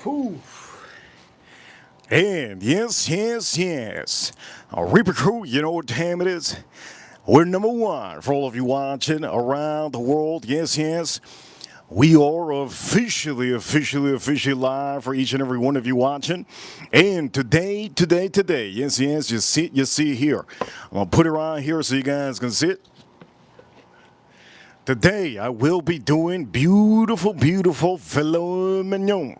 Whew. And yes. Reaper Crew, you know what time it is? We're number one for all of you watching around the world. Yes. We are officially live for each and every one of you watching. And today, yes, you see here. I'm going to put it right here so you guys can see it. Today, I will be doing beautiful filet mignon.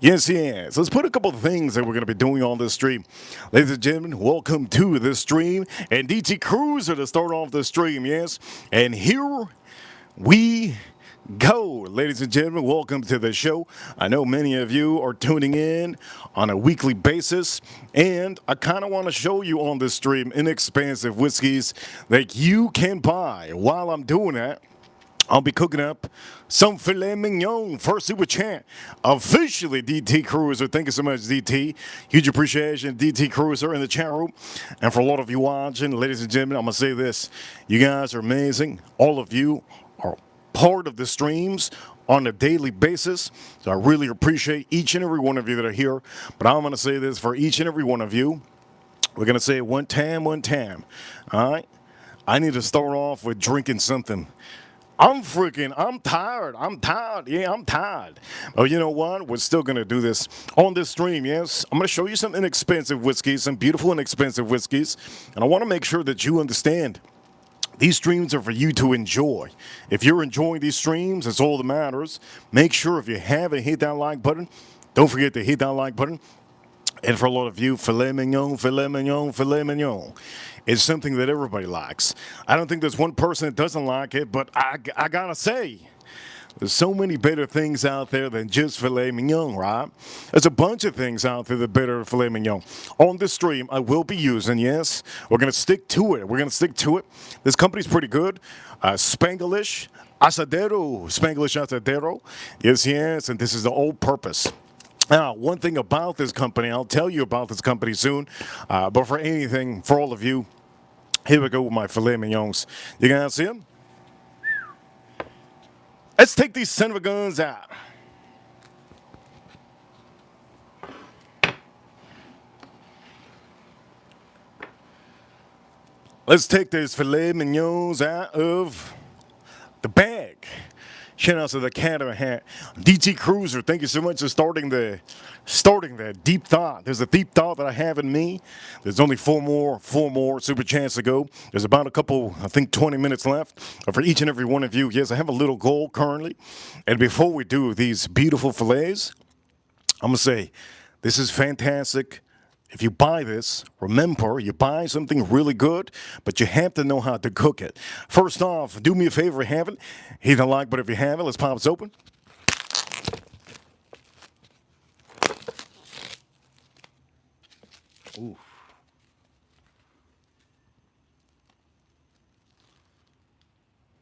Yes. Let's put a couple of things that we're going to be doing on this stream. Ladies and gentlemen, welcome to the stream. And DT Cruiser to start off the stream, yes. And here we go. Ladies and gentlemen, welcome to the show. I know many of you are tuning in on a weekly basis, and I kind of want to show you on this stream inexpensive whiskeys that you can buy. While I'm doing that, I'll be cooking up some filet mignon for Super Chat. Officially, DT Cruiser. Thank you so much, DT. Huge appreciation, DT Cruiser in the chat room. And for a lot of you watching, ladies and gentlemen, I'm going to say this. You guys are amazing. All of you are part of the streams on a daily basis. So I really appreciate each and every one of you that are here. But I'm going to say this for each and every one of you. We're going to say it one time. All right? I need to start off with drinking something. I'm tired. Yeah, I'm tired. Oh, you know what? We're still going to do this on this stream, yes? I'm going to show you some inexpensive whiskeys, some beautiful inexpensive whiskeys. And I want to make sure that you understand these streams are for you to enjoy. If you're enjoying these streams, that's all that matters. Make sure if you haven't hit that like button, don't forget to hit that like button. And for a lot of you, filet mignon is something that everybody likes. I don't think there's one person that doesn't like it, but I gotta say, there's so many better things out there than just filet mignon, right? There's a bunch of things out there that are better than filet mignon. On this stream, I will be using, yes, we're going to stick to it. This company's pretty good. Spanglish Asadero. Yes, and this is the old purpose. Now, one thing about this company, I'll tell you about this company soon, but for all of you, here we go with my filet mignons. You guys see them? Let's take these son of a guns out. Let's take these filet mignons out of the bag. Shout out to the cat of a hat. DT Cruiser, thank you so much for starting that deep thought. There's a deep thought that I have in me. There's only four more super chance to go. There's about 20 minutes left for each and every one of you. Yes, I have a little goal currently. And before we do these beautiful fillets, I'm going to say this is fantastic. If you buy this, remember, you buy something really good, but you have to know how to cook it. First off, do me a favor if you haven't. Hit the like button if you haven't. Let's pop this open. Ooh.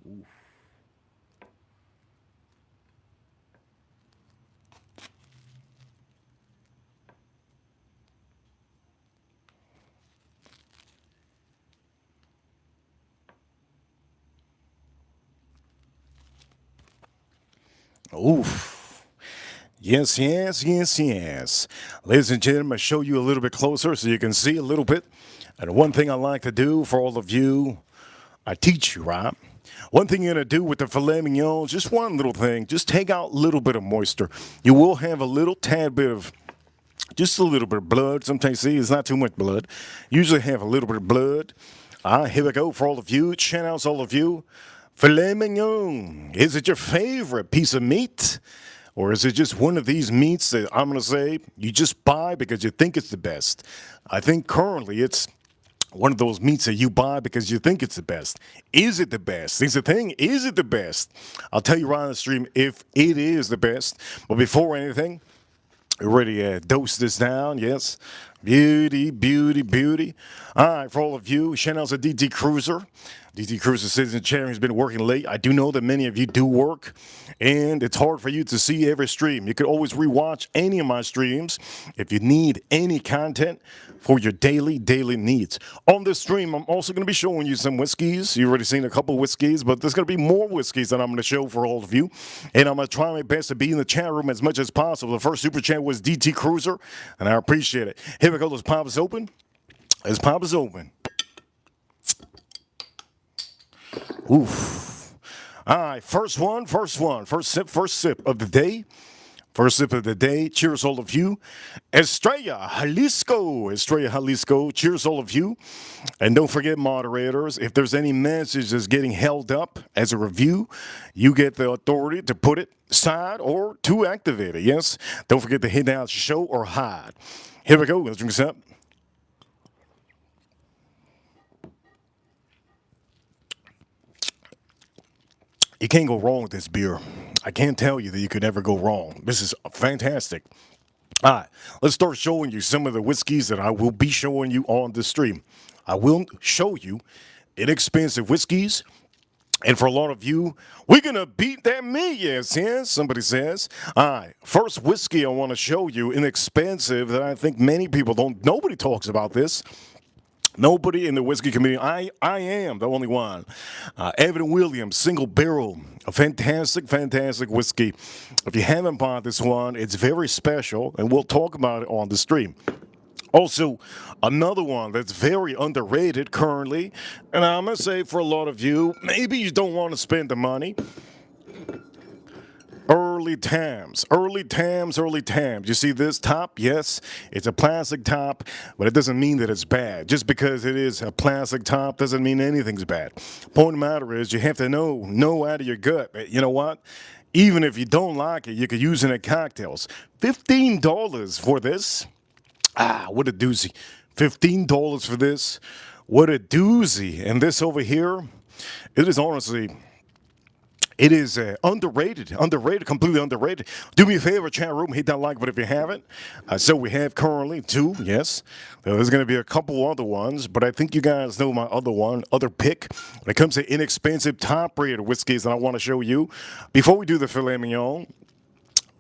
Ooh. Oof. Yes. Ladies and gentlemen, I'll show you a little bit closer so you can see a little bit. And one thing I like to do for all of you, I teach you, right? One thing you're going to do with the filet mignon, just one little thing, just take out a little bit of moisture. You will have a little tad bit of, just a little bit of blood. Sometimes, see, it's not too much blood. Usually have a little bit of blood. Here we go for all of you. Shout outs all of you. Filet mignon, is it your favorite piece of meat? Or is it just one of these meats that I'm going to say you just buy because you think it's the best? I think currently it's one of those meats that you buy because you think it's the best. Is it the best? Here's the thing, is it the best? I'll tell you right on the stream if it is the best. But before anything, we're ready to dose this down, yes. Beauty, beauty, beauty. All right, for all of you, shout out to DT Cruiser. DT Cruiser Citizen Chair has been working late. I do know that many of you do work, and it's hard for you to see every stream. You could always rewatch any of my streams if you need any content for your daily needs. On this stream, I'm also going to be showing you some whiskeys. You've already seen a couple whiskeys, but there's going to be more whiskeys that I'm going to show for all of you. And I'm going to try my best to be in the chat room as much as possible. The first super chat was DT Cruiser, and I appreciate it. Here we go. Let's pop this open. Let's pop this open. Oof. All right, first sip of the day. First sip of the day. Cheers, all of you. Estrella Jalisco. Cheers, all of you. And don't forget, moderators, if there's any message that's getting held up as a review, you get the authority to put it aside or to activate it. Yes? Don't forget to hit down show or hide. Here we go. Let's drink this up. You can't go wrong with this beer. I can't tell you that you could never go wrong. This is fantastic. All right, let's start showing you some of the whiskeys that I will be showing you on the stream. I will show you inexpensive whiskeys. And for a lot of you, we're going to beat that meat, yes, somebody says. All right, first whiskey I want to show you, inexpensive, that I think many people don't, nobody talks about this. Nobody in the whiskey community. I am the only one. Evan Williams, single barrel. A fantastic whiskey. If you haven't bought this one, it's very special, and we'll talk about it on the stream. Also, another one that's very underrated currently, and I'm going to say for a lot of you, maybe you don't want to spend the money. Early Tams. You see this top? Yes, it's a plastic top, but it doesn't mean that it's bad. Just because it is a plastic top doesn't mean anything's bad. Point of the matter is you have to know out of your gut that, you know what? Even if you don't like it, you could use it in cocktails. $15 for this. What a doozy. $15 for this. What a doozy. And this over here, it is honestly... It is underrated, completely underrated. Do me a favor, chat room, hit that like button if you haven't. So we have currently 2, yes. There's going to be a couple other ones, but I think you guys know my other pick. When it comes to inexpensive, top-rated whiskeys that I want to show you. Before we do the Filet Mignon,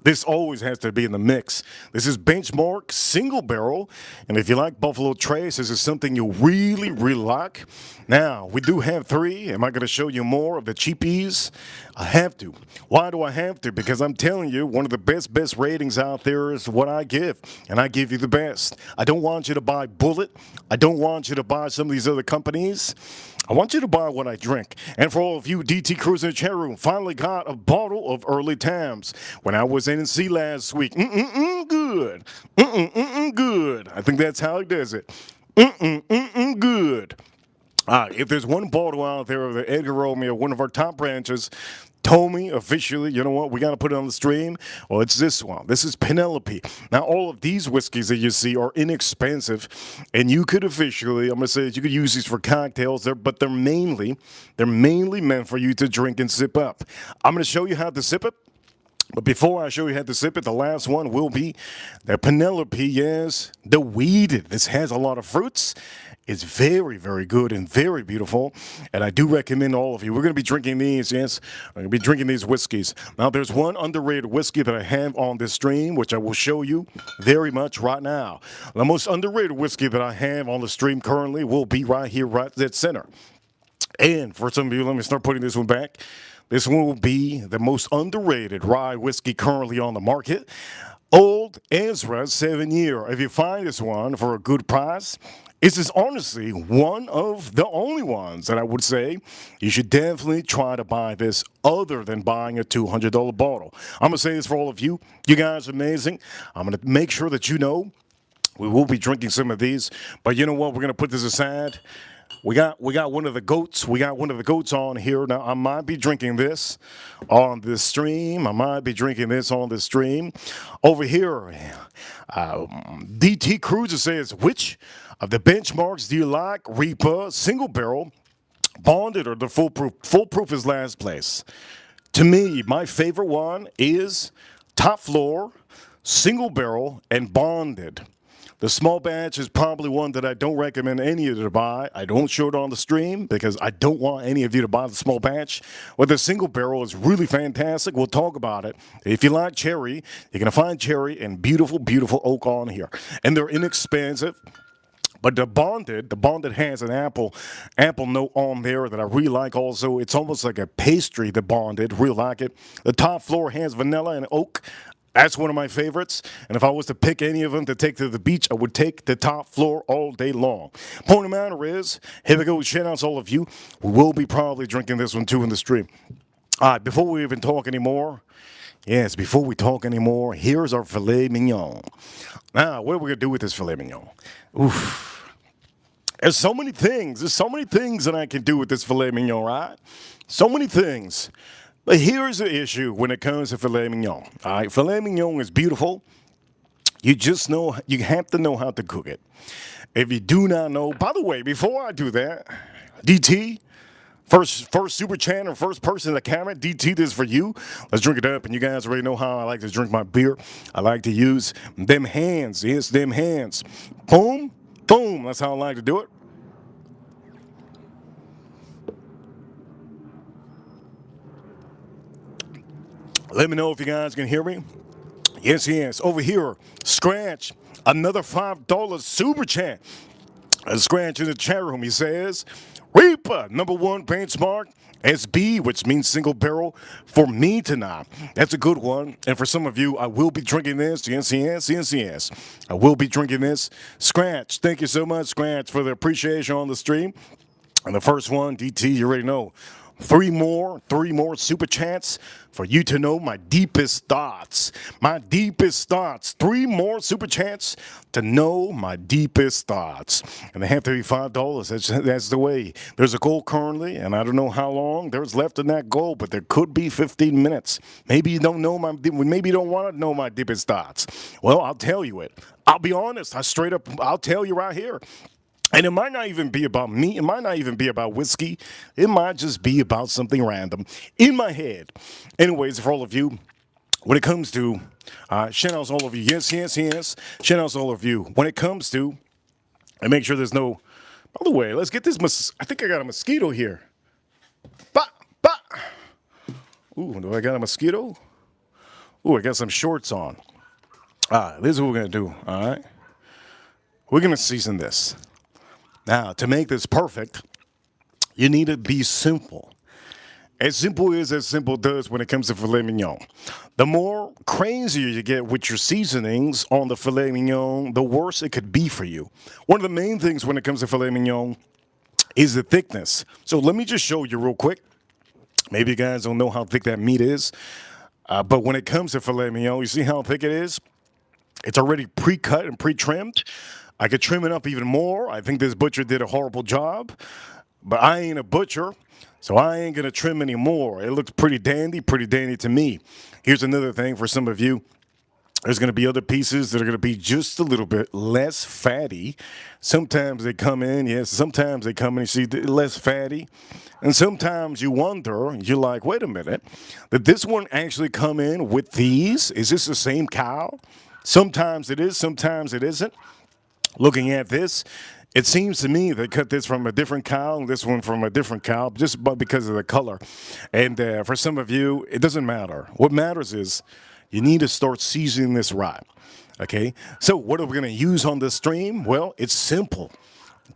this always has to be in the mix. This is Benchmark Single Barrel. And if you like Buffalo Trace, this is something you really like. Now, we do have 3. Am I going to show you more of the cheapies? I have to. Why do I have to? Because I'm telling you, one of the best ratings out there is what I give. And I give you the best. I don't want you to buy Bullet. I don't want you to buy some of these other companies. I want you to buy what I drink. And for all of you DT Cruise in the chat room, finally got a bottle of Early Tams. When I was in NC last week, good. Good. I think that's how it does it. Good. If there's one bottle out there of the Edgar Romeo, one of our top branches, told me officially, you know what, we got to put it on the stream. Well, it's this one. This is Penelope. Now, all of these whiskeys that you see are inexpensive, and you could officially, I'm going to say that you could use these for cocktails, but they're mainly meant for you to drink and sip up. I'm going to show you how to sip it. But before I show you how to sip it, the last one will be the Penelope, yes, the weeded. This has a lot of fruits. It's very good and very beautiful, and I do recommend all of you. We're going to be drinking these, yes. We're going to be drinking these whiskeys. Now, there's one underrated whiskey that I have on this stream, which I will show you very much right now. The most underrated whiskey that I have on the stream currently will be right here, right at center. And for some of you, let me start putting this one back. This one will be the most underrated rye whiskey currently on the market. Old Ezra 7-year. If you find this one for a good price, this is honestly one of the only ones that I would say you should definitely try to buy this other than buying a $200 bottle. I'm going to say this for all of you. You guys are amazing. I'm going to make sure that you know we will be drinking some of these. But you know what? We're going to put this aside. We got one of the goats. We got one of the goats on here. Now, I might be drinking this on this stream. Over here, DT Cruiser says, which of the benchmarks do you like? Reaper, single barrel, bonded, or the foolproof? Foolproof is last place. To me, my favorite one is top floor, single barrel, and bonded. The small batch is probably one that I don't recommend any of you to buy. I don't show it on the stream because I don't want any of you to buy the small batch. But the single barrel is really fantastic. We'll talk about it. If you like cherry, you're going to find cherry and beautiful, beautiful oak on here. And they're inexpensive. But the bonded has an apple note on there that I really like also. It's almost like a pastry, the bonded. Really like it. The top floor has vanilla and oak. That's one of my favorites. And if I was to pick any of them to take to the beach, I would take the top floor all day long. Point of matter is, here we go. Shout out to all of you. We will be probably drinking this one too in the stream. All right, before we even talk anymore, before we talk anymore, here's our filet mignon. Now, what are we going to do with this filet mignon? Oof. There's so many things. There's so many things that I can do with this filet mignon, right? So many things. But here's the issue when it comes to filet mignon. All right, filet mignon is beautiful. You just know, you have to know how to cook it. If you do not know, by the way, before I do that, DT, first super chat or first person in the camera, DT, this is for you. Let's drink it up, and you guys already know how I like to drink my beer. I like to use them hands. Yes, them hands. Boom, boom. That's how I like to do it. Let me know if you guys can hear me. Yes. Over here, Scratch, another $5 super chat. A Scratch in the chat room, he says, Reaper, #1 benchmark, SB, which means single barrel, for me tonight. That's a good one. And for some of you, I will be drinking this. Yes. I will be drinking this. Scratch, thank you so much, Scratch, for the appreciation on the stream. And the first one, DT, you already know. Three more super chats for you to know my deepest thoughts. My deepest thoughts. 3 more super chats to know my deepest thoughts. And they have to be $5. That's the way. There's a goal currently, and I don't know how long there's left in that goal, but there could be 15 minutes. Maybe you don't know maybe you don't want to know my deepest thoughts. Well, I'll tell you it. I'll be honest. I'll tell you right here. And it might not even be about me. It might not even be about whiskey. It might just be about something random in my head. Anyways, for all of you, when it comes to, shout outs all of you. Yes. Shout outs all of you. When it comes to, and make sure there's no, by the way, let's get this, I think I got a mosquito here. Bah. Ooh, do I got a mosquito? Ooh, I got some shorts on. This is what we're going to do, all right? We're going to season this. Now, to make this perfect, you need to be simple. As simple as simple does when it comes to filet mignon. The more crazier you get with your seasonings on the filet mignon, the worse it could be for you. One of the main things when it comes to filet mignon is the thickness. So let me just show you real quick. Maybe you guys don't know how thick that meat is. But when it comes to filet mignon, you see how thick it is? It's already pre-cut and pre-trimmed. I could trim it up even more. I think this butcher did a horrible job. But I ain't a butcher, so I ain't going to trim any more. It looks pretty dandy to me. Here's another thing for some of you. There's going to be other pieces that are going to be just a little bit less fatty. Sometimes they come in, you see less fatty. And sometimes you wonder, you're like, wait a minute, did this one actually come in with these? Is this the same cow? Sometimes it is, sometimes it isn't. Looking at this, it seems to me they cut this from a different cow and this one from a different cow just because of the color. And for some of you, it doesn't matter. What matters is you need to start seasoning this right. Okay? So what are we going to use on this stream? Well, it's simple.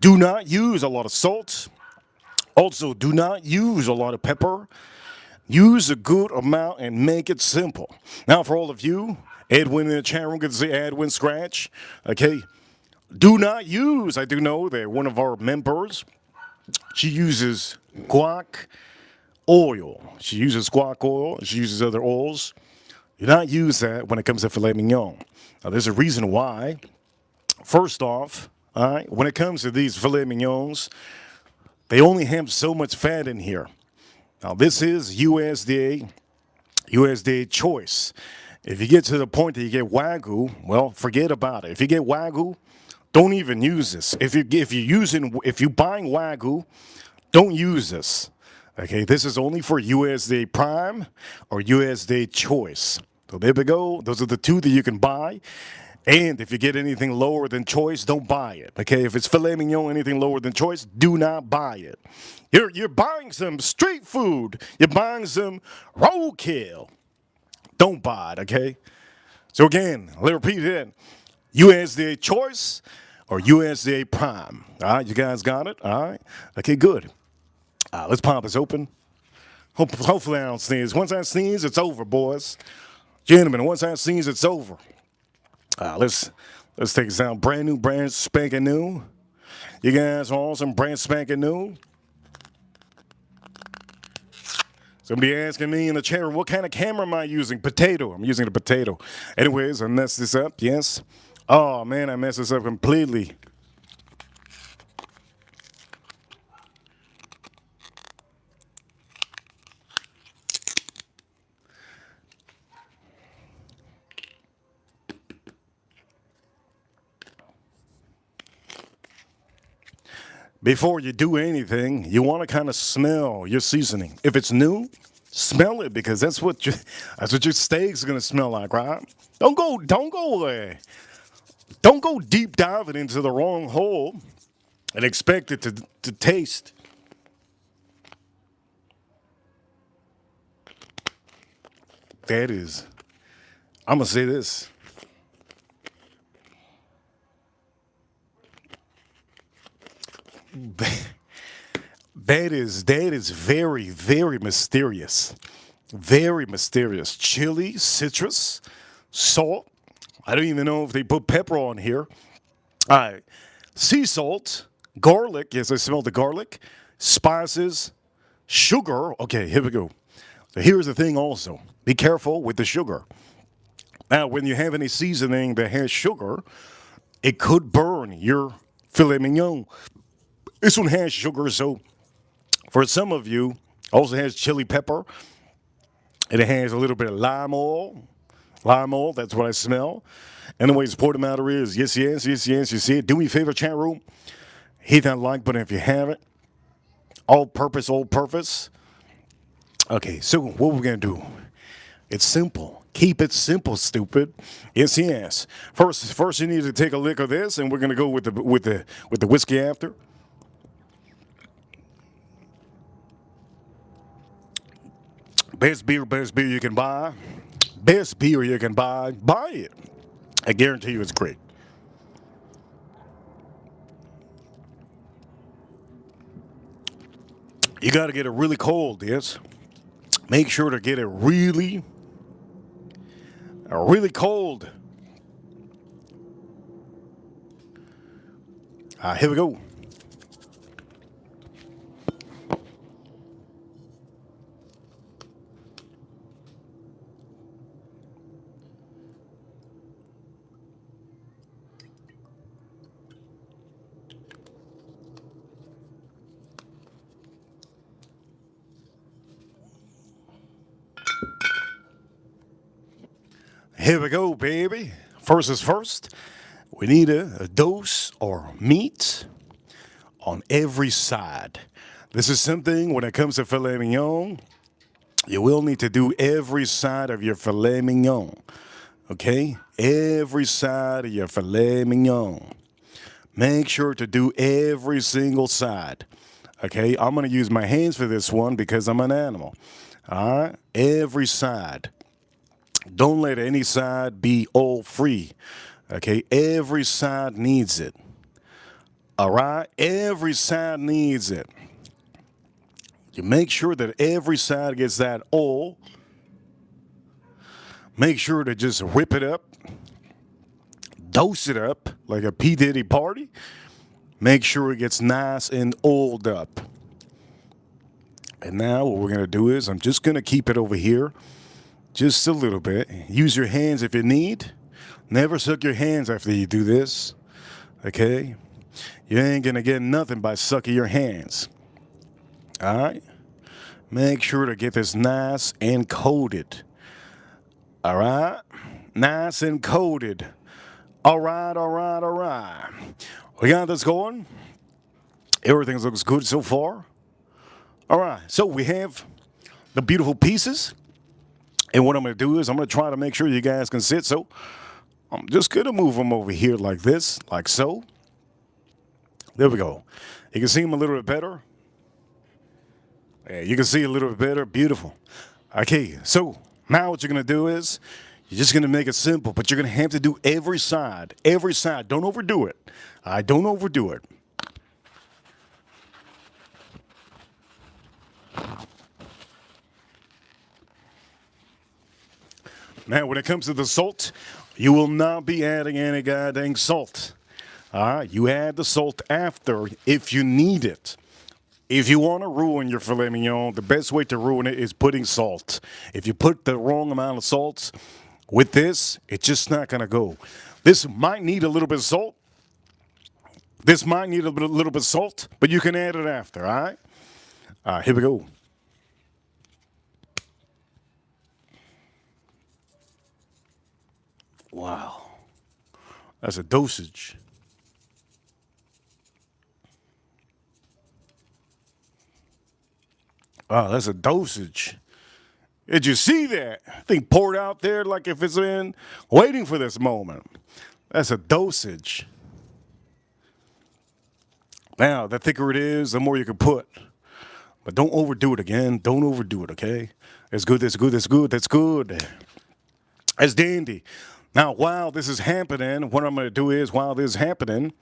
Do not use a lot of salt. Also, do not use a lot of pepper. Use a good amount and make it simple. Now, for all of you, Edwin in the chat room, good to see Edwin Scratch. Okay? Do not use, I do know that one of our members, she uses guac oil. She uses guac oil. She uses other oils. Do not use that when it comes to filet mignon. Now, there's a reason why. First off, all right, when it comes to these filet mignons, they only have so much fat in here. Now, this is USDA choice. If you get to the point that you get Wagyu, well, forget about it. If you get Wagyu, don't even use this. If you're buying Wagyu, don't use this. Okay, this is only for USDA Prime or USDA Choice. So there we go. Those are the two that you can buy. And if you get anything lower than choice, don't buy it. Okay, if it's filet mignon, anything lower than choice, do not buy it. You're buying some street food. You're buying some roadkill. Don't buy it. Okay. So again, let me repeat it. USDA choice or USDA prime. All right, you guys got it. All right. Okay, good. Let's pop this open. Hopefully I don't sneeze. Once I sneeze, it's over, boys. Gentlemen, once I sneeze, it's over. Let's take it down. Brand new, brand spanking new. You guys are awesome, brand spanking new. Somebody asking me in the chat room, what kind of camera am I using? Potato. I'm using a potato. Anyways, I messed this up, yes. Oh, man, I messed this up completely. Before you do anything, you want to kind of smell your seasoning. If it's new, smell it because that's what your steak's gonna smell like, right? Don't go deep diving into the wrong hole and expect it to taste. That is, I'm gonna say this. That is very, very mysterious. Very mysterious. Chili, citrus, salt. I don't even know if they put pepper on here. All right. Sea salt, garlic. Yes, I smell the garlic. Spices, sugar. Okay, here we go. So here's the thing also. Be careful with the sugar. Now, when you have any seasoning that has sugar, it could burn your filet mignon. This one has sugar, so for some of you, also has chili pepper. And it has a little bit of lime oil. Lime oil, that's what I smell. Anyways, the point of the matter is, yes, you see it. Do me a favor, chat room. Hit that like button if you haven't. All purpose. Okay, so what we're going to do, it's simple. Keep it simple, stupid. Yes. First, you need to take a lick of this, and we're going to go with the whiskey after. Best beer you can buy. Best beer you can buy. Buy it. I guarantee you it's great. You got to get it really cold, yes. Make sure to get it really cold. Here we go. Here we go, baby. First is first. We need a dose or meat on every side. This is something when it comes to filet mignon, you will need to do every side of your filet mignon. Okay? Every side of your filet mignon. Make sure to do every single side. Okay? I'm going to use my hands for this one because I'm an animal. All right? Every side. Don't let any side be all free. Okay? Every side needs it. All right? Every side needs it. You make sure that every side gets that oil. Make sure to just whip it up. Dose it up like a P. Diddy party. Make sure it gets nice and oiled up. And now what we're going to do is I'm just going to keep it over here just a little bit. Use your hands if you need. Never suck your hands after you do this. Okay? You ain't going to get nothing by sucking your hands. All right? Make sure to get this nice and coated. All right? Nice and coated. All right. We got this going. Everything looks good so far. All right. So we have the beautiful pieces. And what I'm going to do is I'm going to try to make sure you guys can sit. So I'm just going to move them over here like this, like so. There we go. You can see them a little bit better. Yeah, you can see a little bit better. Beautiful. Okay, so now what you're going to do is you're just going to make it simple, but you're going to have to do every side. Every side. Don't overdo it. Don't overdo it. Now, when it comes to the salt, you will not be adding any goddamn salt. You add the salt after if you need it. If you want to ruin your filet mignon, the best way to ruin it is putting salt. If you put the wrong amount of salt with this, it's just not going to go. This might need a little bit of salt. This might need a little bit of salt, but you can add it after, all right? Here we go. Wow. That's a dosage. Wow, that's a dosage. Did you see that? Thing poured out there like if it's in, waiting for this moment. That's a dosage. Now, the thicker it is, the more you can put. But don't overdo it again. Don't overdo it, okay? That's good, that's good, that's good, that's good. That's dandy. Now, while this is happening, what I'm going to do is, while this is happening,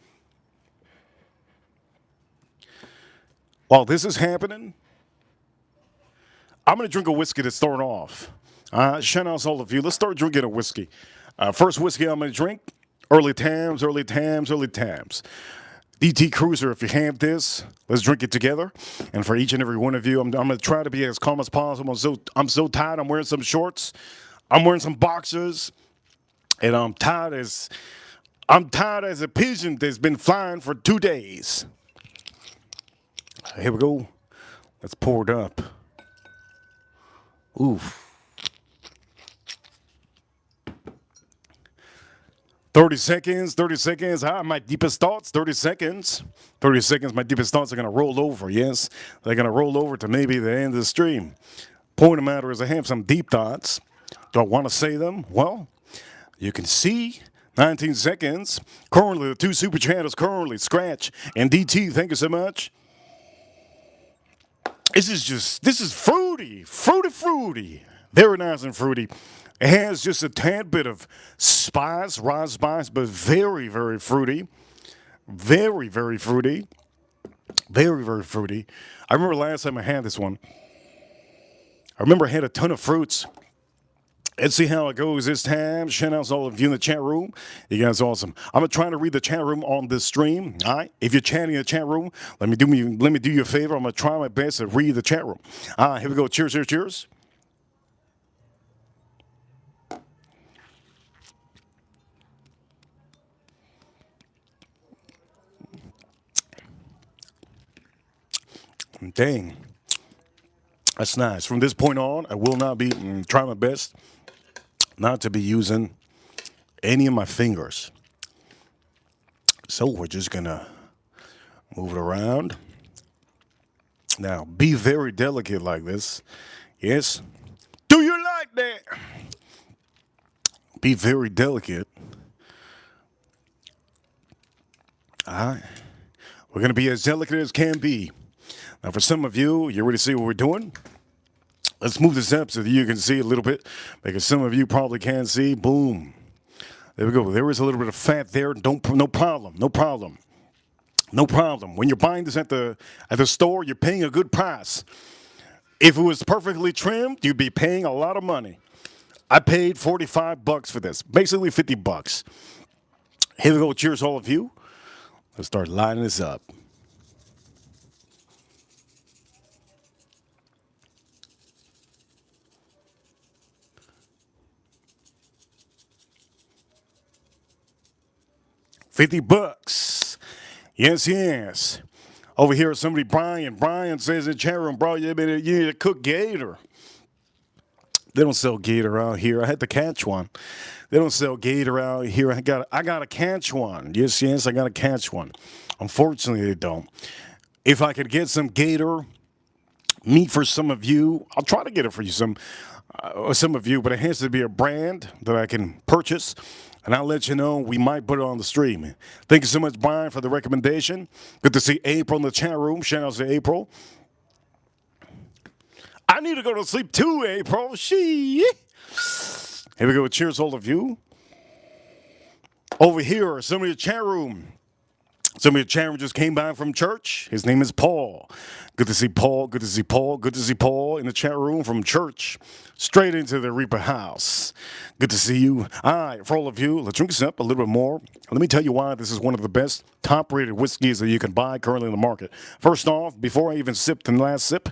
I'm going to drink a whiskey to start off. Shout out to all of you. Let's start drinking a whiskey. First whiskey I'm going to drink, Early Tams, Early Tams, Early Tams. DT Cruiser, if you have this, let's drink it together. And for each and every one of you, I'm going to try to be as calm as possible. I'm so tired. I'm wearing some shorts. I'm wearing some boxers. And I'm tired as a pigeon that's been flying for 2 days. Here we go. Let's pour it up. Oof. 30 seconds, 30 seconds. My deepest thoughts, 30 seconds. 30 seconds, my deepest thoughts are going to roll over, yes. They're going to roll over to maybe the end of the stream. Point of the matter is I have some deep thoughts. Do I want to say them? Well, you can see 19 seconds. Currently, the two super channels currently, Scratch and DT, thank you so much. This is fruity, fruity. Very nice and fruity. It has just a tad bit of spice, raw spice, but very, very fruity. Very, very fruity. Very, very fruity. I remember last time I had this one. I remember I had a ton of fruits. Let's see how it goes this time. Shout out to all of you in the chat room. You guys are awesome. I'm gonna try to read the chat room on this stream. All right. If you're chatting in the chat room, let me do you a favor. I'm gonna try my best to read the chat room. Here we go. Cheers, cheers, cheers. Dang. That's nice. From this point on, I will not be try my best not to be using any of my fingers. So we're just gonna move it around. Now, be very delicate like this. Yes? Do you like that? Be very delicate. All right. We're gonna be as delicate as can be. Now, for some of you, you already see what we're doing. Let's move this up so that you can see a little bit, because some of you probably can't see. Boom. There we go. There is a little bit of fat there. No problem. When you're buying this at the store, you're paying a good price. If it was perfectly trimmed, you'd be paying a lot of money. I paid $45 for this, basically $50. Here we go. Cheers, all of you. Let's start lining this up. $50. Yes. Over here, somebody, Brian says in the chat room, bro, you need to cook gator. They don't sell gator out here. I had to catch one. They don't sell gator out here. I got to catch one. Yes, I got to catch one. Unfortunately, they don't. If I could get some gator meat for some of you, I'll try to get it for you, some of you, but it has to be a brand that I can purchase. and I'll let you know. We might put it on the stream. Thank you so much, Brian, for the recommendation. Good to see April in the chat room. Shout out to April. I need to go to sleep too, April. Here we go. Cheers, all of you. Over here, somebody in the chat room. Somebody in the chat room just came by from church. His name is Paul. Good to see Paul. Good to see Paul. Good to see Paul in the chat room from church. Straight into the Reaper house. Good to see you. All right, for all of you, let's drink this up a little bit more. Let me tell you why this is one of the best top-rated whiskeys that you can buy currently in the market. First off, before I even sip the last sip,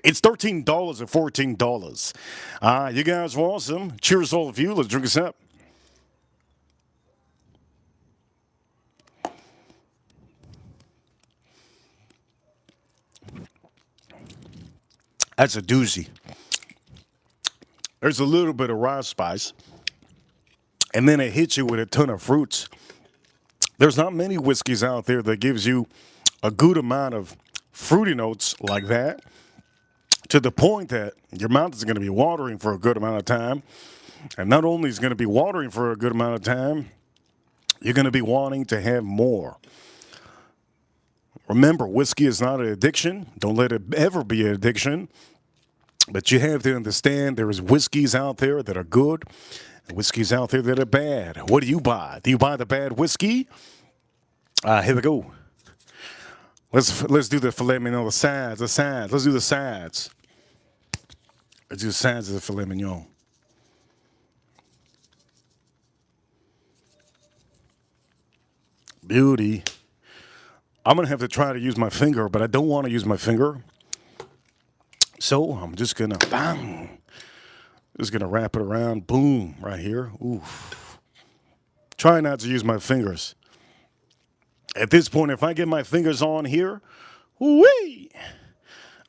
it's $13 or $14. You guys are awesome. Cheers, all of you. Let's drink this up. That's a doozy. There's a little bit of rye spice, and then it hits you with a ton of fruits. There's not many whiskeys out there that gives you a good amount of fruity notes like that, to the point that your mouth is going to be watering for a good amount of time. And not only is it going to be watering for a good amount of time, you're going to be wanting to have more. Remember, whiskey is not an addiction. Don't let it ever be an addiction. But you have to understand there is whiskeys out there that are good and whiskeys out there that are bad. What do you buy? Do you buy the bad whiskey? Here we go. Let's do the filet mignon, the sides. Let's do the sides. Let's do the sides of the filet mignon. Beauty. I'm going to have to try to use my finger, but I don't want to use my finger. So I'm just going to, bang. Just going to wrap it around. Boom, right here. Oof. Try not to use my fingers. At this point, if I get my fingers on here, ooh-wee.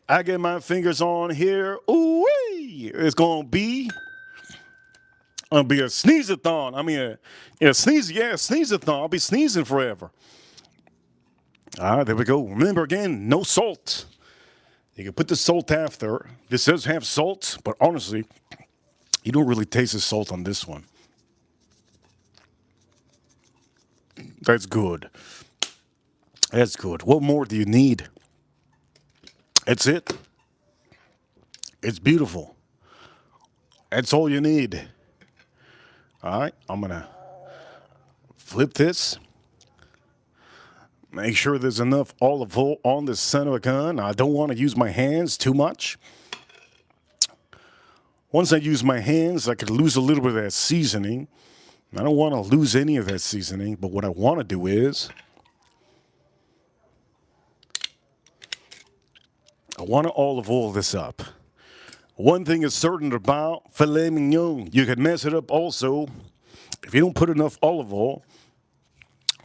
I get my fingers on here, ooh-wee. It's going to be a sneeze-a-thon. I mean, sneeze-a-thon. I'll be sneezing forever. All right, there we go. Remember, again, no salt. You can put the salt after. This does have salt, but honestly, you don't really taste the salt on this one. That's good. That's good. What more do you need? That's it. It's beautiful. That's all you need. All right, I'm going to flip this. Make sure there's enough olive oil on the center of the gun. I don't want to use my hands too much. Once I use my hands, I could lose a little bit of that seasoning. I don't want to lose any of that seasoning, but what I want to do is I want to olive oil this up. One thing is certain about filet mignon, you can mess it up also if you don't put enough olive oil.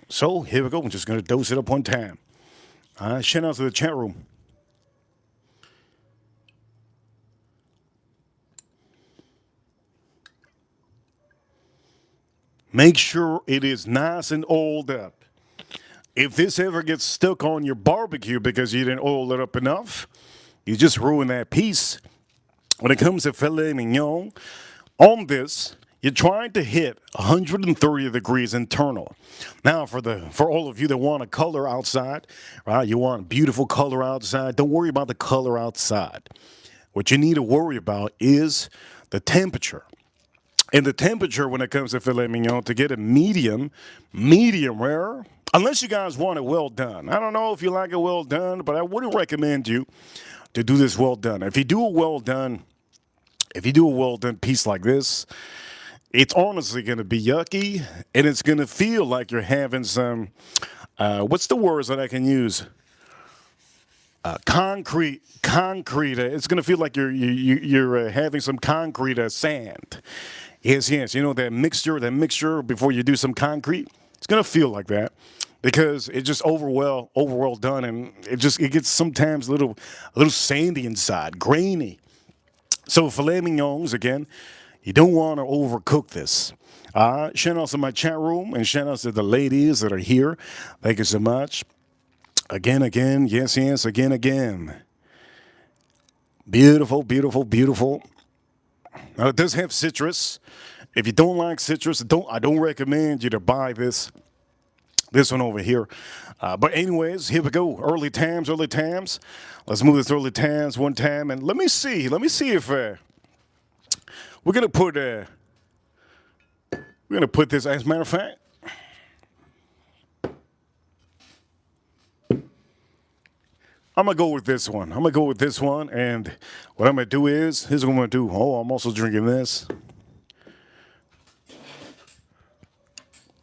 So here we go. I'm just going to dose it up one time. Shout out to the chat room. Make sure it is nice and oiled up. If this ever gets stuck on your barbecue because you didn't oil it up enough, you just ruin that piece. When it comes to filet mignon, on this, you're trying to hit 130 degrees internal. Now, for all of you that want a color outside, right? You want beautiful color outside. Don't worry about the color outside. What you need to worry about is the temperature. And the temperature when it comes to filet mignon, to get a medium rare, unless you guys want it well done. I don't know if you like it well done, but I wouldn't recommend you to do this well done. If you do a well done piece like this, it's honestly going to be yucky, and it's going to feel like you're having some, what's the words that I can use? Concrete. It's going to feel like you're having some concrete sand. Yes. You know that mixture before you do some concrete. It's going to feel like that because it's just over well done, and it gets sometimes a little sandy inside, grainy. So filet mignons, again, you don't want to overcook this. Shout out to my chat room and shout out to the ladies that are here. Thank you so much. Again, yes, again. Beautiful. Now, it does have citrus. If you don't like citrus, I don't recommend you to buy this one over here. But anyways, here we go. Early Tams, early Tams. Let's move this early Tams one time, and let me see if we're gonna put this. As a matter of fact, I'm gonna go with this one. And what I'm gonna do is, here's what I'm gonna do. Oh, I'm also drinking this.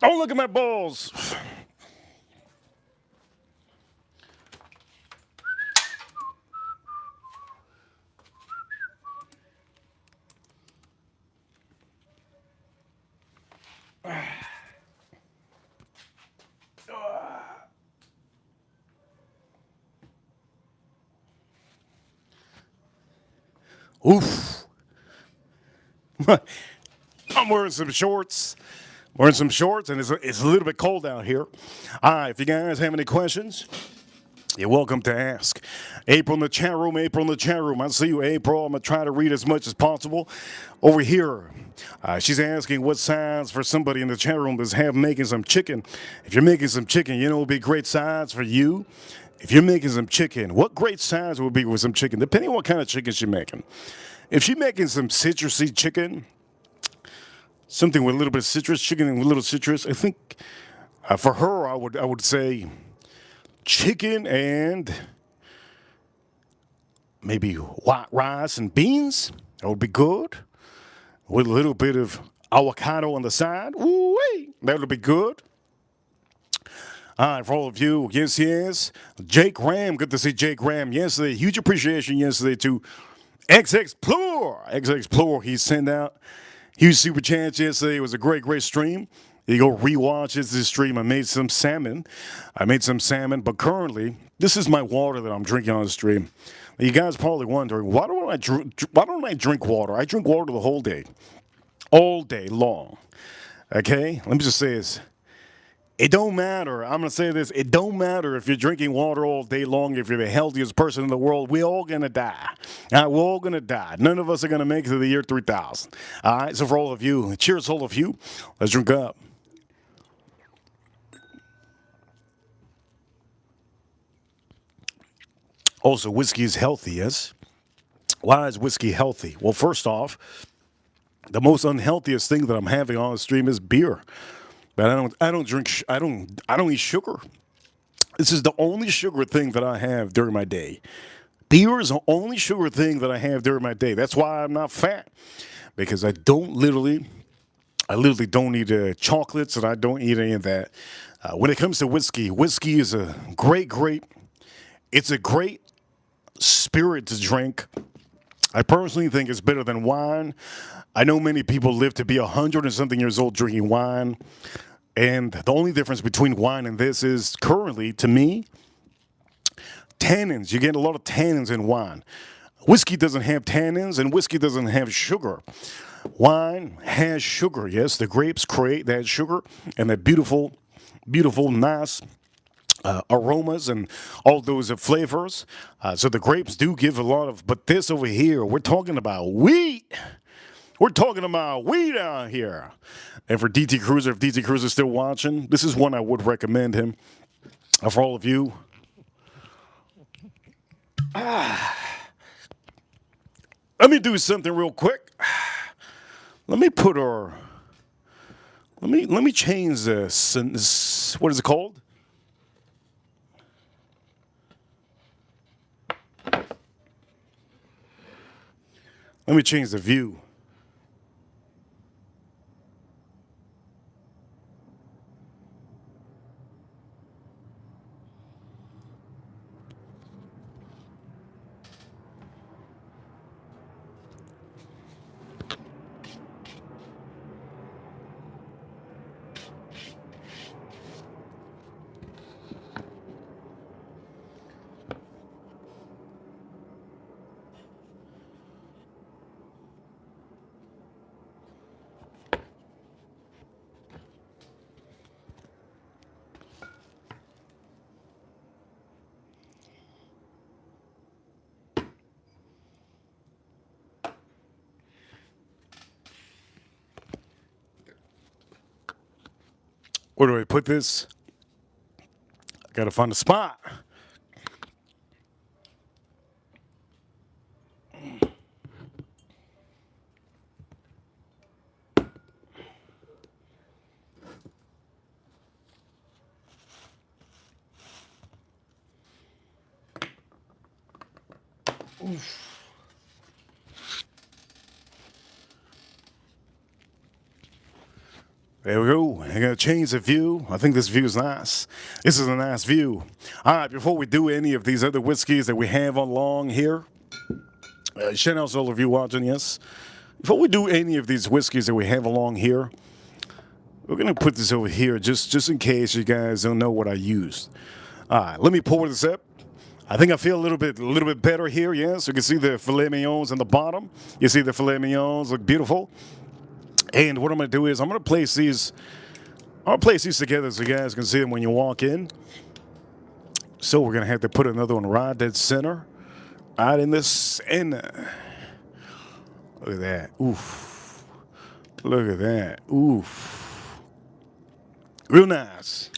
Oh, look at my balls. Oof. I'm wearing some shorts. And it's a little bit cold out here. All right, if you guys have any questions, you're welcome to ask. April in the chat room. I see you, April. I'm going to try to read as much as possible. Over here, she's asking what sides for somebody in the chat room that's making some chicken. If you're making some chicken, you know it would be great sides for you. If you're making some chicken, what great sides would be with some chicken, depending on what kind of chicken she's making. If she's making some citrusy chicken, something with a little bit of citrus, chicken and with a little citrus, I think for her, I would say chicken and maybe white rice and beans. That would be good. With a little bit of avocado on the side. Ooh-wee, that would be good. All right, for all of you, yes. Jake Ram, good to see Jake Ram yesterday. Huge appreciation yesterday to XX Plur. He sent out huge super chance yesterday. It was a great stream. You go rewatch this stream. I made some salmon, but currently, this is my water that I'm drinking on the stream. You guys probably wondering, why don't I drink water? I drink water the whole day, all day long. Okay? Let me just say this. It don't matter. I'm going to say this. It don't matter if you're drinking water all day long, if you're the healthiest person in the world. We're all going to die. All right, we're all going to die. None of us are going to make it to the year 3000. All right, so for all of you, cheers, all of you. Let's drink up. Also, whiskey is healthy, yes? Why is whiskey healthy? Well, first off, the most unhealthiest thing that I'm having on the stream is beer. But I don't eat sugar. This is the only sugar thing that I have during my day. Beer is the only sugar thing that I have during my day. That's why I'm not fat, because I literally don't eat chocolates, and I don't eat any of that. When it comes to whiskey is a great. It's a great spirit to drink. I personally think it's better than wine. I know many people live to be 100 and something years old drinking wine. And the only difference between wine and this is currently, to me, tannins. You get a lot of tannins in wine. Whiskey doesn't have tannins, and whiskey doesn't have sugar. Wine has sugar, yes. The grapes create that sugar and that beautiful, nice aromas and all those flavors. So the grapes do give a lot of, but this over here, we're talking about wheat. We're talking about weed out here. And for DT Cruiser, if DT Cruiser is still watching, this is one I would recommend him. For all of you. Let me do something real quick. Let me put our. Let me change this. What is it called? Let me change the view. Where do I put this? I gotta find a spot. There we go. I'm gonna change the view. I think this view is nice. This is a nice view. All right, before we do any of these other whiskeys that we have on long here, shout out to all of you watching, yes. Before we do any of these whiskeys that we have along here, we're gonna put this over here just in case you guys don't know what I used. All right, let me pour this up. I think I feel a little bit better here, yes. You can see the filet mignons on the bottom. You see the filet mignons look beautiful. And what I'm going to do is I'm going to place these. I'll place these together so you guys can see them when you walk in. So we're going to have to put another one right dead center, right in this center. Look at that. Oof. Look at that. Oof. Real nice.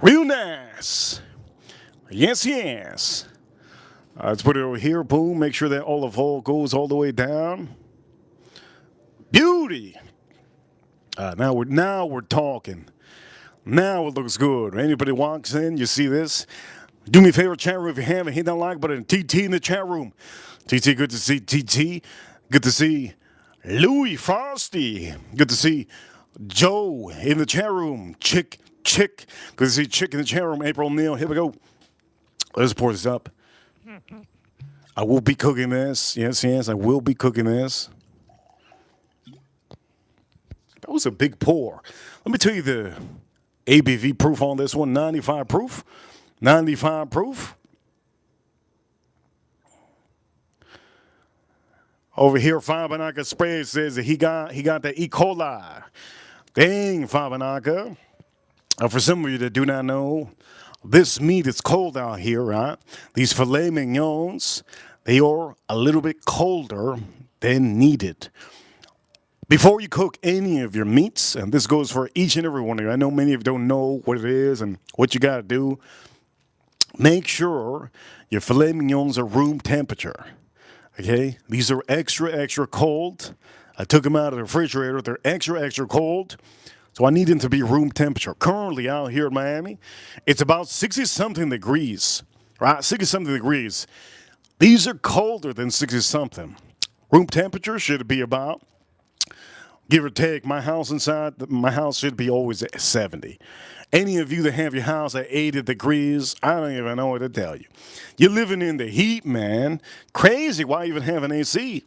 Real nice. Yes, yes. Let's put it over here. Boom. Make sure that olive oil goes all the way down. Beauty. Now we're talking. Now it looks good. Anybody walks in, you see this. Do me a favor, chat room, if you haven't hit that like button. TT in the chat room. TT, good to see TT. Good to see Louis Frosty. Good to see Joe in the chat room. Chick. Good to see Chick in the chat room. April Neal. Here we go. Let's pour this up. I will be cooking this. Yes, I will be cooking this. That was a big pour. Let me tell you the ABV proof on this one. 95 proof. 95 proof. Over here, Fabanaka Spray says that he got the E. coli. Dang, Fabanaka. For some of you that do not know, this meat is cold out here, right? These filet mignons, they are a little bit colder than needed. Before you cook any of your meats, and this goes for each and every one of you, I know many of you don't know what it is and what you got to do. Make sure your filet mignons are room temperature. Okay? These are extra cold. I took them out of the refrigerator. They're extra cold. So I need them to be room temperature. Currently out here in Miami, it's about 60-something degrees. Right? 60-something degrees. These are colder than 60-something. Room temperature should be about, give or take, my house should be always at 70. Any of you that have your house at 80 degrees, I don't even know what to tell you. You're living in the heat, man. Crazy. Why even have an AC?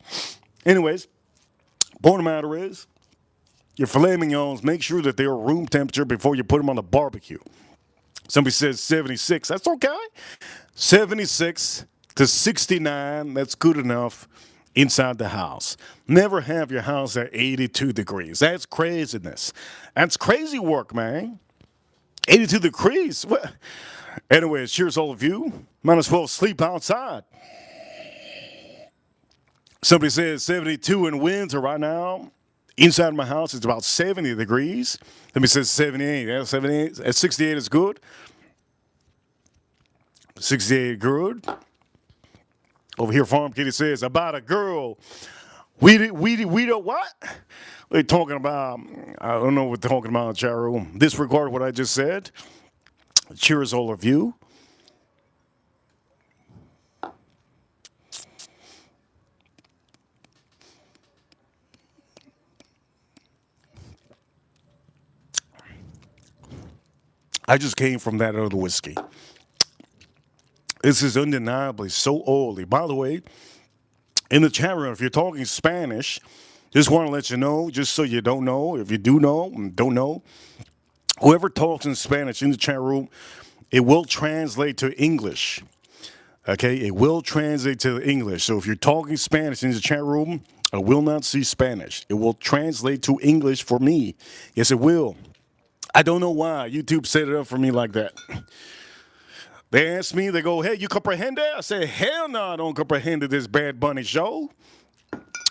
Anyways, point of the matter is, your filet mignons, make sure that they're room temperature before you put them on the barbecue. Somebody says 76. That's okay. 76 to 69, that's good enough inside the house. Never have your house at 82 degrees. That's craziness. That's crazy work, man. 82 degrees. Well, anyways, cheers all of you. Might as well sleep outside. Somebody says 72 in Windsor right now. Inside my house, it's about 70 degrees. Somebody says 78. Yeah, 78. At 68 is good. 68 good. Over here, Farm Kitty says, about a girl. We don't what? They're talking about, I don't know what they're talking about in the chat room. Disregard what I just said. Cheers, all of you. I just came from that other whiskey. This is undeniably so oily. By the way, in the chat room, if you're talking Spanish, just want to let you know, just so you don't know, if you do know and don't know, whoever talks in Spanish in the chat room, it will translate to English. Okay, it will translate to English. So if you're talking Spanish in the chat room, I will not see Spanish. It will translate to English for me. Yes, it will. I don't know why YouTube set it up for me like that. They ask me, they go, hey, you comprehend? I say, hell no, I don't comprehend this Bad Bunny show.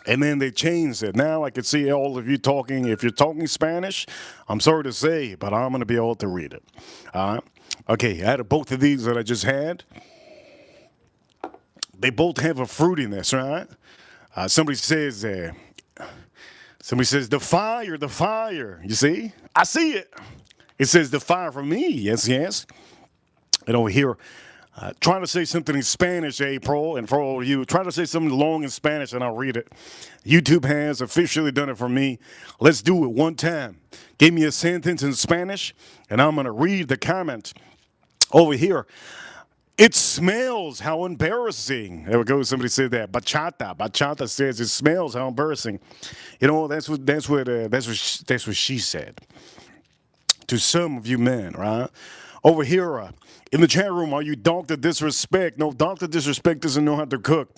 And then they changed it. Now I can see all of you talking. If you're talking Spanish, I'm sorry to say, but I'm going to be able to read it. All right. Okay, out of both of these that I just had, they both have a fruitiness, right? Somebody says, the fire, the fire. You see? I see it. It says the fire for me. Yes, yes. And over here, trying to say something in Spanish, April, and for all of you, try to say something long in Spanish and I'll read it. YouTube has officially done it for me. Let's do it one time. Give me a sentence in Spanish, and I'm going to read the comment over here. It smells, how embarrassing. There we go. Somebody said that. Bachata says it smells, how embarrassing. You know, that's what she said to some of you men, right? Over here in the chat room, are you Dr. Disrespect? No, Dr. Disrespect doesn't know how to cook.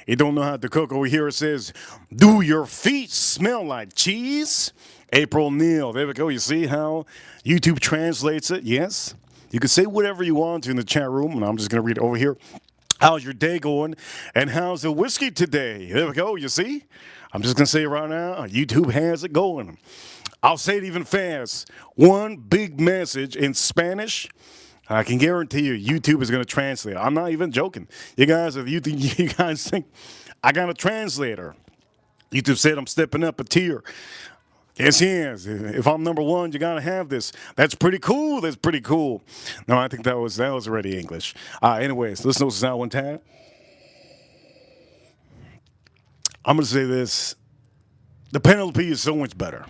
He don't know how to cook. Over here it says, do your feet smell like cheese? April Neal. There we go. You see how YouTube translates it? Yes. You can say whatever you want to in the chat room, and I'm just going to read it over here. How's your day going? And how's the whiskey today? There we go. You see? I'm just going to say it right now. YouTube has it going. I'll say it even fast. One big message in Spanish. I can guarantee you, YouTube is going to translate. I'm not even joking. You guys, if you think I got a translator, YouTube said I'm stepping up a tier. Yes, yes. If I'm number one, you gotta have this. That's pretty cool. That's pretty cool. No, I think that was already English. Anyways, let's notice that one time. I'm gonna say this: the penalty is so much better.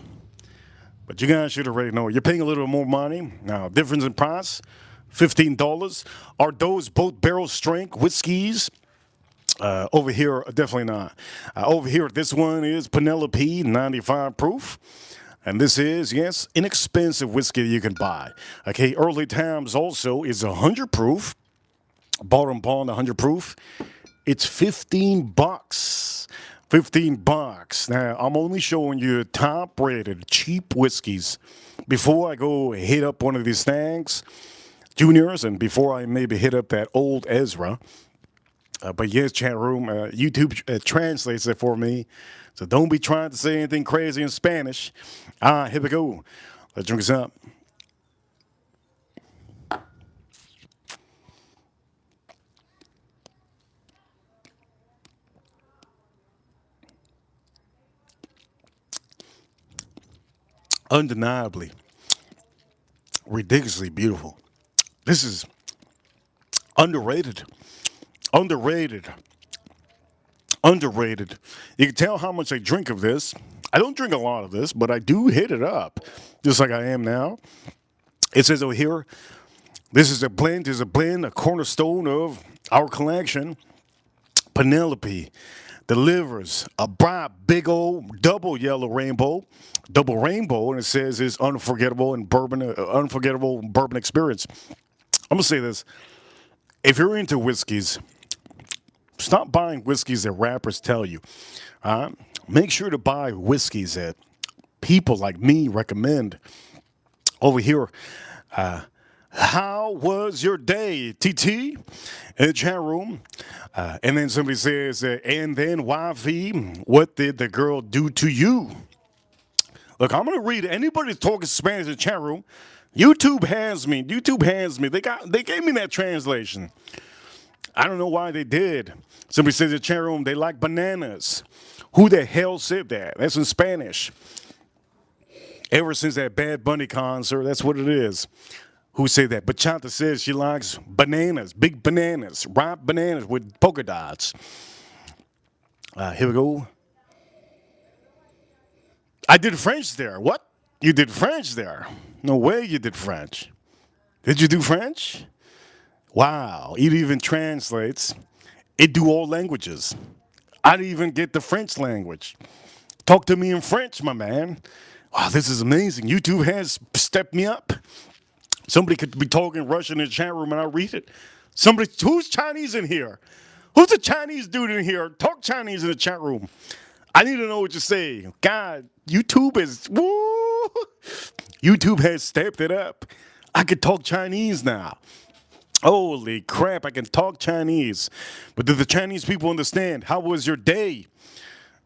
But you guys should already know. You're paying a little bit more money. Now, difference in price, $15. Are those both barrel strength whiskeys? Over here, definitely not. Over here, this one is Penelope 95 proof. And this is, yes, inexpensive whiskey you can buy. Okay, Early Times also is 100 proof. Bottom Bond 100 proof. It's $15. $15. Now, I'm only showing you top rated cheap whiskeys. Before I go hit up one of these things, juniors, and before I maybe hit up that old Ezra. But yes, chat room, YouTube translates it for me. So don't be trying to say anything crazy in Spanish. Here we go. Let's drink this up. Undeniably, ridiculously beautiful. This is underrated. Underrated. Underrated. You can tell how much I drink of this. I don't drink a lot of this, but I do hit it up, just like I am now. It says over here, this is a blend, a cornerstone of our collection. Penelope delivers a bright, big old double yellow rainbow, double rainbow, and it says it's unforgettable bourbon experience. I'm gonna say this: if you're into whiskeys, stop buying whiskeys that rappers tell you. Make sure to buy whiskeys that people like me recommend. Over here, how was your day, TT? In the chat room. And then somebody says, and then YV, what did the girl do to you? Look, I'm going to read anybody talking Spanish in the chat room. YouTube has me. They gave me that translation. I don't know why they did. Somebody says in the chat room, they like bananas. Who the hell said that? That's in Spanish. Ever since that Bad Bunny concert, that's what it is. Who said that? Bachata says she likes bananas, big bananas, ripe bananas with polka dots. Here we go. I did French there. What? You did French there? No way you did French. Did you do French? Wow. It even translates. It do all languages. I didn't even get the French language. Talk to me in French, my man. Wow, this is amazing. YouTube has stepped me up. Somebody could be talking Russian in the chat room and I read it. Who's Chinese in here? Who's the Chinese dude in here? Talk Chinese in the chat room. I need to know what you say. God, YouTube has stepped it up. I can talk Chinese now. Holy crap, I can talk Chinese. But do the Chinese people understand? How was your day?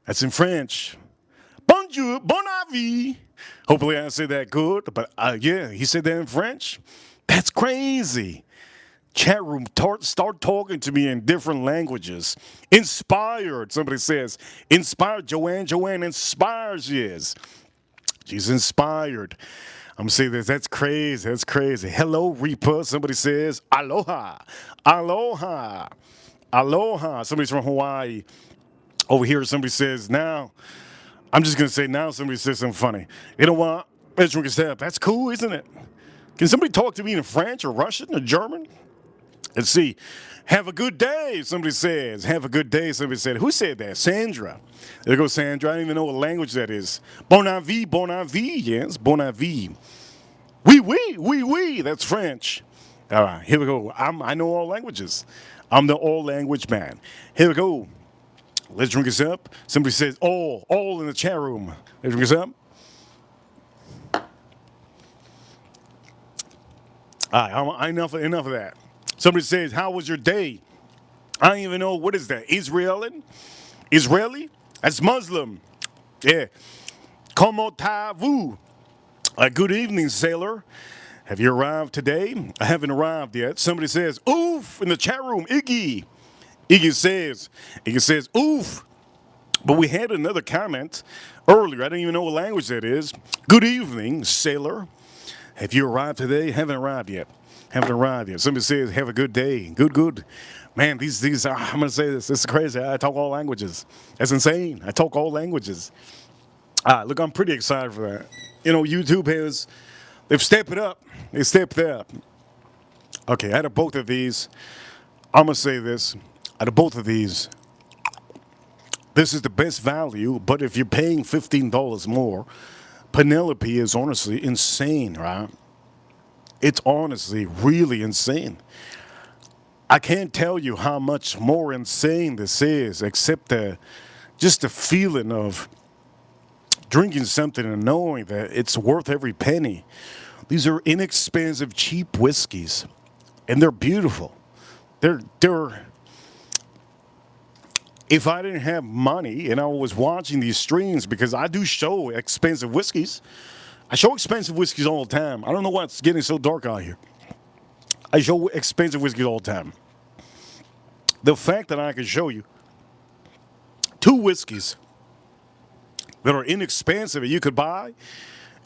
That's in French. Bonjour, bon avis. Hopefully I said that good, but yeah, he said that in French. That's crazy. Chat room, start talking to me in different languages. Inspired, somebody says. Inspired, Joanne. Joanne inspires, yes. She's inspired. I'm gonna say this. That's crazy. That's crazy. Hello, Reaper. Somebody says, aloha. Aloha. Aloha. Somebody's from Hawaii. Over here, somebody says, now. I'm just gonna say now somebody says something funny. You know what? Let's drink a step. That's cool, isn't it? Can somebody talk to me in French or Russian or German? Let's see. Have a good day, somebody says. Have a good day, somebody said. Who said that? Sandra. There goes Sandra. I don't even know what language that is. Bon avis, yes, bon avis. Oui, oui, oui, oui. That's French. All right, here we go. I know all languages. I'm the all language man. Here we go. Let's drink this up. Somebody says all in the chat room. Let's drink this up. All right, enough of that. Somebody says, how was your day? I don't even know, what is that? Israeli? That's Muslim. Yeah. Comment allez-vous? Good evening, sailor. Have you arrived today? I haven't arrived yet. Somebody says, oof, in the chat room. Iggy says, oof. But we had another comment earlier. I don't even know what language that is. Good evening, sailor. Have you arrived today? Haven't arrived yet. Somebody says, have a good day. Good. Man, these are, I'm going to say this. This is crazy. I talk all languages. That's insane. I talk all languages. Look, I'm pretty excited for that. You know, YouTube they've stepped it up. They stepped it up. Okay, out of both of these, I'm going to say this. Out of both of these, this is the best value, but if you're paying $15 more, Penelope is honestly insane, right? It's honestly really insane. I can't tell you how much more insane this is, except just the feeling of drinking something and knowing that it's worth every penny. These are inexpensive, cheap whiskeys, and they're beautiful. They're if I didn't have money and I was watching these streams, because I do show expensive whiskeys. I show expensive whiskeys all the time. I don't know why it's getting so dark out here. I show expensive whiskeys all the time. The fact that I can show you two whiskeys that are inexpensive and you could buy,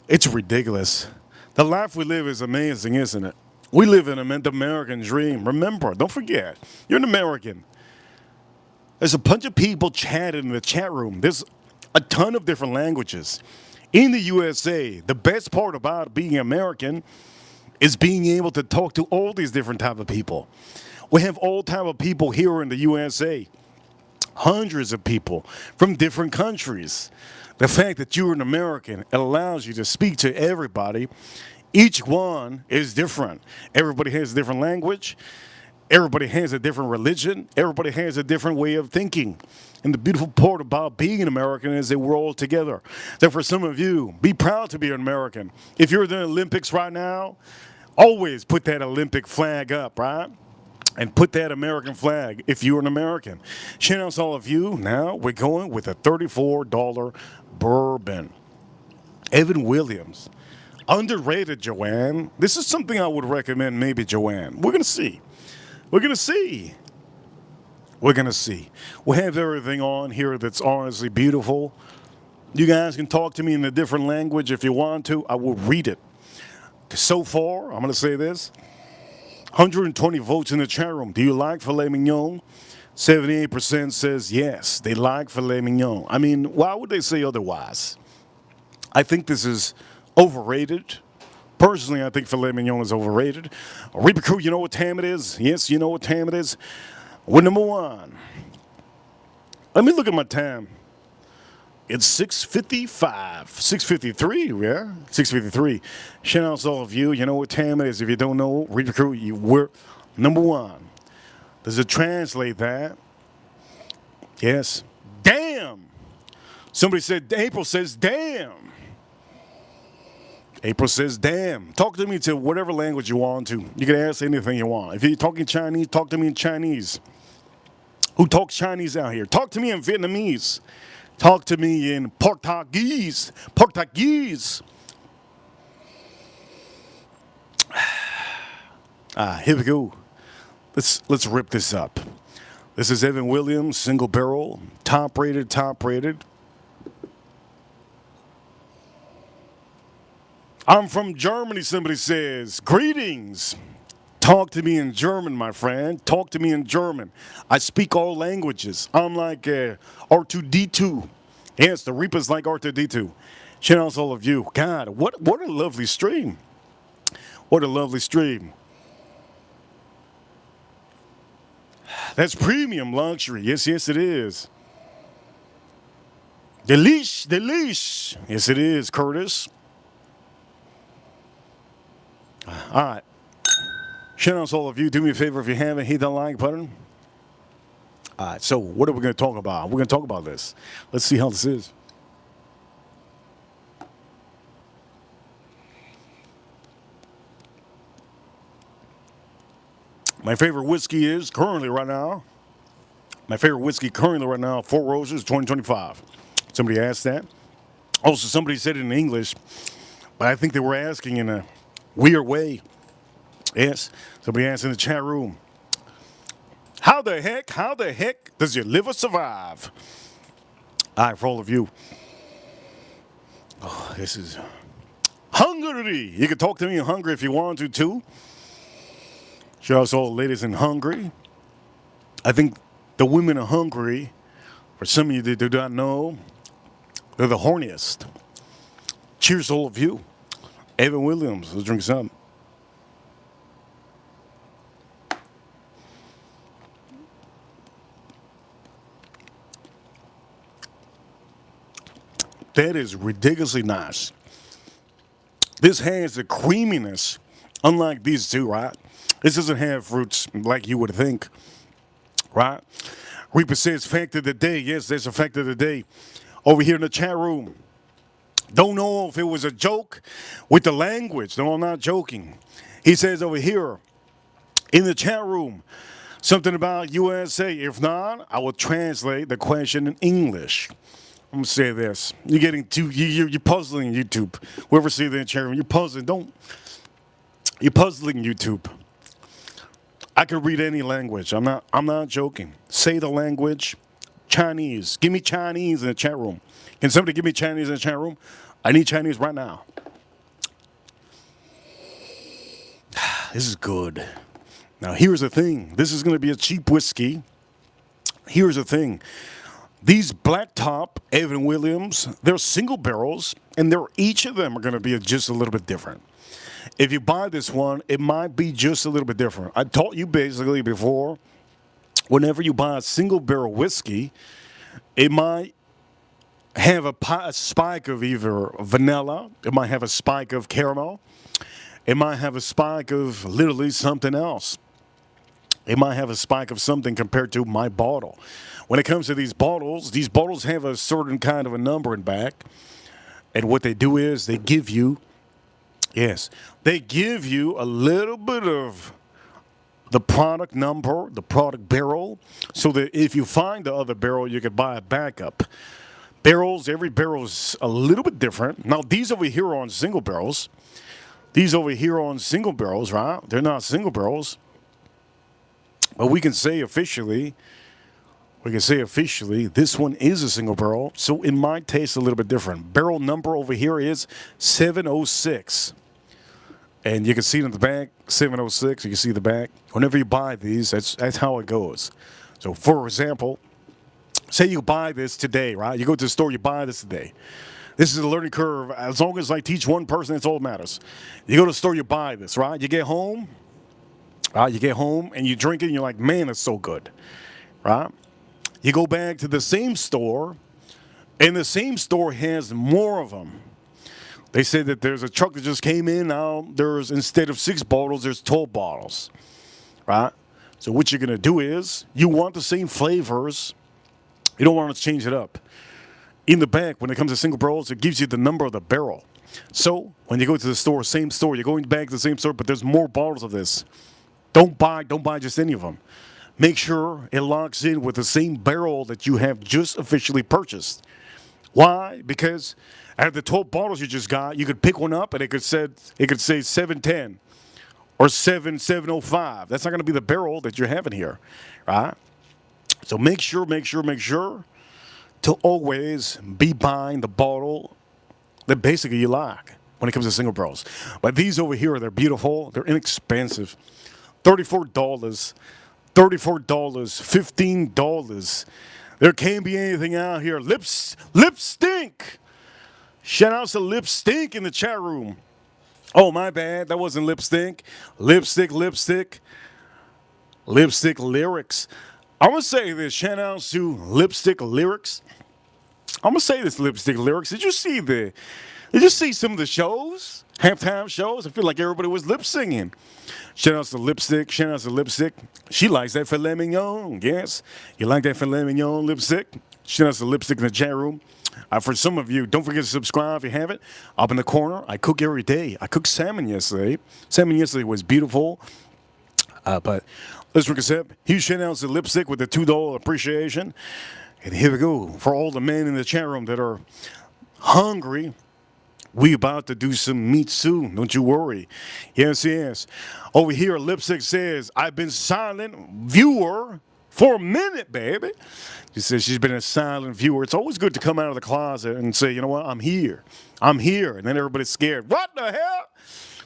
it's ridiculous. The life we live is amazing, isn't it? We live in the American dream. Remember, don't forget, you're an American. There's a bunch of people chatting in the chat room. There's a ton of different languages. In the USA, the best part about being American is being able to talk to all these different type of people. We have all type of people here in the USA. Hundreds of people from different countries. The fact that you're an American, it allows you to speak to everybody. Each one is different. Everybody has a different language. Everybody has a different religion. Everybody has a different way of thinking. And the beautiful part about being an American is that we're all together. That for some of you, be proud to be an American. If you're in the Olympics right now, always put that Olympic flag up, right? And put that American flag if you're an American. Shout out to all of you. Now we're going with a $34 bourbon. Evan Williams. Underrated, Joanne. This is something I would recommend, maybe, Joanne. We're going to see. We're going to see. We have everything on here that's honestly beautiful. You guys can talk to me in a different language if you want to. I will read it. So far, I'm going to say this. 120 votes in the chat room. Do you like filet mignon? 78% says yes, they like filet mignon. I mean, why would they say otherwise? I think this is overrated. Personally, I think filet mignon is overrated. Reaper Crew, you know what time it is? Yes, you know what time it is. We're number one. Let me look at my time. It's 6:55, 6:53, yeah, 6:53. Shout out to all of you. You know what time it is. If you don't know, Reaper Crew, we're number one. Does it translate that? Yes. Damn. Somebody said, April says, damn. April says, damn. Talk to me to whatever language you want to. You can ask anything you want. If you're talking Chinese, talk to me in Chinese. Who talks Chinese out here? Talk to me in Vietnamese. Talk to me in Portuguese. Portuguese. Here we go. Let's rip this up. This is Evan Williams, single barrel, top rated, top rated. I'm from Germany, somebody says. Greetings. Talk to me in German, my friend. Talk to me in German. I speak all languages. I'm like R2D2. Yes, the Reaper's like R2D2. Shout out to all of you. God, what a lovely stream. What a lovely stream. That's premium luxury. Yes, yes, it is. Delish, delish. Yes, it is, Curtis. All right. Shout out to all of you. Do me a favor if you haven't, hit that like button. All right, so what are we going to talk about? We're going to talk about this. Let's see how this is. My favorite whiskey is currently right now. My favorite whiskey currently right now, Four Roses 2025. Somebody asked that. Also, somebody said it in English, but I think they were asking in a weird way. Yes, somebody asked in the chat room. How the heck does your liver survive? All right, for all of you. Oh, this is Hungary. You can talk to me in Hungary if you want to, too. Shout out to all the ladies in Hungary. I think the women in Hungary, for some of you that do not know, they're the horniest. Cheers to all of you. Evan Williams, let's drink some. That is ridiculously nice. This has the creaminess, unlike these two, right? This doesn't have fruits like you would think, right? Reaper says fact of the day. Yes, there's a fact of the day over here in the chat room. Don't know if it was a joke with the language. No, I'm not joking. He says over here in the chat room something about USA. If not, I will translate the question in English. I'm gonna say this: you're getting too, you're puzzling YouTube. Whoever see that in the chat room, you're puzzling. You're puzzling YouTube. I can read any language. I'm not joking. Say the language. Chinese. Give me Chinese in the chat room. Can somebody give me Chinese in the chat room? I need Chinese right now. This is good. Now here's the thing. This is going to be a cheap whiskey. Here's the thing. These Black Top Evan Williams, they're single barrels, and each of them are going to be just a little bit different. If you buy this one, it might be just a little bit different. I taught you basically before, whenever you buy a single barrel whiskey, it might have a spike of either vanilla, it might have a spike of caramel, it might have a spike of literally something else. It might have a spike of something compared to my bottle. When it comes to these bottles have a certain kind of a number in back. And what they do is they give you a little bit of the product number, the product barrel, so that if you find the other barrel, you can buy a backup. Barrels, every barrel is a little bit different. Now, these over here are on single barrels. Right? They're not single barrels. But we can say officially, this one is a single barrel, so it might taste a little bit different. Barrel number over here is 706. And you can see it in the back, 706, you can see the back. Whenever you buy these, that's how it goes. So, for example, say you buy this today, right? You go to the store, you buy this today. This is a learning curve. As long as I teach one person, that's all that matters. You go to the store, you buy this, right? You get home, and you drink it, and you're like, man, it's so good, right? You go back to the same store, and the same store has more of them. They say that there's a truck that just came in. Now instead of 6 bottles, there's 12 bottles, right? So what you're going to do is you want the same flavors. You don't want to change it up. In the back, when it comes to single barrels, it gives you the number of the barrel. So when you go to the store, same store, you're going back to the same store, but there's more bottles of this. Don't buy just any of them. Make sure it locks in with the same barrel that you have just officially purchased. Why? Because out of the 12 bottles you just got, you could pick one up and it could say 710 or 705. That's not going to be the barrel that you're having here, right? So make sure to always be buying the bottle that basically you like when it comes to single barrels. But these over here, they're beautiful. They're inexpensive. $34, $15. There can't be anything out here. Lip stink. Shout out to Lip Stink in the chat room. Oh, my bad. That wasn't lip stink. Lipstick lyrics. I'm going to say this. Shout out to Lipstick lyrics. I'm going to say this, Lipstick lyrics. Did you see some of the shows? Halftime shows? I feel like everybody was lip singing. Shout out to Lipstick. Shout out to Lipstick. She likes that filet mignon. Yes. You like that filet mignon, Lipstick? Shout out to Lipstick in the chat room. For some of you, don't forget to subscribe if you haven't. Up in the corner, I cook every day. I cooked salmon yesterday. Salmon yesterday was beautiful. But let's drink a sip. Huge shout out to Lipstick with the $2 appreciation. And here we go. For all the men in the chat room that are hungry, we about to do some meat soon. Don't you worry. Yes. Over here, Lipstick says, I've been silent viewer for a minute, baby. She says she's been a silent viewer. It's always good to come out of the closet and say, you know what, I'm here. I'm here. And then everybody's scared. What the hell?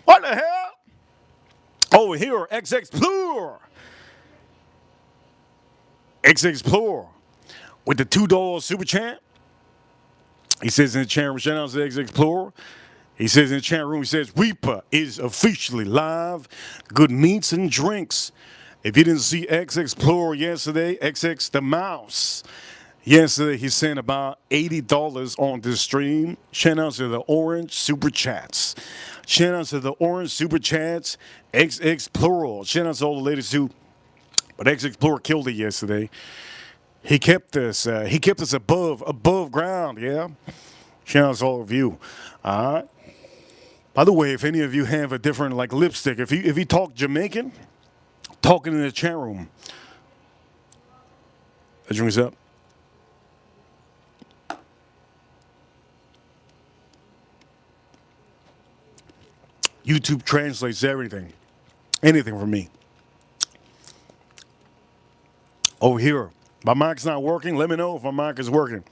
What the hell? Over here, XX Plur. XX Plur with the $2 super chat. He says in the chat room, shout out to XX Plur. He says in the chat room, he says, Reaper is officially live. Good meats and drinks. If you didn't see XX Plur yesterday, XX the Mouse. Yesterday, he sent about $80 on this stream. Shout out to the Orange Super Chats. Shout out to the Orange Super Chats. XX Plural. Shout out to all the ladies too. But XX Plural killed it yesterday. He kept us above ground, yeah? Shout out to all of you. All right. By the way, if any of you have a different like lipstick, if you talk Jamaican, talking in the chat room. That drinks up. YouTube translates everything. Anything for me. Over here. My mic's not working. Let me know if my mic is working.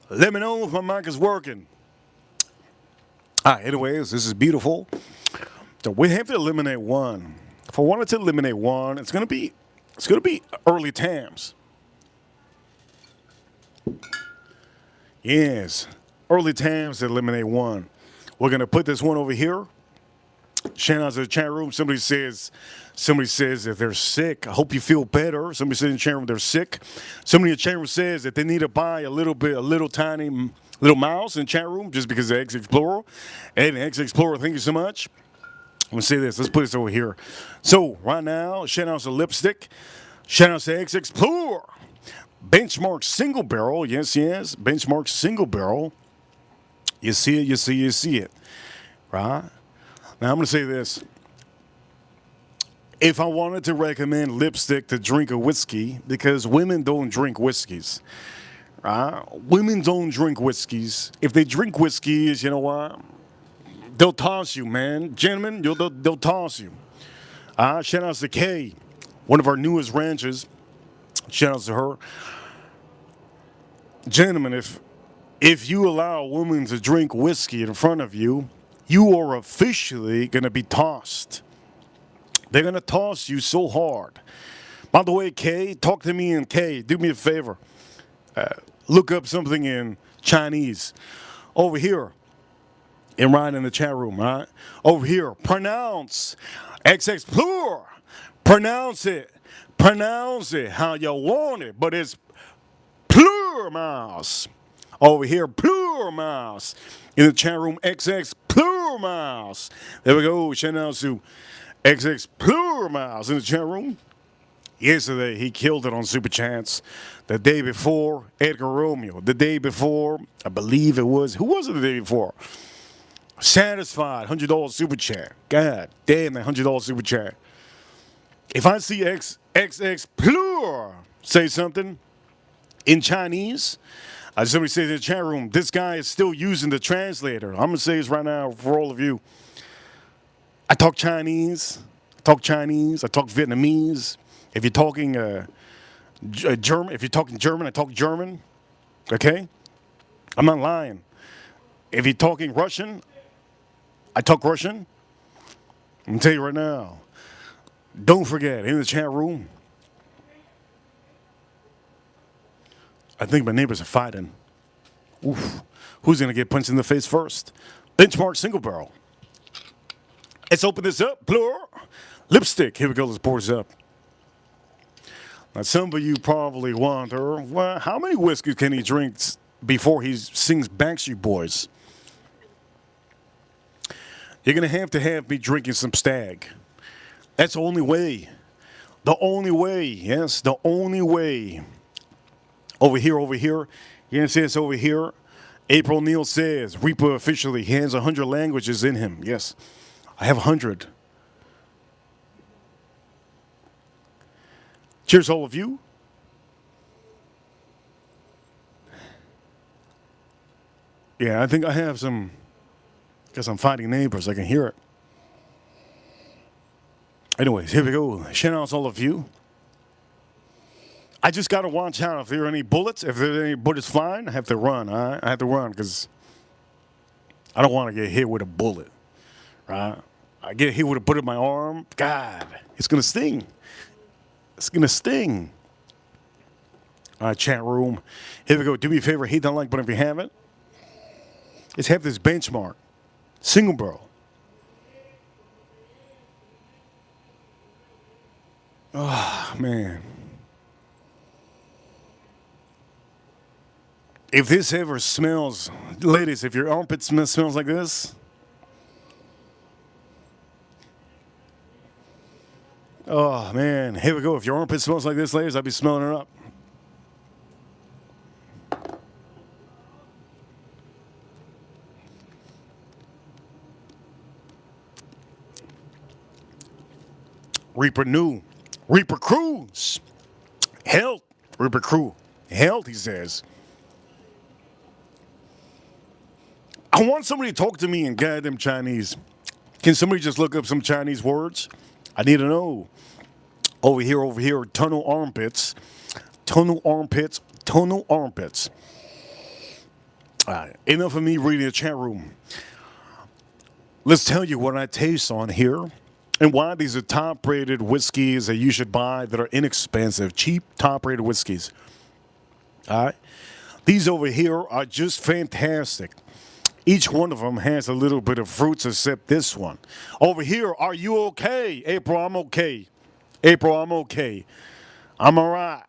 Let me know if my mic is working. Anyways, this is beautiful. So we have to eliminate one. If I wanted to eliminate one, it's gonna be early Tams. Yes. Early Tams to eliminate one. We're gonna put this one over here. Shout out to the chat room. Somebody says that they're sick. I hope you feel better. Somebody says in the chat room they're sick. Somebody in the chat room says that they need to buy a little tiny mouse in the chat room just because of X Explorer. And X Explorer, thank you so much. I'm gonna say this. Let's put this over here. So right now, shout out to Lipstick. Shout out to X Explorer. Benchmark single barrel. Yes. Benchmark single barrel. You see it. Right? Now, I'm going to say this. If I wanted to recommend Lipstick to drink a whiskey, because women don't drink whiskeys, right? Women don't drink whiskeys. If they drink whiskeys, you know what? They'll toss you, man. Gentlemen, they'll toss you. Shout out to Kay, one of our newest ranchers. Shout out to her. Gentlemen, if you allow a woman to drink whiskey in front of you, you are officially going to be tossed. They're going to toss you so hard. By the way, Kay, talk to me in Kay. Do me a favor. Look up something in Chinese. Over here. And right in the chat room, right? Over here. Pronounce. XX Plur. Pronounce it. Pronounce it how you want it. But it's Plur Mouse. Over here, Plur Mouse. In the chat room, XX Plur Mouse. There we go. Shout out to XX Plur Mouse in the chat room. Yesterday, he killed it on Super Chats. The day before, Edgar Romeo. The day before, I believe it was, who was it the day before? Satisfied, $100 Super Chat. God damn, that $100 Super Chat. If I see XX Plur say something in Chinese, Somebody says in the chat room, this guy is still using the translator. I'm going to say this right now for all of you. I talk Chinese. I talk Vietnamese. If you're talking German, I talk German. Okay? I'm not lying. If you're talking Russian, I talk Russian. I'm going to tell you right now. Don't forget, in the chat room, I think my neighbors are fighting. Oof. Who's going to get punched in the face first? Benchmark single barrel. Let's open this up. Blur. Lipstick. Here we go. Let's pour this up. Now, some of you probably wonder, well, how many whiskeys can he drink before he sings Backstreet Boys? You're going to have me drinking some Stag. That's the only way. The only way. Yes, the only way. Over here. You can see this over here. April Neal says, Reaper officially, he has 100 languages in him. Yes, I have 100. Cheers, all of you. Yeah, I think I have some, because I'm fighting neighbors. I can hear it. Anyways, here we go. Shout out to all of you. I just got to watch out if there are any bullets. If there are any bullets flying, I have to run. All right? I have to run because I don't want to get hit with a bullet. Right? I get hit with a bullet in my arm. God, it's going to sting. It's going to sting. All right, chat room. Here we go. Do me a favor. Hit that like button if you haven't. Let's have this benchmark. Single barrel. Oh, man. If this ever smells, ladies, if your armpit smells like this, oh, man. Here we go. If your armpit smells like this, ladies, I'll be smelling it up. Reaper New. Reaper Cruise. Health. Reaper Crew. Health, he says. I want somebody to talk to me in goddamn Chinese. Can somebody just look up some Chinese words? I need to know. Over here, tunnel armpits. Tunnel armpits. All right, enough of me reading the chat room. Let's tell you what I taste on here and why these are top-rated whiskeys that you should buy that are inexpensive, cheap, top-rated whiskeys. All right? These over here are just fantastic. Each one of them has a little bit of fruits except this one. Over here, are you okay? April, I'm okay. I'm all right.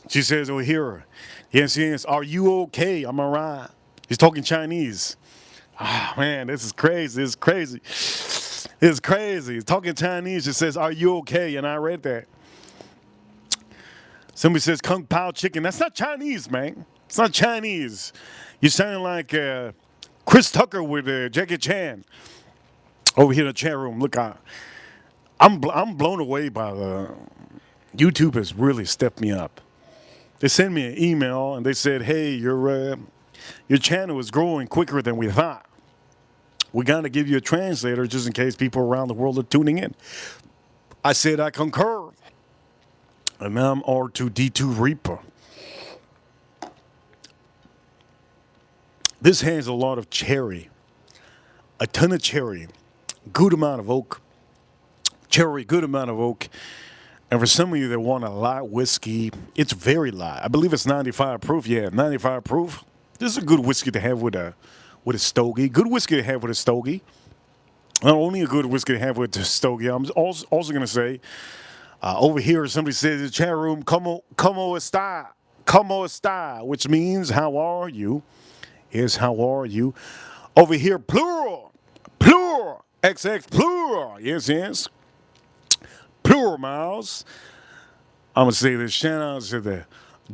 She says over here, yes, are you okay? I'm all right. He's talking Chinese. Ah, man, this is crazy. It's crazy. He's talking Chinese. She says, are you okay? And I read that. Somebody says, Kung Pao chicken. That's not Chinese, man. It's not Chinese. You sound like Chris Tucker with Jackie Chan. Over here in the chat room. Look, I'm blown away by the YouTube has really stepped me up. They sent me an email and they said, hey, your channel is growing quicker than we thought. We got to give you a translator just in case people around the world are tuning in. I said I concur. And now I'm R2D2 Reaper. This has a lot of cherry. A ton of cherry. Good amount of oak. Cherry, good amount of oak. And for some of you that want a light whiskey, it's very light. I believe it's 95 proof. Yeah, 95 proof. This is a good whiskey to have with a Stogie. Good whiskey to have with a Stogie. Not only a good whiskey to have with a Stogie, I'm also going to say, over here, somebody says in the chat room, como está, which means, how are you? Here's how are you. Over here, plural, XX, plural. Yes. Plural miles. I'm going to say this. Shout out to the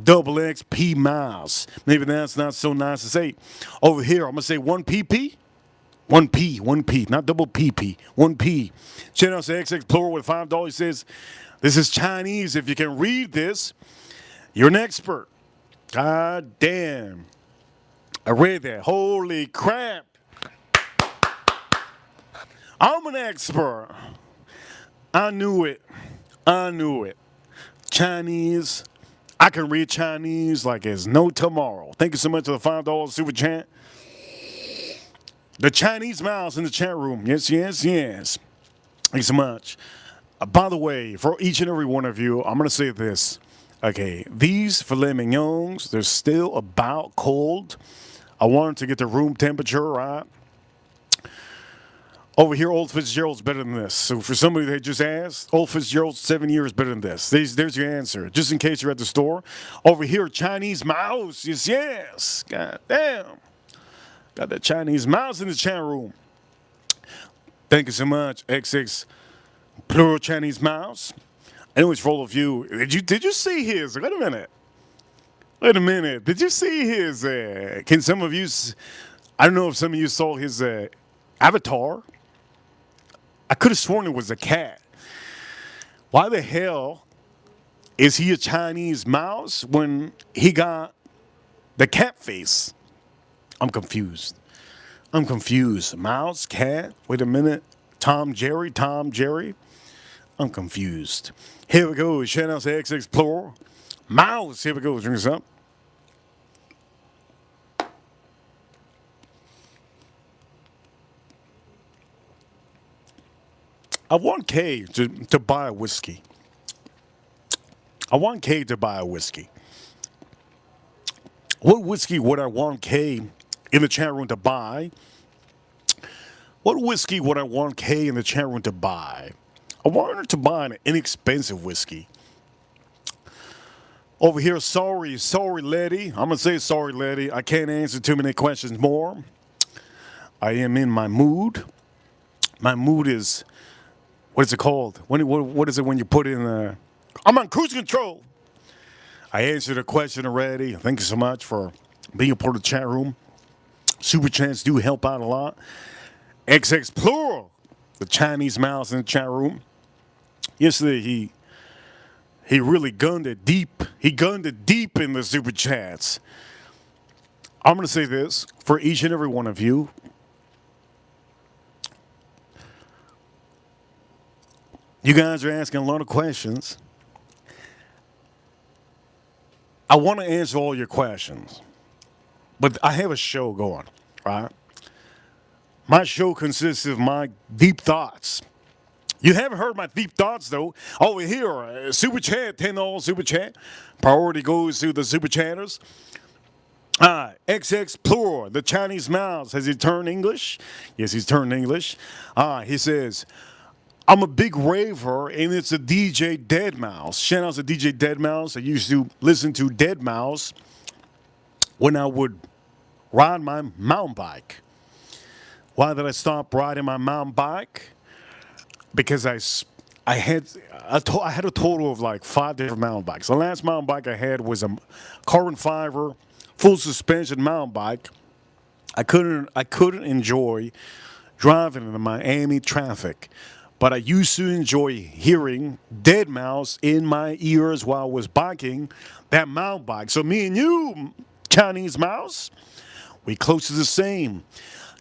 double XP miles. Maybe that's not so nice to say. Over here, I'm going to say 1 PP. 1P, not double PP. 1P. Shout out to XX Plural with $5. He says, this is Chinese. If you can read this, you're an expert. God damn. I read that. Holy crap. I'm an expert. I knew it. I knew it. Chinese. I can read Chinese like it's no tomorrow. Thank you so much for the $5 super chat. The Chinese mouse in the chat room. Yes, yes, yes. Thank you so much. By the way, for each and every one of you, I'm going to say this. Okay, these filet mignons, they're still about cold. I wanted to get the room temperature right. Over here, Old Fitzgerald's better than this. So for somebody that just asked, Old Fitzgerald's 7 years better than this. There's your answer. Just in case you're at the store. Over here, Chinese mouse. Yes, yes. God damn. Got that Chinese mouse in the chat room. Thank you so much, XX Plural Chinese mouse. Anyways, for all of you, did you see his? Wait a minute. Wait a minute. Did you see his? Can some of you? I don't know if some of you saw his avatar. I could have sworn it was a cat. Why the hell is he a Chinese mouse when he got the cat face? I'm confused. I'm confused. Mouse, cat. Wait a minute. Tom, Jerry. I'm confused. Here we go. Shout out to XX Plural. Mouse. Here we go. Drink this up. I want K to buy a whiskey. I want K to buy a whiskey. What whiskey would I want K in the chat room to buy? What whiskey would I want K in the chat room to buy? I want her to buy an inexpensive whiskey. Over here, sorry, lady. I'm going to say sorry, lady. I can't answer too many questions more. I am in my mood. My mood is, what is it called? What is it when you put in I'm on cruise control. I answered a question already. Thank you so much for being a part of the chat room. Super chats do help out a lot. XX Plural, the Chinese mouse in the chat room. Yesterday, he really gunned it deep. He gunned it deep in the super chats. I'm going to say this for each and every one of you. You guys are asking a lot of questions. I want to answer all your questions, but I have a show going, right? My show consists of my deep thoughts. You haven't heard my deep thoughts, though. Over here, super chat, $10 super chat. Priority goes to the super chatters. XX Plural, the Chinese mouse. Has he turned English? Yes, he's turned English. He says, I'm a big raver, and it's a DJ Deadmau5. Shout out to DJ Deadmau5. I used to listen to Deadmau5 when I would ride my mountain bike. Why did I stop riding my mountain bike? Because I had a total of like 5 different mountain bikes. The last mountain bike I had was a carbon fiber, full suspension mountain bike. I couldn't enjoy driving in the Miami traffic. But I used to enjoy hearing Deadmau5 in my ears while I was biking that mountain bike. So me and you, Chinese mouse, we close to the same.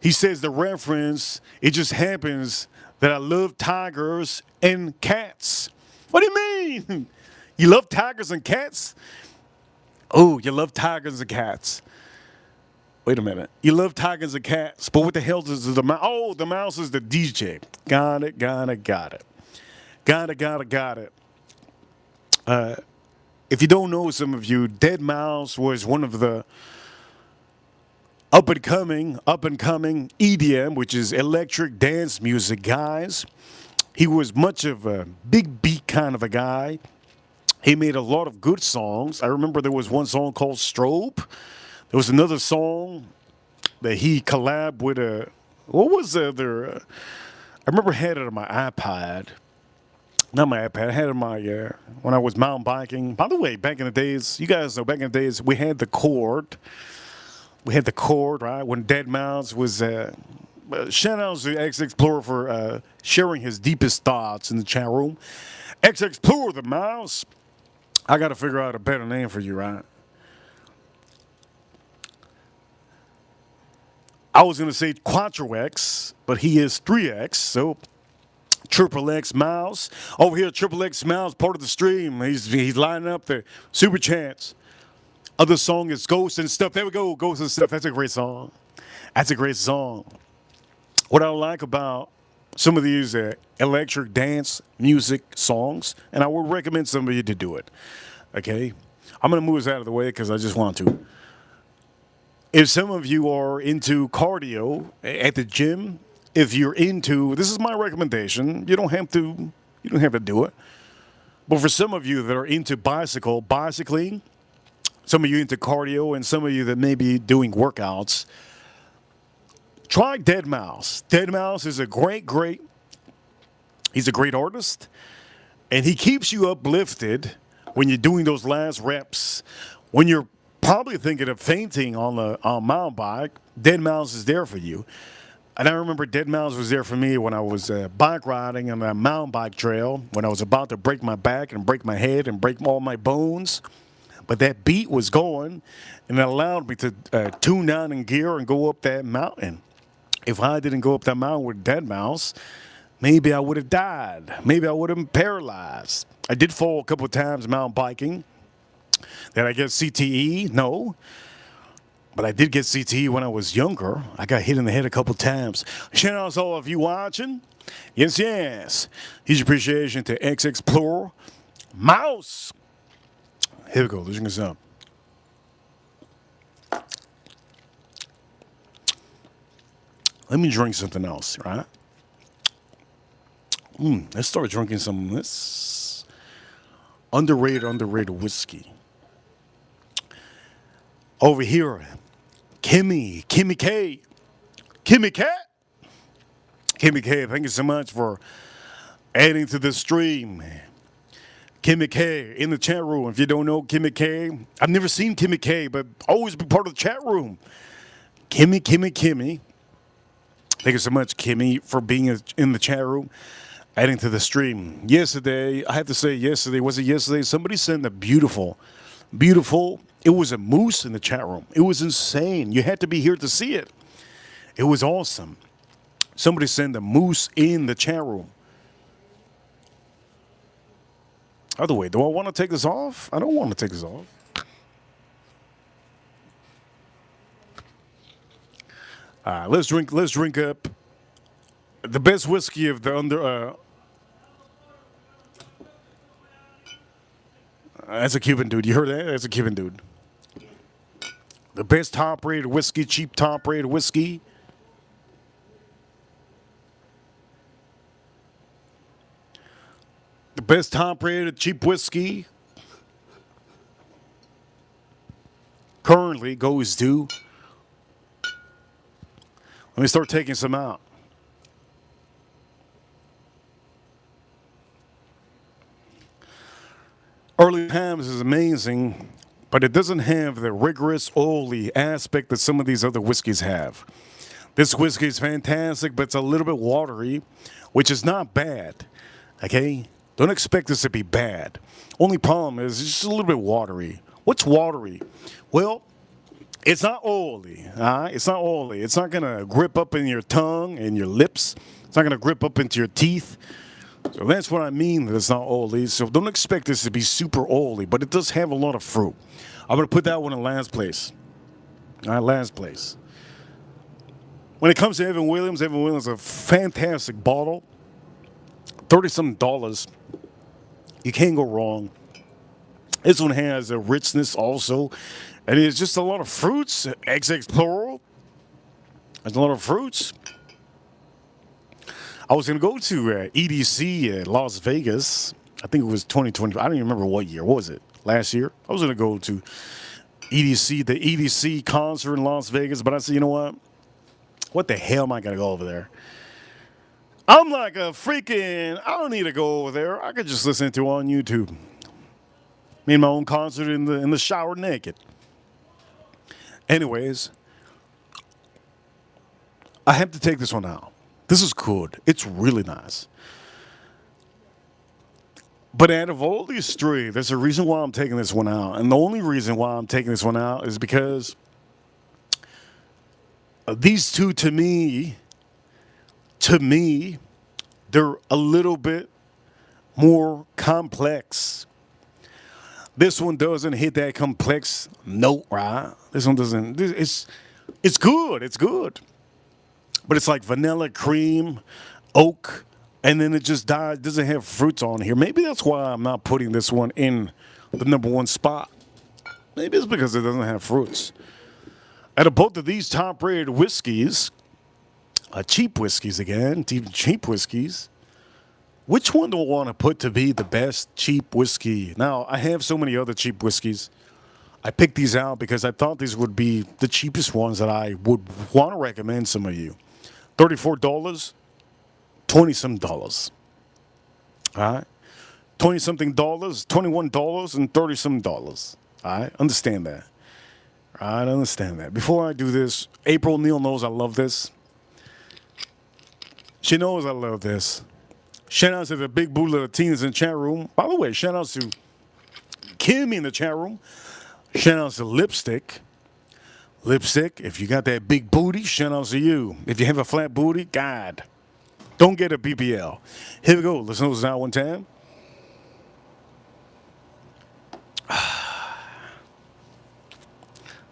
He says the reference, it just happens that I love tigers and cats. What do you mean? You love tigers and cats? Oh, you love tigers and cats. Wait a minute. You love tigers and cats, but what the hell is the mouse? Oh, the mouse is the DJ. Got it. If you don't know, some of you, Deadmau5 was one of the up and coming EDM, which is electric dance music guys. He was much of a big beat kind of a guy. He made a lot of good songs. I remember there was one song called Strobe. There was another song that he collabed with what was the other? I remember I had it on my iPad. Not my iPad. I had it on my, when I was mountain biking. By the way, back in the days, you guys know, back in the days, we had the cord. Right? When Deadmau5 was, shout out to XX Plural for sharing his deepest thoughts in the chat room. XX Plural, the mouse. I got to figure out a better name for you, right? I was going to say Quattro X, but he is 3X, so Triple X Miles. Over here, Triple X Miles, part of the stream. He's lining up the super chance. Other song is Ghost and Stuff. There we go, Ghost and Stuff. That's a great song. That's a great song. What I like about some of these electric dance music songs, and I would recommend somebody to do it. Okay? I'm going to move this out of the way because I just want to. If some of you are into cardio at the gym, if you're into, this is my recommendation. You don't have to do it. But for some of you that are into bicycling, some of you into cardio, and some of you that may be doing workouts, try Dead Mouse. Dead Mouse is a great, he's a great artist, and he keeps you uplifted when you're doing those last reps. When you're probably thinking of fainting on a mountain bike, Dead Mouse is there for you. And I remember Dead Mouse was there for me when I was bike riding on a mountain bike trail, when I was about to break my back and break my head and break all my bones. But that beat was going, and it allowed me to tune down in gear and go up that mountain. If I didn't go up that mountain with Dead Mouse, maybe I would have died. Maybe I would have been paralyzed. I did fall a couple of times mountain biking. Did I get CTE? No. But I did get CTE when I was younger. I got hit in the head a couple times. Shout out to all of you watching. Yes, yes. Huge appreciation to X Explorer Mouse. Here we go. Let's drink this up. Let me drink something else, right? Let's start drinking some of this underrated whiskey. Over here, Kimmy K. Kimmy K, thank you so much for adding to the stream. Kimmy K in the chat room. If you don't know Kimmy K, I've never seen Kimmy K, but always be part of the chat room. Kimmy. Thank you so much, Kimmy, for being in the chat room, adding to the stream. Yesterday, I have to say was it yesterday? Somebody sent a beautiful, it was a moose in the chat room. It was insane. You had to be here to see it. It was awesome. Somebody sent a moose in the chat room. Other way, do I want to take this off? I don't want to take this off. Let's drink up the best whiskey of the under. That's a Cuban dude. You heard that? That's a Cuban dude. The best top-rated whiskey, cheap top-rated whiskey. The best top-rated cheap whiskey currently goes to. Let me start taking some out. Early Times is amazing, but it doesn't have the rigorous, oily aspect that some of these other whiskeys have. This whiskey is fantastic, but it's a little bit watery, which is not bad. Okay? Don't expect this to be bad. Only problem is it's just a little bit watery. What's watery? Well, it's not oily. It's not oily. It's not going to grip up in your tongue and your lips. It's not going to grip up into your teeth. So that's what I mean that it's not oily. So don't expect this to be super oily, but it does have a lot of fruit. I'm going to put that one in last place. All right, last place. When it comes to Evan Williams is a fantastic bottle. $30-something. You can't go wrong. This one has a richness also. And it's just a lot of fruits. XX plural. There's a lot of fruits. I was going to go to EDC Las Vegas. I think it was 2020. I don't even remember what year. What was it? Last year? I was going to go to the EDC concert in Las Vegas. But I said, you know what? What the hell am I going to go over there? I'm like a freaking, I don't need to go over there. I could just listen to it on YouTube. Made my own concert in the shower naked. Anyways, I have to take this one out. This is good. It's really nice. But out of all these three, there's a reason why I'm taking this one out. And the only reason why I'm taking this one out is because These two to me, they're a little bit more complex. This one doesn't hit that complex note, right? This one doesn't. It's good. It's good, but it's like vanilla cream, oak, and then it just doesn't have fruits on here. Maybe that's why I'm not putting this one in the number one spot. Maybe it's because it doesn't have fruits. Out of both of these top-rated whiskeys, cheap whiskeys again, cheap whiskeys. Which one do I want to put to be the best cheap whiskey? Now, I have so many other cheap whiskeys. I picked these out because I thought these would be the cheapest ones that I would want to recommend some of you. $34, 20 some dollars. All right? 20 something dollars, $21 and 30 some dollars. All right? Understand that. All right? Understand that. Before I do this, April Neal knows I love this. She knows I love this. Shout out to the big boo Latinas in the chat room. By the way, shout out to Kimmy in the chat room. Shout out to Lipstick. Lipstick, if you got that big booty, shout out to you. If you have a flat booty, God, don't get a BBL. Here we go. Let's know this out one time.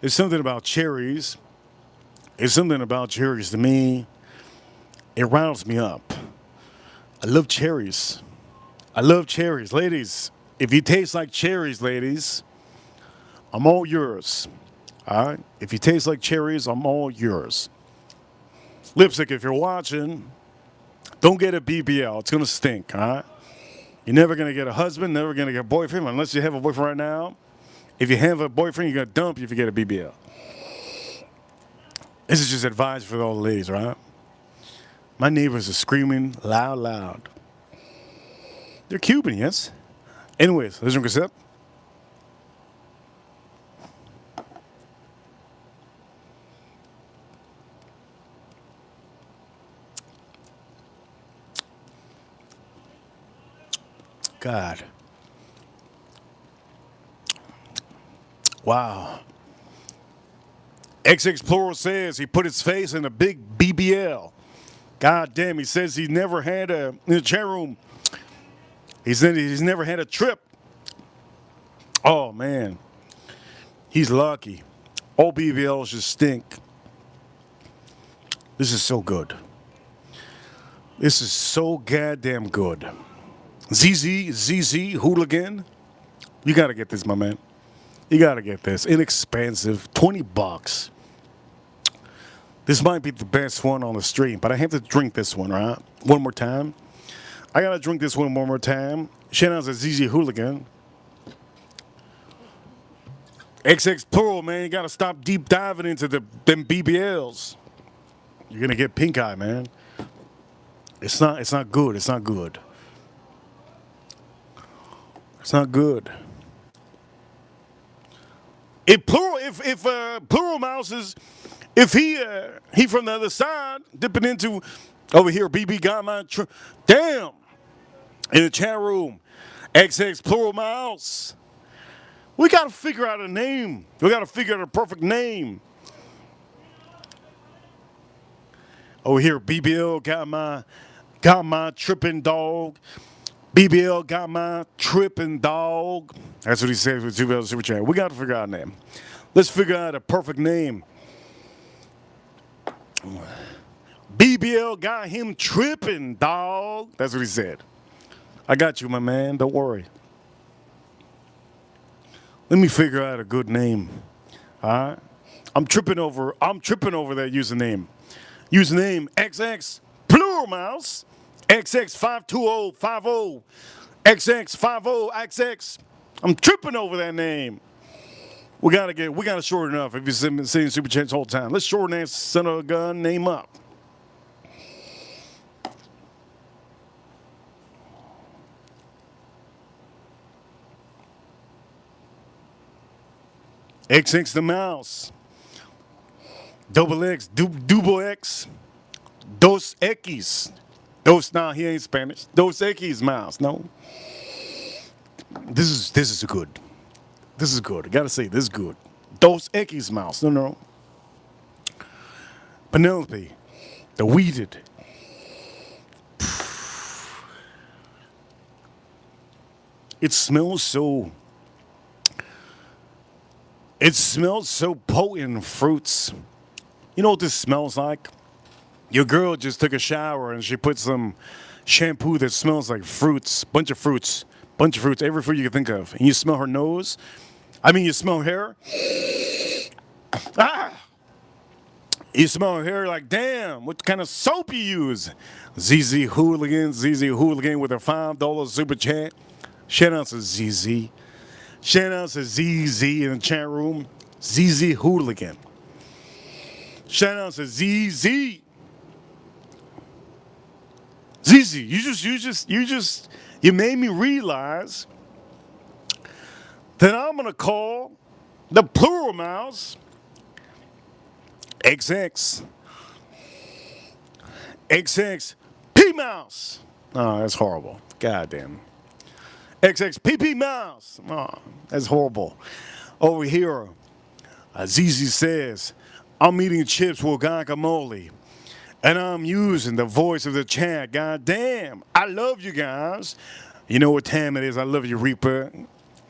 There's something about cherries. There's something about cherries to me. It rounds me up. I love cherries. I love cherries. Ladies, if you taste like cherries, ladies, I'm all yours. All right? If you taste like cherries, I'm all yours. Lipstick, if you're watching, don't get a BBL. It's going to stink, all right? You're never going to get a husband, never going to get a boyfriend, unless you have a boyfriend right now. If you have a boyfriend, you're going to dump you if you get a BBL. This is just advice for all the ladies, right? My neighbors are screaming loud. They're Cuban, yes? Anyways, let's drink a sip. God. Wow. XX Plural says he put his face in a big BBL. God damn, he says he never had in the chat room. He said he's never had a trip. Oh, man. He's lucky. All BBLs just stink. This is so good. This is so goddamn good. ZZ, Hooligan. You got to get this, my man. You got to get this. Inexpensive. $20. This might be the best one on the stream, but I have to drink this one, right? One more time. I got to drink this one more time. Shout out to ZZ Hooligan. XX Plural, man. You got to stop deep diving into them BBLs. You're going to get pink eye, man. It's not good. It's not good. It's not good. If Plural Mouse is... If he from the other side, dipping into over here, BB got my damn in the chat room, XX Plural Mouse. We got to figure out a name. We got to figure out a perfect name. Over here, BBL got my tripping dog. BBL got my tripping dog. That's what he says with $2 super chat. We got to figure out a name. Let's figure out a perfect name. BBL got him tripping, dog. That's what he said. I got you, my man. Don't worry. Let me figure out a good name. All right? I'm tripping over that username. Username XX Plural Mouse. XX52050. XX50XX. I'm tripping over that name. We gotta shorten it up. If you've been seeing super chats the whole time, let's shorten that son of a gun name up. XX the mouse. Double X, double X. Dos X. Nah, he ain't Spanish. Dos X mouse. No. This is good. This is good. I gotta say, this is good. Dos X mouse. No. Penelope, the weeded. It smells so. It smells so potent, fruits. You know what this smells like? Your girl just took a shower and she put some shampoo that smells like fruits, bunch of fruits, every fruit you can think of. And you smell her nose. I mean, you smell hair. Ah! You smell her hair like, damn, what kind of soap you use? ZZ Hooligan with a $5 super chat. Shout out to ZZ. Shout out to ZZ in the chat room. ZZ Hooligan. Shout out to ZZ. ZZ, you made me realize that I'm gonna call the plural mouse XX P mouse. Oh, that's horrible. God damn. XXPP mouse. Oh, that's horrible. Over here, ZZ says, I'm eating chips with guacamole. And I'm using the voice of the chat. God damn. I love you guys. You know what time it is. I love you, Reaper.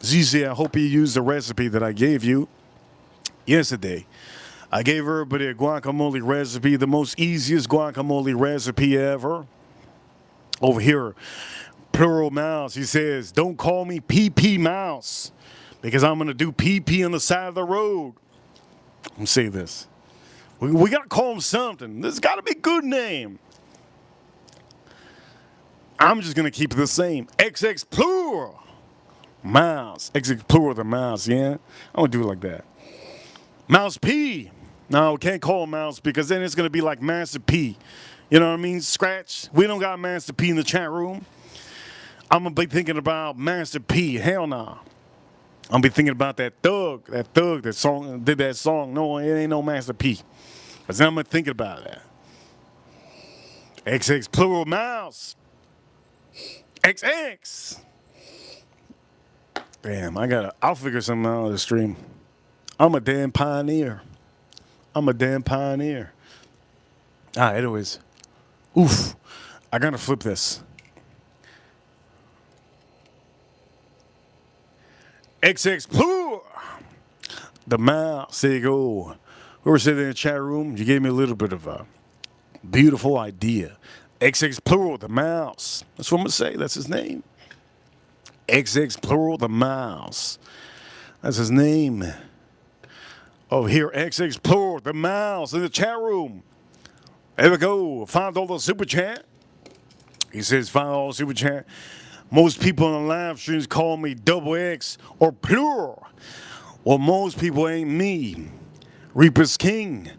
ZZ, I hope you used the recipe that I gave you yesterday. I gave everybody a guacamole recipe, the most easiest guacamole recipe ever. Over here, Plural Mouse, he says, don't call me PP Mouse because I'm going to do PP on the side of the road. Let me say this. We got to call him something. This has got to be a good name. I'm just going to keep it the same. XX Plural Mouse. XX Plural the Mouse, yeah? I'm going to do it like that. Mouse P. No, we can't call him Mouse because then it's going to be like Master P. You know what I mean? Scratch. We don't got Master P in the chat room. I'm going to be thinking about Master P. Hell nah. I'm going to be thinking about that thug that did that song. No, it ain't no Master P. But now I'm going to think about that. XX Plural Mouse. XX. Damn, I'll figure something out on the stream. I'm a damn pioneer. Anyways. Oof. I gotta flip this. XX Plural. The mouse. There you go. Whoever said in the chat room, you gave me a little bit of a beautiful idea. XX Plural, the mouse. That's what I'm going to say. That's his name. XX Plural, the mouse. That's his name. Oh, here, XX Plural, the mouse in the chat room. There we go. $5 super chat. He says $5 super chat. Most people on the live streams call me double X or plural. Well, most people ain't me. Reaper's King.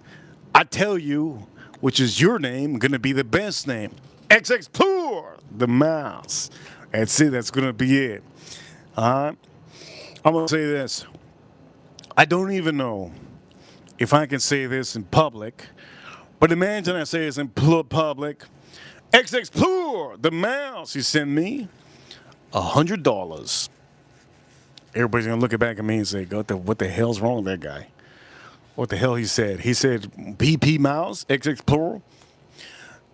I tell you, which is your name, gonna be the best name. XX Plural, the mouse. That's it, that's gonna be it. Alright? I'm gonna say this. I don't even know if I can say this in public, but imagine I say this in public. XX Plural, the mouse, he sent me $100. Everybody's gonna look back at me and say, what the hell's wrong with that guy? What the hell he said? He said BP Mouse, XX Plural.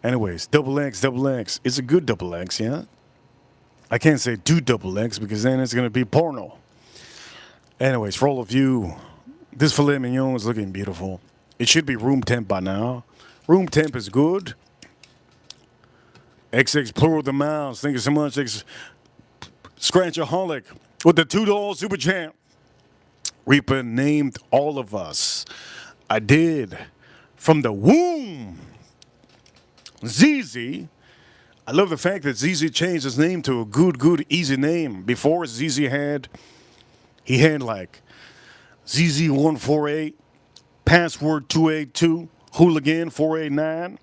Anyways, double X. It's a good double X, yeah? I can't say do double X because then it's going to be porno. Anyways, for all of you, this filet mignon is looking beautiful. It should be room temp by now. Room temp is good. XX Plural the Mouse. Thank you so much. Scratchaholic with the $2 super chat. Reaper named all of us. I did. From the womb. ZZ. I love the fact that ZZ changed his name to a good, easy name. Before ZZ he had like ZZ148, password 282, hooligan 489.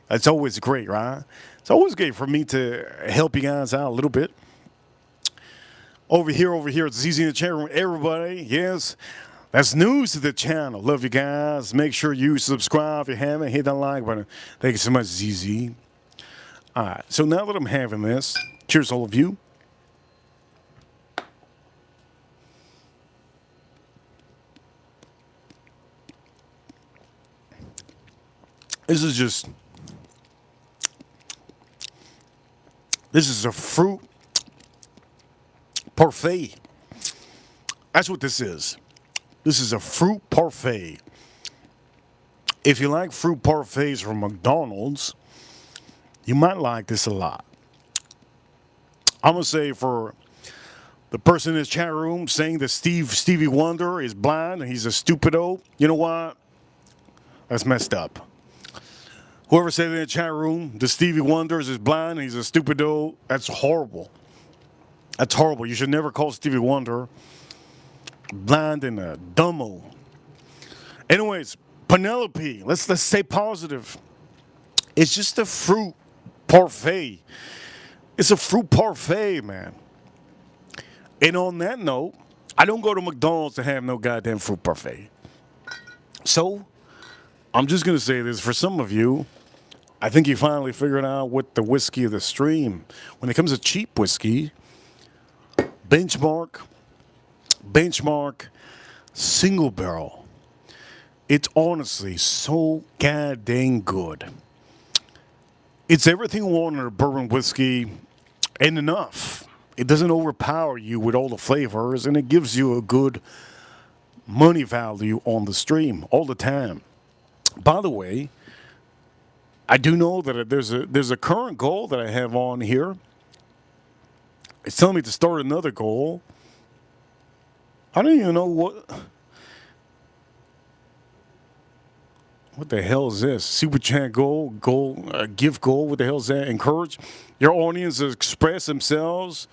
That's always great, right? It's always great for me to help you guys out a little bit. Over here, it's ZZ in the chat room. Everybody, yes, that's news to the channel. Love you guys. Make sure you subscribe if you haven't. Hit that like button. Thank you so much, ZZ. All right, so now that I'm having this, cheers all of you. This is just, this is a fruit parfait. That's what this is. This is a fruit parfait. If you like fruit parfaits from McDonald's, you might like this a lot. I'm going to say for the person in this chat room saying that Stevie Wonder is blind and he's a stupido, you know what? That's messed up. Whoever said in the chat room that Stevie Wonder is blind and he's a stupido, that's horrible. That's horrible. You should never call Stevie Wonder blind and a dumbo. Anyways, Penelope, let's stay positive. It's just a fruit parfait. It's a fruit parfait, man. And on that note, I don't go to McDonald's to have no goddamn fruit parfait. So, I'm just going to say this. For some of you, I think you finally figured out what the whiskey of the stream. When it comes to cheap whiskey, benchmark, single barrel. It's honestly so goddamn good. It's everything you want in a bourbon whiskey and enough. It doesn't overpower you with all the flavors, and it gives you a good money value on the stream all the time. By the way, I do know that there's a current goal that I have on here. It's telling me to start another goal. I don't even know what the hell is this? Super chat goal, gift goal. What the hell is that? Encourage your audience to express themselves.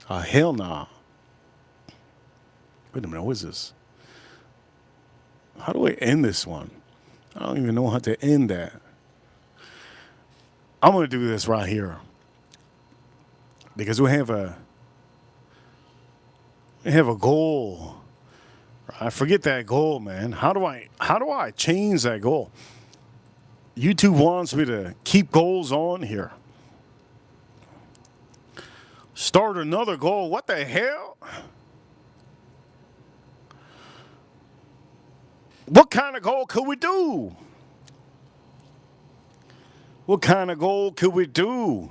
Hell nah. Wait a minute, what is this? How do I end this one? I don't even know how to end that. I'm going to do this right here. Because we have a goal. I forget that goal, man. How do I change that goal? YouTube wants me to keep goals on here. Start another goal. What the hell? What kind of goal could we do? What kind of goal could we do?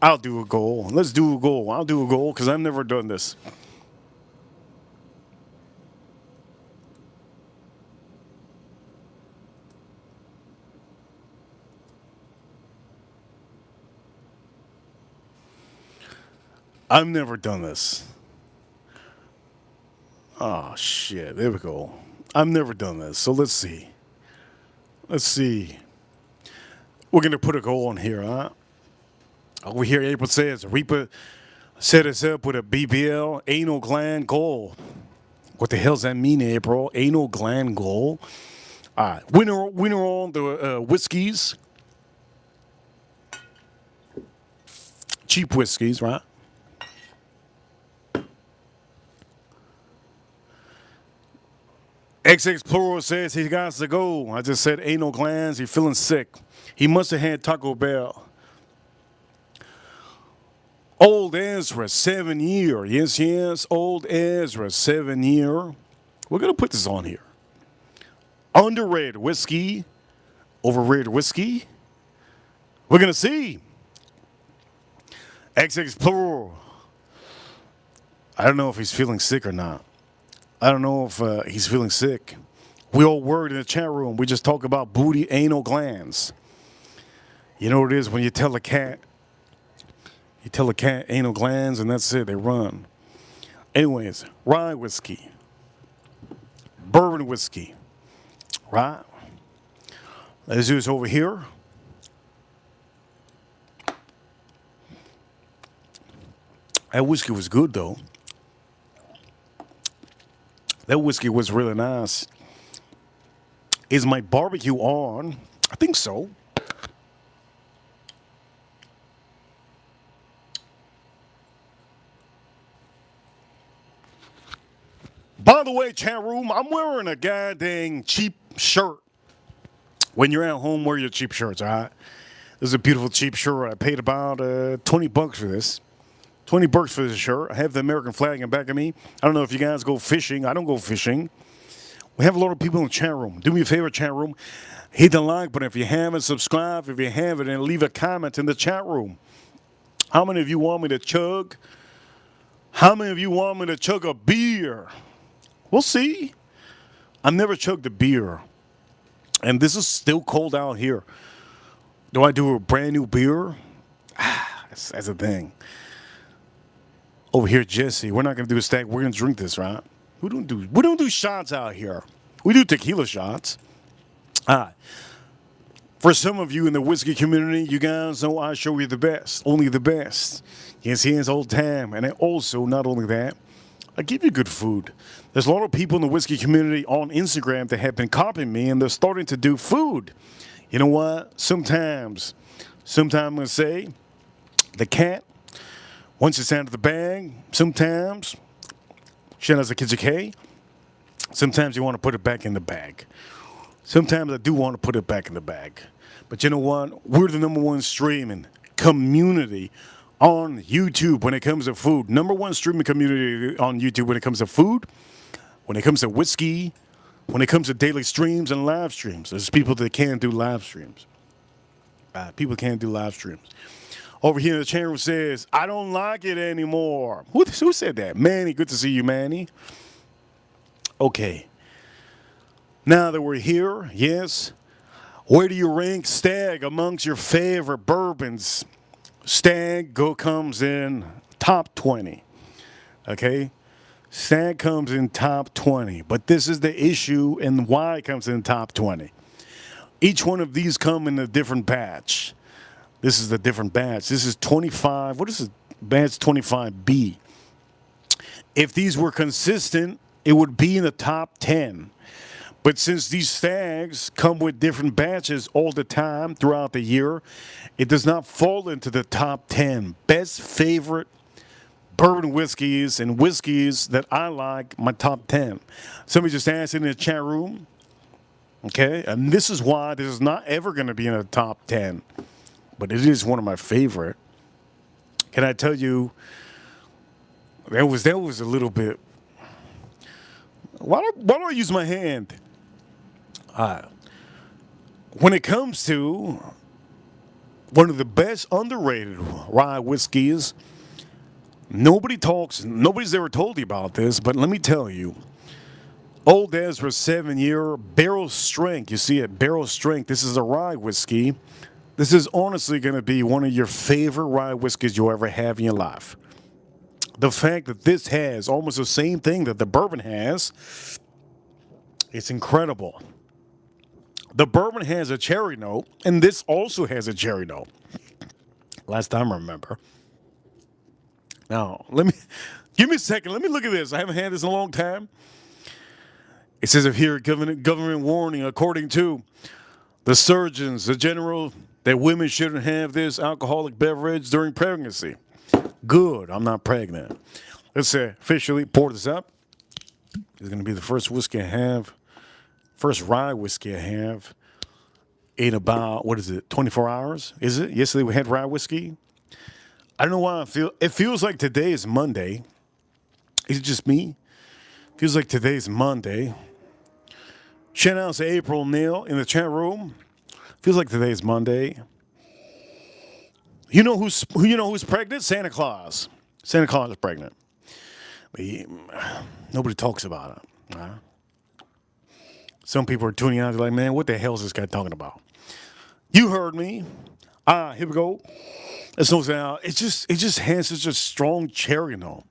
I'll do a goal. Let's do a goal. I'll do a goal because I've never done this. I've never done this. Oh, shit. There we go. I've never done this. So let's see. Let's see. We're going to put a goal on here, huh? Over here, April says, Reaper set us up with a BBL anal gland goal. What the hell does that mean, April? Anal gland goal? All right. Winner on the whiskies. Cheap whiskies, right? XX Plural says he got to go. I just said anal glands. He's feeling sick. He must have had Taco Bell. Old Ezra, 7 year. Yes. Old Ezra, 7 year. We're going to put this on here. Underrated whiskey. Overrated whiskey. We're going to see. XX Plural. I don't know if he's feeling sick or not. I don't know if he's feeling sick. We all worried in the chat room. We just talk about booty anal glands. You know what it is when you tell a cat anal glands and that's it, they run. Anyways, rye whiskey, bourbon whiskey, right? Let's do this over here. That whiskey was good though. That whiskey was really nice. Is my barbecue on? I think so. By the way, chat room, I'm wearing a goddamn cheap shirt. When you're at home, wear your cheap shirts, all right? This is a beautiful cheap shirt. I paid about $20 for this. $20 for this shirt. I have the American flag in back of me. I don't know if you guys go fishing. I don't go fishing. We have a lot of people in the chat room. Do me a favor, chat room. Hit the like button if you haven't. Subscribe if you haven't. And leave a comment in the chat room. How many of you want me to chug? How many of you want me to chug a beer? We'll see. I've never chugged a beer. And this is still cold out here. Do I do a brand new beer? That's a thing. Over here, Jesse, we're not going to do a stack. We're going to drink this, right? We don't do shots out here. We do tequila shots. For some of you in the whiskey community, you guys know I show you the best. Only the best. Yes, yes, all the time. And I also, not only that, I give you good food. There's a lot of people in the whiskey community on Instagram that have been copying me, and they're starting to do food. You know what? Sometimes I'm going to say the cat, once it's out of the bag, sometimes she has a kitchen K. Sometimes you want to put it back in the bag. Sometimes I do want to put it back in the bag. But you know what? We're the #1 streaming community on YouTube when it comes to food. #1 streaming community on YouTube when it comes to food, when it comes to whiskey, when it comes to daily streams and live streams. There's people that can't do live streams. People can't do live streams. Over here in the channel says, I don't like it anymore. Who said that? Manny, good to see you, Manny. Okay. Now that we're here, yes, where do you rank Stag amongst your favorite bourbons? Stag comes in top 20. Okay? Stag comes in top 20. But this is the issue and why it comes in top 20. Each one of these come in a different batch. This is the different batch. This is 25. What is it? Batch 25B. If these were consistent, it would be in the top 10. But since these stags come with different batches all the time throughout the year, it does not fall into the top 10 best favorite bourbon whiskeys and whiskeys that I like, my top 10. Somebody just asked in the chat room. Okay, and this is why this is not ever going to be in the top 10. But it is one of my favorite. Can I tell you, that was a little bit. Why don't I use my hand? When it comes to one of the best underrated rye whiskeys, nobody's ever told you about this, but let me tell you. Old Ezra 7-year barrel strength. You see it, barrel strength. This is a rye whiskey. This is honestly going to be one of your favorite rye whiskeys you'll ever have in your life. The fact that this has almost the same thing that the bourbon has, it's incredible. The bourbon has a cherry note, and this also has a cherry note. Last time I remember. Now, give me a second. Let me look at this. I haven't had this in a long time. It says here, government warning, according to the surgeons, the general, that women shouldn't have this alcoholic beverage during pregnancy. Good, I'm not pregnant. Let's officially pour this up. It's going to be the first whiskey I have, first rye whiskey I have in about, 24 hours? Is it? Yesterday we had rye whiskey. I don't know why it feels like today is Monday. Is it just me? Feels like today's Monday. Shout out to April Neal in the chat room. Feels like today's Monday. You know who's pregnant? Santa Claus. Santa Claus is pregnant. But nobody talks about it. Right? Some people are tuning out. They're like, man, what the hell is this guy talking about? You heard me. Here we go. Let's note out. It just has such a strong cherry note.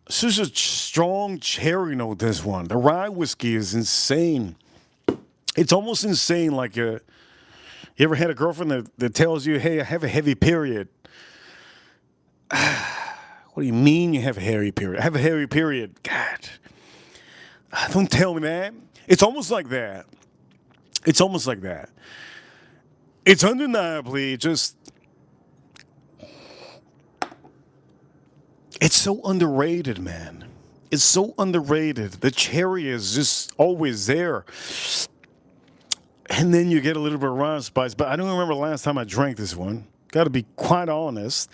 Such a strong cherry note, this one. The rye whiskey is insane. It's almost insane. Like, you ever had a girlfriend that tells you, hey, I have a heavy period? What do you mean you have a heavy period? I have a heavy period. God. Don't tell me that. It's almost like that. It's almost like that. It's undeniably just... It's so underrated, man. It's so underrated. The cherry is just always there. And then you get a little bit of rye spice. But I don't remember the last time I drank this one. Got to be quite honest.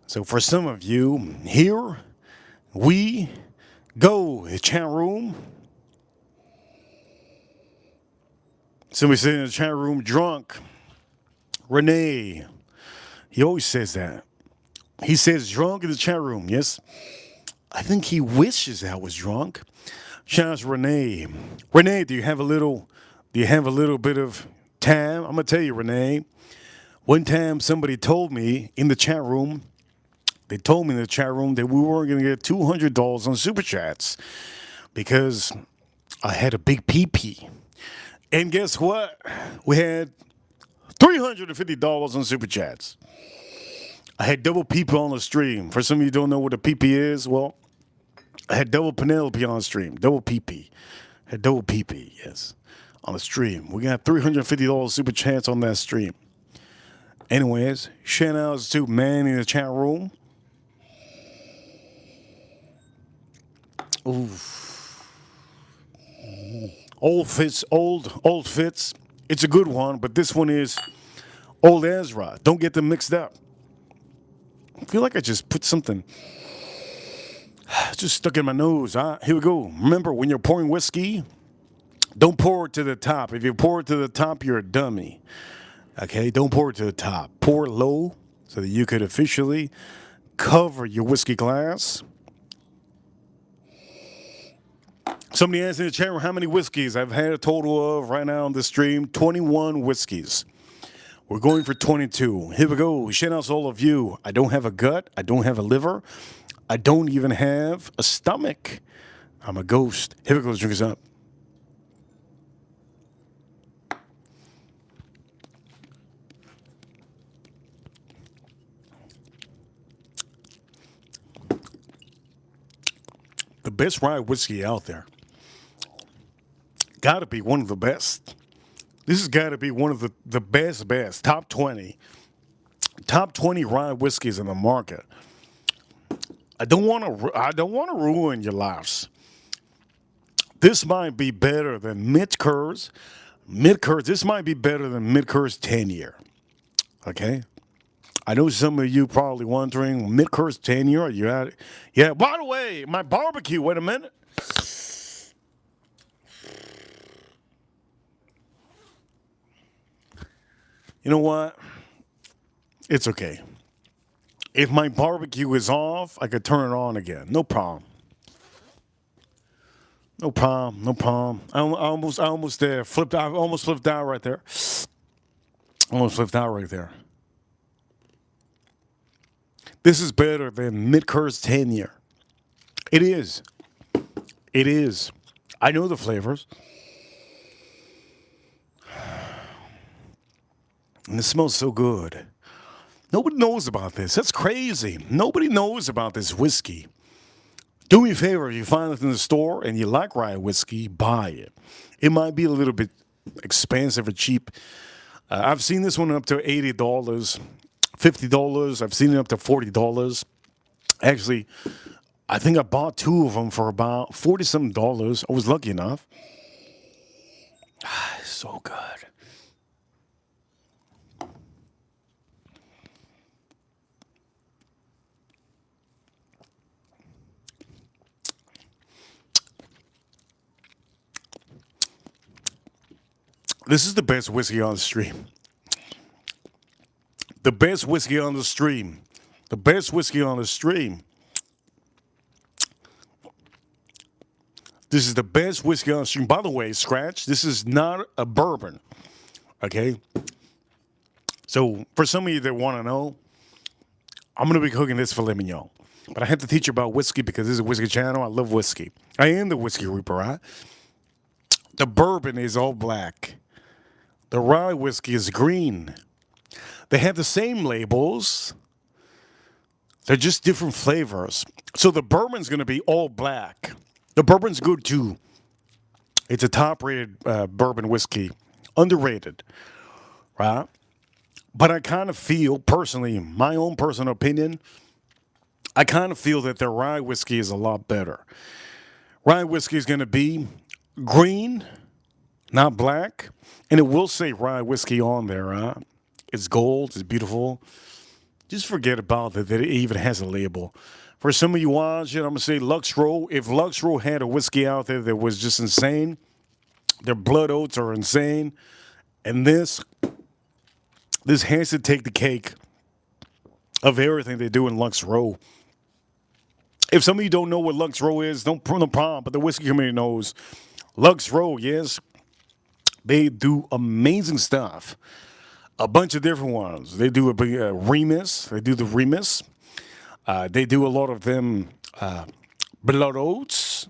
So for some of you, here we go. The chat room. Somebody said in the chat room, drunk. Renee. He always says that. He says drunk in the chat room. Yes. I think he wishes I was drunk. Shout out to Renee. Renee, do you have a little bit of time? I'm gonna tell you, Renee. One time somebody told me in the chat room, they told me in the chat room that we weren't gonna get $200 on super chats because I had a big pee. And guess what? We had $350 on super chats. I had double PP on the stream. For some of you who don't know what a PP is, well, I had double Penelope on the stream. Double PP. Had double PP, yes, on the stream. We got $350 super chats on that stream. Anyways, shout outs to man in the chat room. Oof. Old Fitz. It's a good one, but this one is Old Ezra. Don't get them mixed up. I feel like I just put something just stuck in my nose. Here we go. Remember, when you're pouring whiskey, don't pour it to the top. If you pour it to the top, you're a dummy. Okay, don't pour it to the top. Pour low so that you could officially cover your whiskey glass. Somebody asked in the chat room how many whiskeys. I've had a total of, right now on the stream, 21 whiskeys. We're going for 22. Here we go. Shout out to all of you. I don't have a gut. I don't have a liver. I don't even have a stomach. I'm a ghost. Here we go. Let's drink this up. The best rye whiskey out there. Got to be one of the best. This has got to be one of the best. Top 20 rye whiskeys in the market. I don't want to ruin your lives. This might be better than Midkur's. This might be better than Midkur's 10-year. Okay? I know some of you probably wondering, Midkur's 10-year, are you at it? Yeah, by the way, my barbecue, wait a minute. You know what? It's okay. If my barbecue is off, I could turn it on again. No problem. No problem. I almost flipped out. I almost flipped out right there. This is better than Midkur's 10-year. It is. I know the flavors. And it smells so good. Nobody knows about this. That's crazy. Nobody knows about this whiskey. Do me a favor, if you find it in the store and you like rye whiskey, buy it. It might be a little bit expensive or cheap. I've seen this one up to $80, $50. I've seen it up to $40. Actually, I think I bought two of them for about $40-something. I was lucky enough. So good. This is the best whiskey on the stream. The best whiskey on the stream. This is the best whiskey on the stream. By the way, Scratch, this is not a bourbon. Okay? So, for some of you that want to know, I'm going to be cooking this filet mignon. But I have to teach you about whiskey because this is a whiskey channel. I love whiskey. I am the whiskey reaper, right? The bourbon is all black. The rye whiskey is green. They have the same labels. They're just different flavors. So the bourbon's going to be all black. The bourbon's good too. It's a top-rated bourbon whiskey. Underrated, right? But I kind of feel, personally, my own personal opinion, I kind of feel that the rye whiskey is a lot better. Rye whiskey is going to be green, not black. And it will say rye whiskey on there, huh? It's gold, it's beautiful. Just forget about that it even has a label. For some of you watching, I'm going to say Lux Row. If Lux Row had a whiskey out there that was just insane, their blood oats are insane, And this has to take the cake of everything they do in Lux Row. If some of you don't know what Lux Row is, no problem, but the whiskey community knows. Lux Row, yes, they do amazing stuff. A bunch of different ones. They do a big Remus. They do the Remus. They do a lot of them Blood Oats,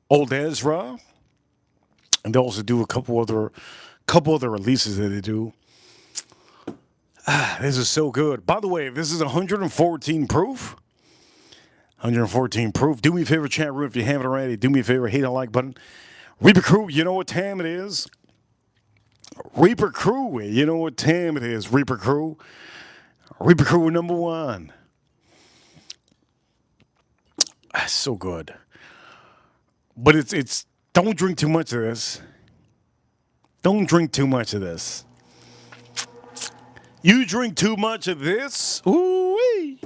Old Ezra, and they also do a couple other releases that they do. This is so good. By the way, this is 114 proof. 114 proof. Do me a favor, chat room, if you haven't already. Do me a favor, hit the like button. Reaper Crew, you know what time it is. Reaper Crew, you know what time it is. Reaper Crew. Reaper Crew number 1. That's so good. But it's don't drink too much of this. Don't drink too much of this. You drink too much of this, ooh-wee.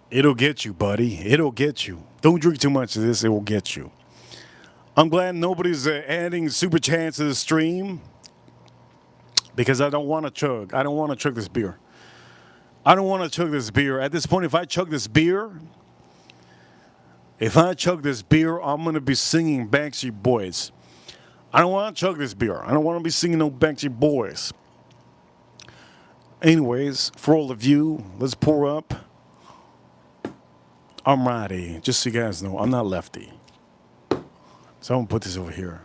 It'll get you, buddy. It'll get you. Don't drink too much of this. It will get you. I'm glad nobody's adding super chats to the stream because I don't want to chug. I don't want to chug this beer. I don't want to chug this beer. At this point, if I chug this beer, I'm going to be singing Backstreet Boys. I don't want to chug this beer. I don't want to be singing no Backstreet Boys. Anyways, for all of you, let's pour up. I'm righty. Just so you guys know, I'm not lefty. So I'm going to put this over here.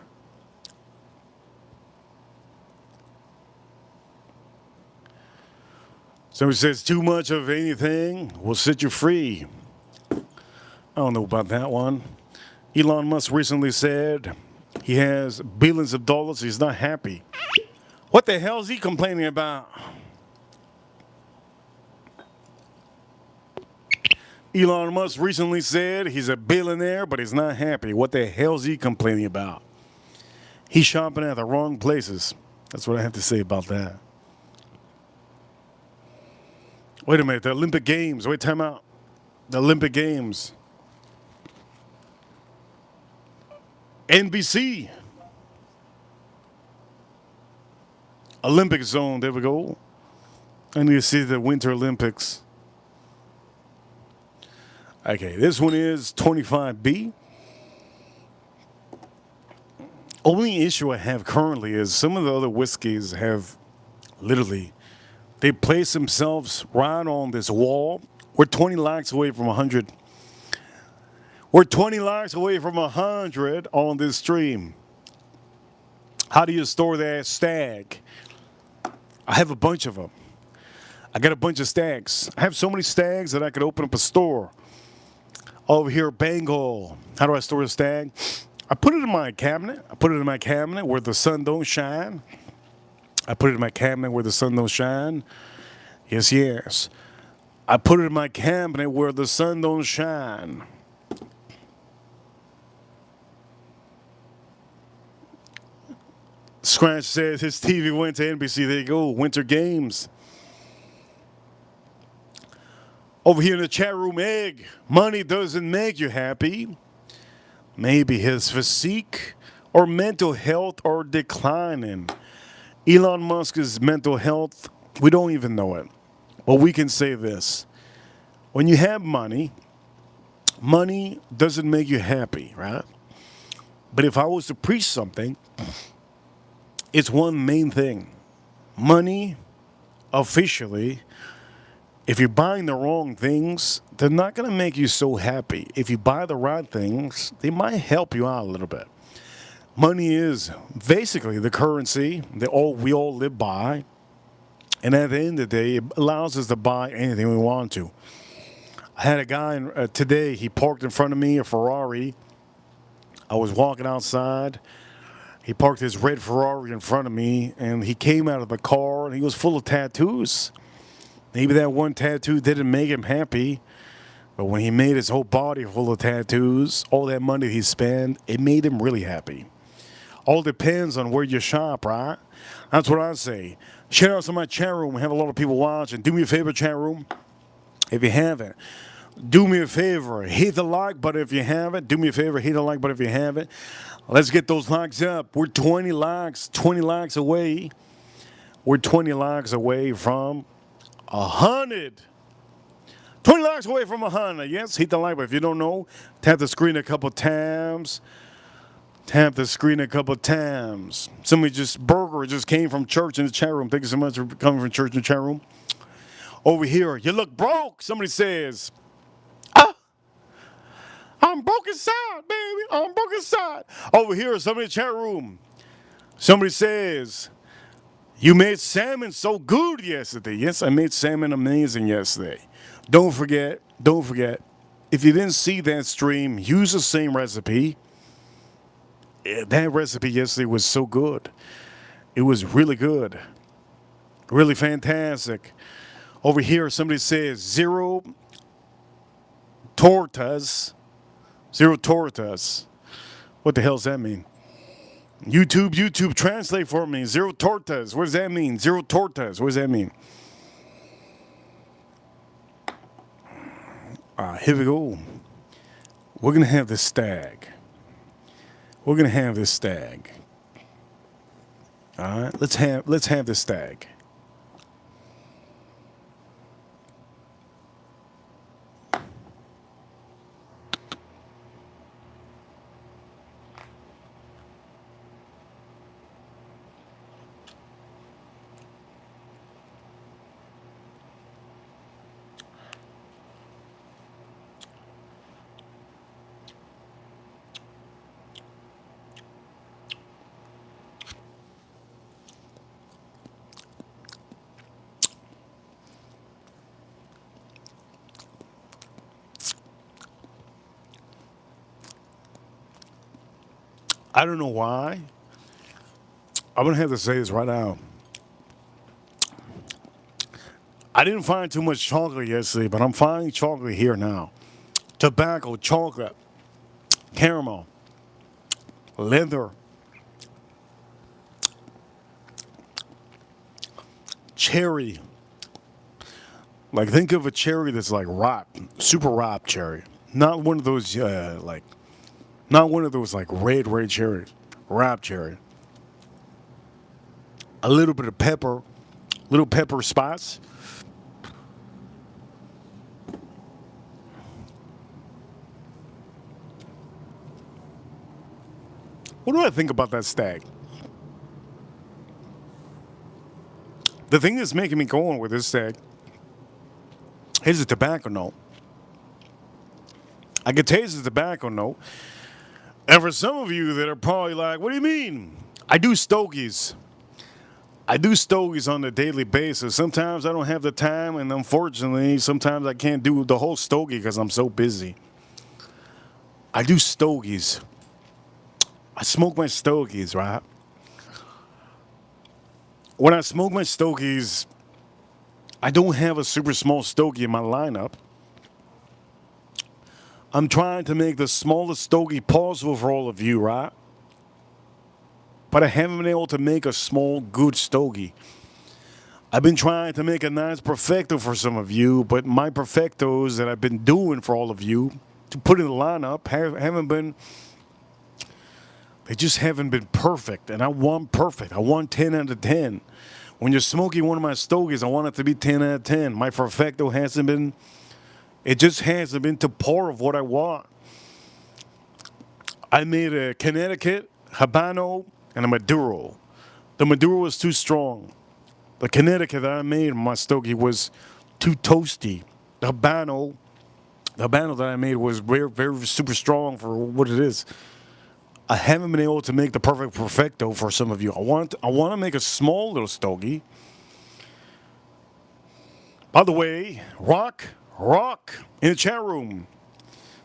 Somebody says too much of anything will set you free. I don't know about that one. Elon Musk recently said he has billions of dollars. He's not happy. What the hell is he complaining about? Elon Musk recently said he's a billionaire, but he's not happy. What the hell is he complaining about? He's shopping at the wrong places. That's what I have to say about that. Wait a minute, the Olympic Games. Wait, time out. The Olympic Games. NBC. Olympic Zone, there we go. I need to see the Winter Olympics. Okay, this one is 25B. Only issue I have currently is some of the other whiskeys have literally, they place themselves right on this wall. We're 20 likes away from 100. We're 20 likes away from 100 on this stream. How do you store that stag? I have a bunch of them. I got a bunch of stags. I have so many stags that I could open up a store. Over here, Bengal. How do I store a stag? I put it in my cabinet. I put it in my cabinet where the sun don't shine. I put it in my cabinet where the sun don't shine. Yes, yes. I put it in my cabinet where the sun don't shine. Scratch says his TV went to NBC. There you go. Winter Games. Over here in the chat room, Egg, money doesn't make you happy. Maybe his physique or mental health are declining. Elon Musk's mental health, we don't even know it. But we can say this. When you have money, money doesn't make you happy, right? But if I was to preach something, it's one main thing. Money, officially, if you're buying the wrong things, they're not going to make you so happy. If you buy the right things, they might help you out a little bit. Money is basically the currency that we all live by. And at the end of the day, it allows us to buy anything we want to. I had a guy today, he parked in front of me, a Ferrari. I was walking outside. He parked his red Ferrari in front of me, and he came out of the car, and he was full of tattoos. Maybe that one tattoo didn't make him happy, but when he made his whole body full of tattoos, all that money he spent, it made him really happy. All depends on where you shop, right? That's what I say. Shout out to my chat room. We have a lot of people watching. Do me a favor, chat room. If you haven't, Do me a favor, hit the like button if you haven't. Do me a favor, hit the like button if you haven't. Let's get those likes up. We're 20 likes away. We're 20 likes away from 100. 20 likes away from 100. Yes, hit the like button. If you don't know, tap the screen a couple times. Tap the screen a couple times. Burger just came from church in the chat room. Thank you so much for coming from church in the chat room. Over here, you look broke. Somebody says, I'm broke inside, baby. I'm broke inside. Over here, somebody in the chat room. Somebody says, you made salmon so good yesterday. Yes, I made salmon amazing yesterday. Don't forget, if you didn't see that stream, use the same recipe. That recipe yesterday was so good. It was really good. Really fantastic. Over here, somebody says zero tortas. Zero tortas. What the hell does that mean? YouTube, translate for me. Zero tortas. What does that mean? Zero tortas. What does that mean? Here we go. We're gonna have this stag. All right, let's have this stag. I don't know why. I'm gonna have to say this right now. I didn't find too much chocolate yesterday, but I'm finding chocolate here now. Tobacco, chocolate, caramel, leather, cherry. Like, think of a cherry that's like ripe, super ripe cherry. Not one of those not one of those like red cherries, ripe cherry. A little bit of pepper, little pepper spots. What do I think about that stag? The thing that's making me go on with this stag is the tobacco note. I can taste the tobacco note. And for some of you that are probably like, what do you mean? I do stogies. I do stogies on a daily basis. Sometimes I don't have the time, and unfortunately, sometimes I can't do the whole stogie because I'm so busy. I do stogies. I smoke my stogies, right? When I smoke my stogies, I don't have a super small stogie in my lineup. I'm trying to make the smallest stogie possible for all of you, right? But I haven't been able to make a small, good stogie. I've been trying to make a nice perfecto for some of you, but my perfectos that I've been doing for all of you to put in the lineup haven't been. They just haven't been perfect, and I want perfect. I want 10 out of 10. When you're smoking one of my stogies, I want it to be 10 out of 10. My perfecto hasn't been. It just hasn't been to par of what I want. I made a Connecticut, Habano, and a Maduro. The Maduro was too strong. The Connecticut that I made in my stogie was too toasty. The Habano that I made was very, very super strong for what it is. I haven't been able to make the perfect perfecto for some of you. I want to make a small little stogie. By the way, rock in the chat room.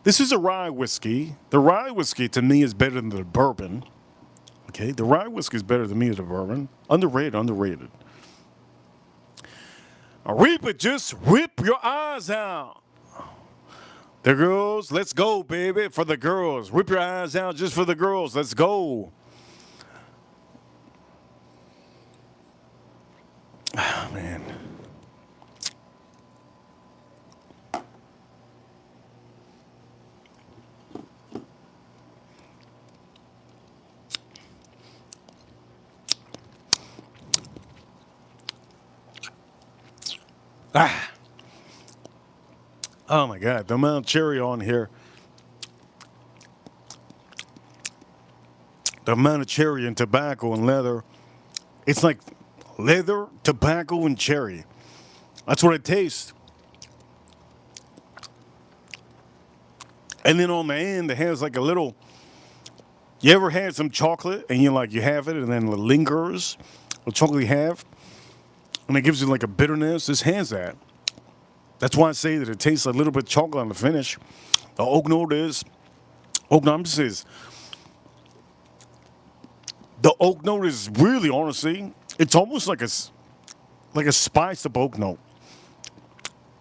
This is a rye whiskey. The rye whiskey to me is better than the bourbon. Okay, the rye whiskey is better than me than the bourbon. Underrated. Reap it, just rip your eyes out. The girls, let's go, baby, for the girls. Rip your eyes out just for the girls. Let's go. Oh, man. Ah, oh my God, the amount of cherry on here, the amount of cherry and tobacco and leather. It's like leather, tobacco, and cherry. That's what it tastes. And then on the end, it has like a little. You ever had some chocolate and you have it and then it lingers? The chocolate you have, and it gives you like a bitterness. This has that. That's why I say that it tastes a little bit of chocolate on the finish. The oak note is the oak note is really honestly, it's almost like a spiced up oak note.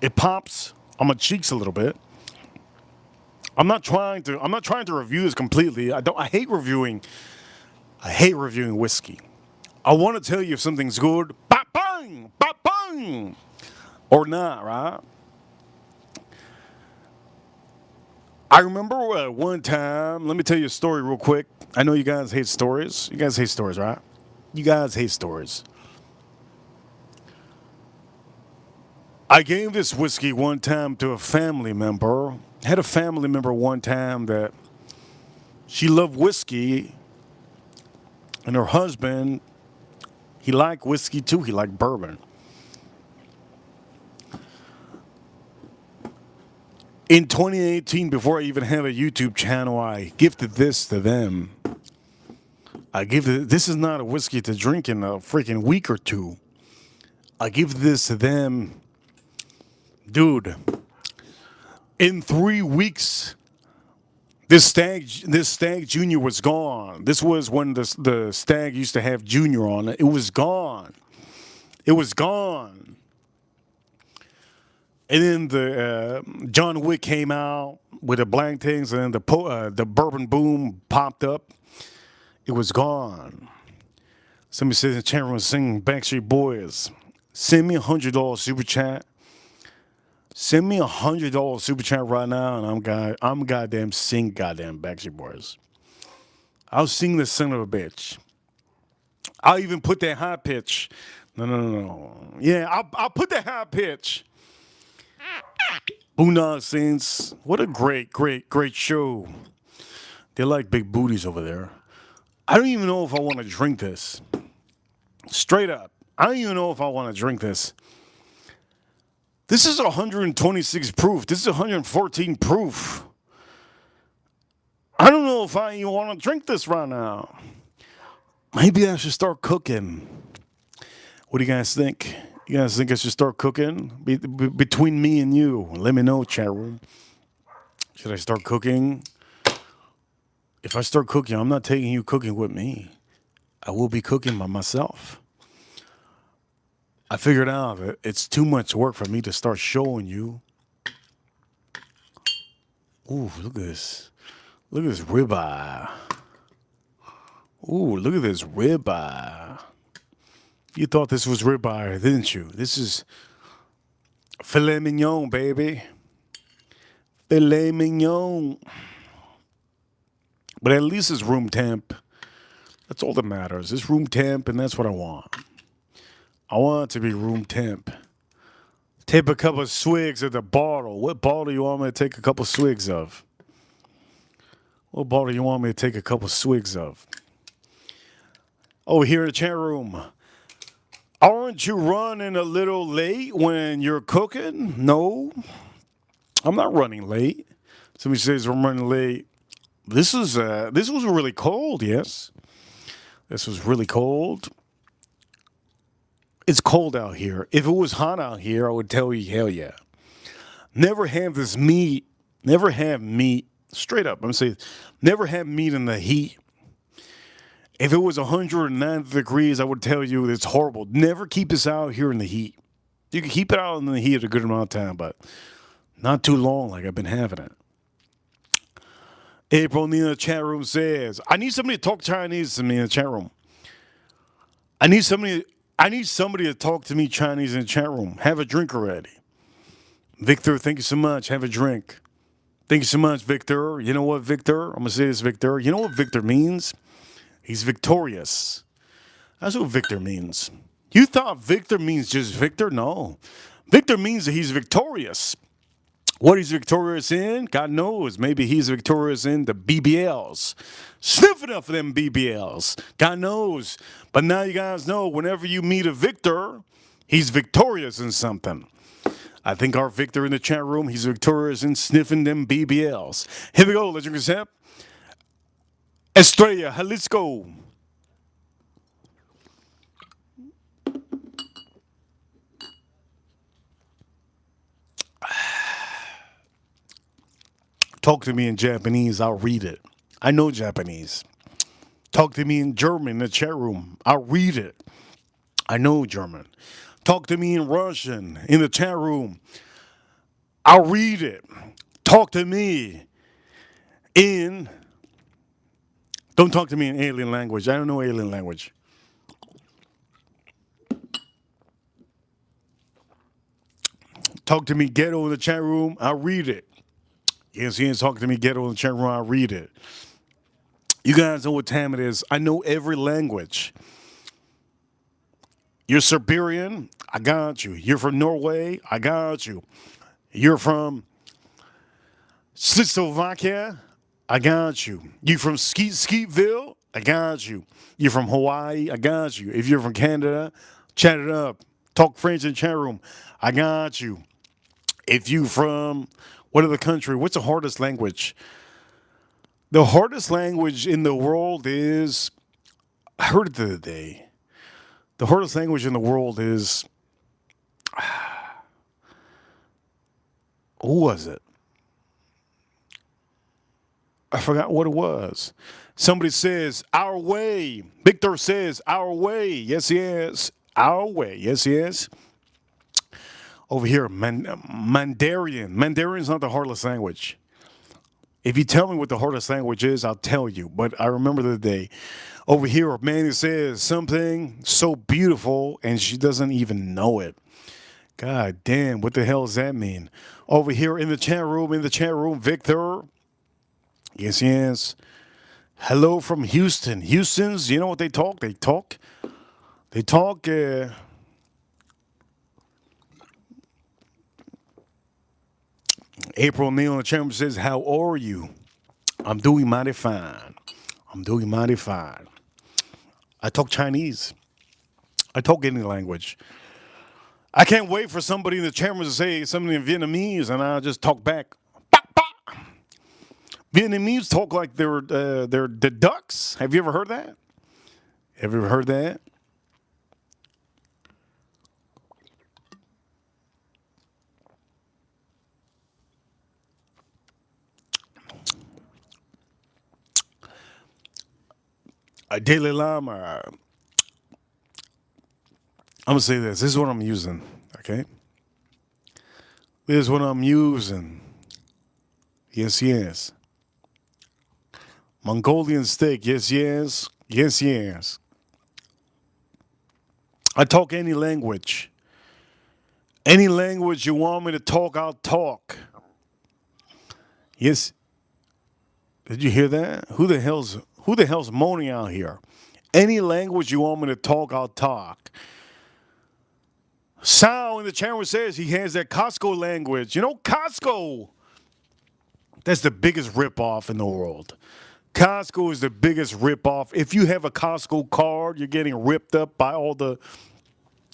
It pops on my cheeks a little bit. I'm not trying to review this completely. I hate reviewing whiskey. I want to tell you if something's good, bang, bang, bang, bang, or not, right? I remember one time, let me tell you a story real quick. I know you guys hate stories. You guys hate stories, right? You guys hate stories. I gave this whiskey one time to a family member. Had a family member one time that she loved whiskey, and her husband, he liked whiskey too. He liked bourbon. In 2018, before I even had a YouTube channel, I gifted this to them. This is not a whiskey to drink in a freaking week or two. I give this to them, dude. In 3 weeks, this stag junior was gone. This was when the stag used to have junior on it. It was gone. It was gone. And then the John Wick came out with the blank things, and then the bourbon boom popped up. It was gone. Somebody says in the chat room singing Backstreet Boys. Send me $100 super chat. Send me $100 super chat right now, and I'm goddamn sing goddamn Backstreet Boys. I'll sing the son of a bitch. I'll even put that high pitch. No. Yeah, I'll put that high pitch. Boondock Saints. What a great show. They like big booties over there. I don't even know if I want to drink this. Straight up. I don't even know if I want to drink this. This is 126 proof. This is 114 proof. I don't know if I even want to drink this right now. Maybe I should start cooking. What do you guys think? You guys think I should start cooking? Between me and you. Let me know, chat room. Should I start cooking? If I start cooking, I'm not taking you cooking with me. I will be cooking by myself. I figured out that it's too much work for me to start showing you. Ooh, look at this. Look at this ribeye. Ooh, look at this ribeye. You thought this was ribeye, didn't you? This is filet mignon, baby. Filet mignon. But at least it's room temp. That's all that matters. It's room temp, and that's what I want. I want it to be room temp. Take a couple of swigs of the bottle. What bottle do you want me to take a couple of swigs of? What bottle do you want me to take a couple of swigs of? Oh, here in the chat room. Aren't you running a little late when you're cooking? No, I'm not running late. Somebody says I'm running late. This was really cold. Yes, this was really cold. It's cold out here. If it was hot out here, I would tell you, hell yeah. Never have this meat. Never have meat. Straight up, I'm saying, never have meat in the heat. If it was 109 degrees, I would tell you it's horrible. Never keep this out here in the heat. You can keep it out in the heat a good amount of time, but not too long like I've been having it. April in the chat room says, I need somebody to talk Chinese to me in the chat room. I need somebody to talk to me Chinese in the chat room. Have a drink already. Victor, thank you so much. Have a drink. Thank you so much, Victor. You know what, Victor? I'm going to say this, Victor. You know what Victor means? He's victorious. That's what Victor means. You thought Victor means just Victor? No. Victor means that he's victorious. What he's victorious in, God knows. Maybe he's victorious in the BBLs. Sniffing up for them BBLs. God knows. But now you guys know whenever you meet a victor, he's victorious in something. I think our Victor in the chat room, he's victorious in sniffing them BBLs. Here we go, let's drink a sip. Estrella, Jalisco. Talk to me in Japanese, I'll read it. I know Japanese. Talk to me in German in the chat room, I'll read it. I know German. Talk to me in Russian in the chat room, I'll read it. Talk to me in. Don't talk to me in alien language. I don't know alien language. Talk to me ghetto in the chat room, I'll read it. Yes, he ain't talking to me ghetto in the chat room, I'll read it. You guys know what time it is. I know every language. You're Siberian, I got you. You're from Norway, I got you. You're from Czechoslovakia, I got you. You from Skeetville, I got you. You're from Hawaii, I got you. If you're from Canada, chat it up. Talk French in the chat room, I got you. If you from what other country? What's the hardest language? The hardest language in the world is. I heard it the other day. The hardest language in the world is. Who was it? I forgot what it was. Somebody says our way. Victor says our way. Yes, yes. Our way. Yes, yes. Over here, Mandarin. Mandarin is not the hardest language. If you tell me what the hardest language is, I'll tell you. But I remember the day. Over here, a man says something so beautiful and she doesn't even know it. God damn, what the hell does that mean? Over here in the chat room, Victor. Yes, yes. Hello from Houston. Houston's, you know what they talk? They talk. April Neal in the chat room says, how are you? I'm doing mighty fine. I'm doing mighty fine. I talk Chinese. I talk any language. I can't wait for somebody in the chat room to say something in Vietnamese, and I'll just talk back. Bah, bah. Vietnamese talk like they're the ducks. Have you ever heard that? Have you ever heard that? A Daily Lama. I'm gonna say this. This is what I'm using. Okay. This is what I'm using. Yes, yes. Mongolian steak. Yes, yes. Yes, yes. I talk any language. Any language you want me to talk, I'll talk. Yes. Did you hear that? Who the hell's moaning out here? Any language you want me to talk, I'll talk. Sal in the channel says he has that Costco language. You know, Costco. That's the biggest ripoff in the world. Costco is the biggest ripoff. If you have a Costco card, you're getting ripped up by all the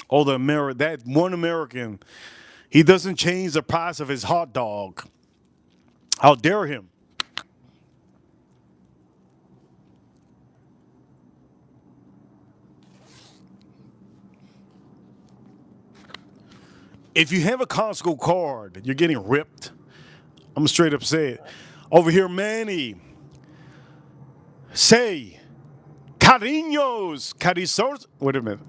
that one American. He doesn't change the price of his hot dog. How dare him? If you have a Costco card, you're getting ripped. I'm straight up say it. Over here, Manny. Say, cariños, carizos. Wait a minute.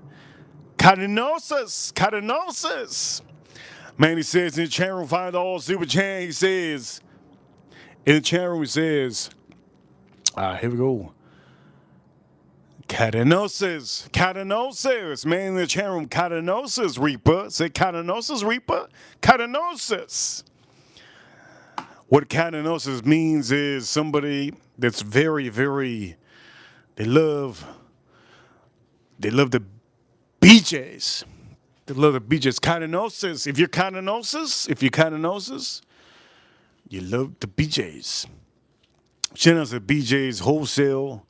Carinosis. Manny says in the chat room, find all super chat. He says, in the chat room, he says, here we go. Catanosis. Man in the chat room, catanosis, Reaper. Say catanosis, Reaper. Catanosis. What catanosis means is somebody that's very, very, they love the beaches. They love the BJ's. Carinosis. If you're carinosis, you love the BJ's. Shout out to BJ's Wholesale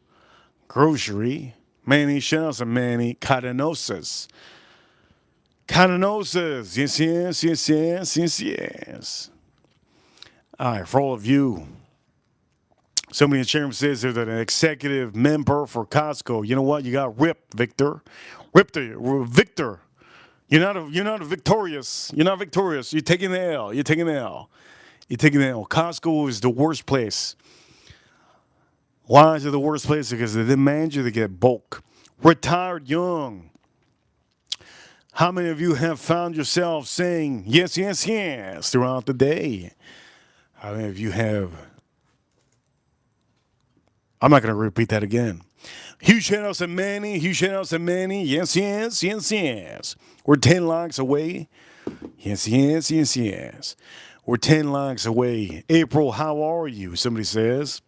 Grocery. Manny, shout out to Manny. Carinosis. Carinosis. Yes. All right, for all of you. Somebody in the chat room says they're an executive member for Costco. You know what? You got ripped, Victor. Victor. You're not victorious. You're not victorious. You're taking the L. Costco is the worst place. Why is it the worst place? Because they demand you to get bulk. Retired young. How many of you have found yourself saying yes throughout the day? How many of you have? I'm not going to repeat that again. Huge shout outs to Manny. Yes. We're 10 likes away. Yes. We're 10 likes away. April, how are you? Somebody says.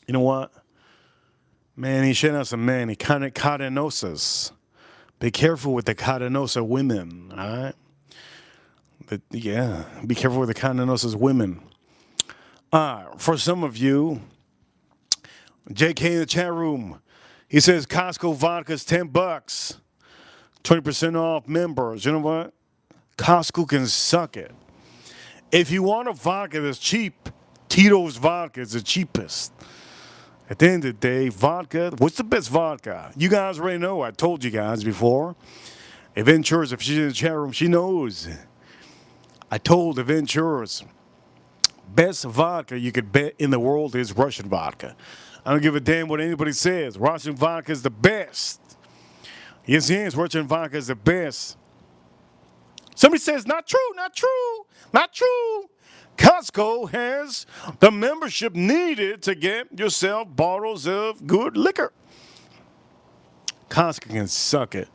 You know what? Manny, shout outs to Manny. Cadenosas. Be careful with the cadenosa women, all right? Be careful with the cadenosas women. For some of you, JK in the chat room, he says Costco vodka's $10, 20% off members. You know what? Costco can suck it. If you want a vodka that's cheap, Tito's vodka is the cheapest. At the end of the day, vodka, what's the best vodka? You guys already know. I told you guys before. Adventures, if she's in the chat room, she knows. I told Adventures, best vodka you could bet in the world is Russian vodka. I don't give a damn what anybody says. Russian vodka is the best. Yes, Russian vodka is the best. Somebody says, not true. Costco has the membership needed to get yourself bottles of good liquor. Costco can suck it.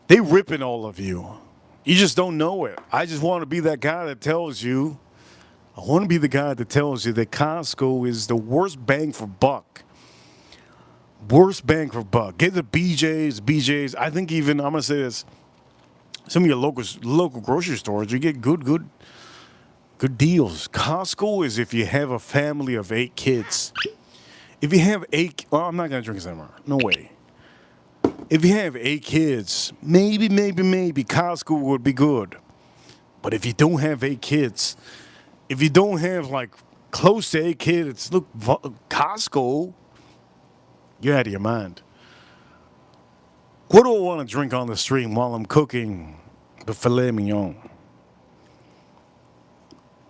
They ripping all of you. You just don't know it. I just want to be that guy that tells you. I want to be the guy that tells you that Costco is the worst bang for buck. Get the BJ's. I think even, I'm going to say this, some of your local grocery stores, you get good deals. Costco is if you have a family of 8 kids. If you have 8, well, I'm not going to drink this anymore. No way. If you have 8 kids, maybe Costco would be good. But if you don't have 8 kids, if you don't have like close to 8 kids, look, Costco, you're out of your mind. What do I want to drink on the stream while I'm cooking the filet mignon?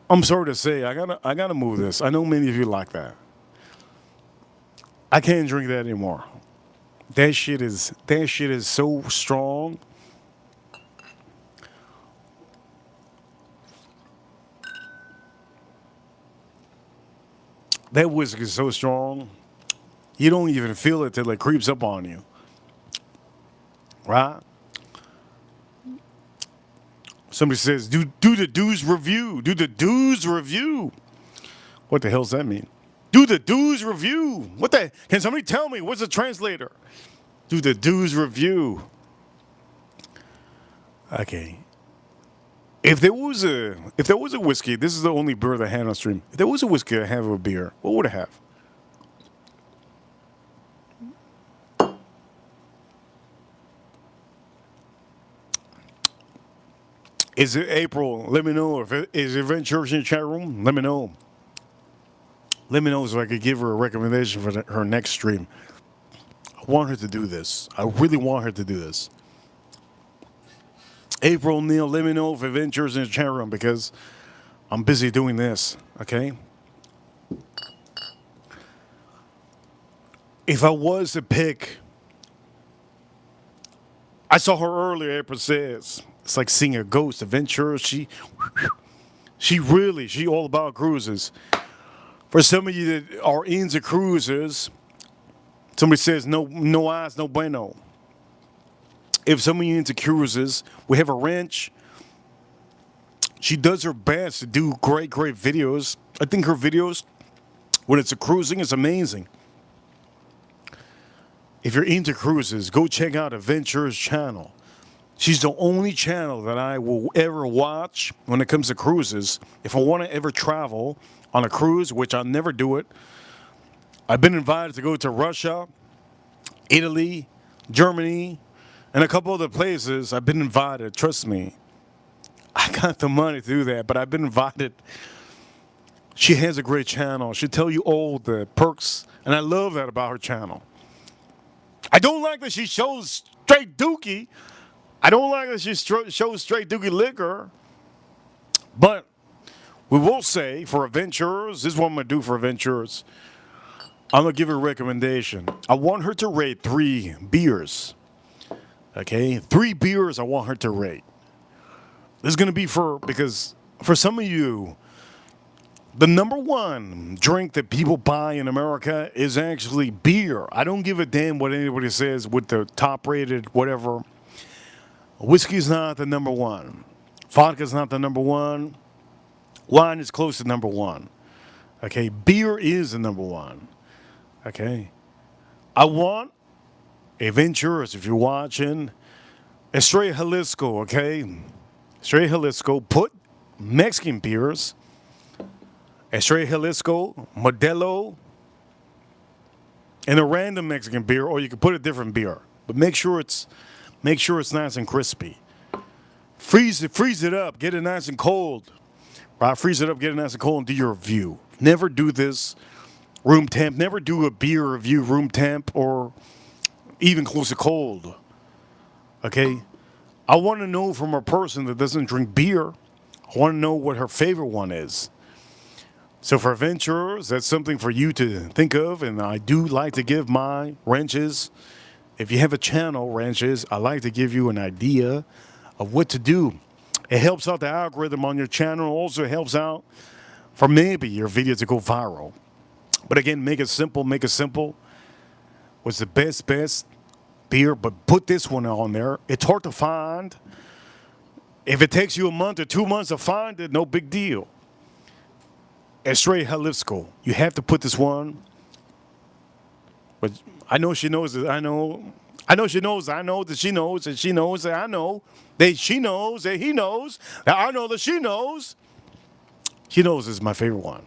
I'm sorry to say, I gotta move this. I know many of you like that. I can't drink that anymore. That shit is so strong. That whiskey is so strong, you don't even feel it till it creeps up on you. Right? Somebody says, do the dues review. Do the dues review. What the hell does that mean? Do the dues review. Can somebody tell me? What's the translator? Do the dues review. Okay. If there was a whiskey, this is the only beer that I had on stream. If there was a whiskey I have a beer, what would I have? Is it April? Let me know. Is Event Church in the chat room? Let me know. Let me know so I could give her a recommendation for her next stream. I want her to do this. I really want her to do this. April, Neil, let me know if Event Church is in the chat room because I'm busy doing this, okay? If I was to pick, I saw her earlier, April says. It's like seeing a ghost. Adventure, she all about cruises. For some of you that are into cruises, somebody says no eyes, no bueno. If some of you into cruises, we have a wrench. She does her best to do great videos. I think her videos, when it's a cruising, is amazing. If you're into cruises, go check out Adventure's channel. She's the only channel that I will ever watch when it comes to cruises. If I want to ever travel on a cruise, which I'll never do it, I've been invited to go to Russia, Italy, Germany, and a couple other places. I've been invited. Trust me. I got the money to do that, but I've been invited. She has a great channel. She'll tell you all the perks, and I love that about her channel. I don't like that she shows straight dookie. I don't like that she shows straight dookie liquor. But we will say for adventurers, this is what I'm going to do for adventurers. I'm going to give her a recommendation. I want her to rate 3 beers. Okay? 3 beers I want her to rate. This is going to be because for some of you, the number one drink that people buy in America is actually beer. I don't give a damn what anybody says with the top rated whatever. Whiskey's not the number one. Vodka's not the number one. Wine is close to number one. Okay, beer is the number one. Okay. I want adventurers, if you're watching, Estrella Jalisco, okay? Estrella Jalisco, put Mexican beers, Estrella Jalisco, Modelo, and a random Mexican beer, or you can put a different beer. But make sure it's nice and crispy. Freeze it up, get it nice and cold. Right? Freeze it up, get it nice and cold, and do your review. Never do this room temp. Never do a beer review room temp or even close to cold. Okay? I want to know from a person that doesn't drink beer, I want to know what her favorite one is. So for adventurers, that's something for you to think of, and I do like to give my wrenches. If you have a channel, wrenches, I like to give you an idea of what to do. It helps out the algorithm on your channel. Also helps out for maybe your video to go viral. But again, make it simple. Make it simple. What's the best beer? But put this one on there. It's hard to find. If it takes you a month or 2 months to find it, no big deal. Estrella Jalisco. You have to put this one. But I know she knows it. I know she knows. I know that she knows. That she knows. That I know. That she knows. That he knows. That I know that she knows. She knows this is my favorite one.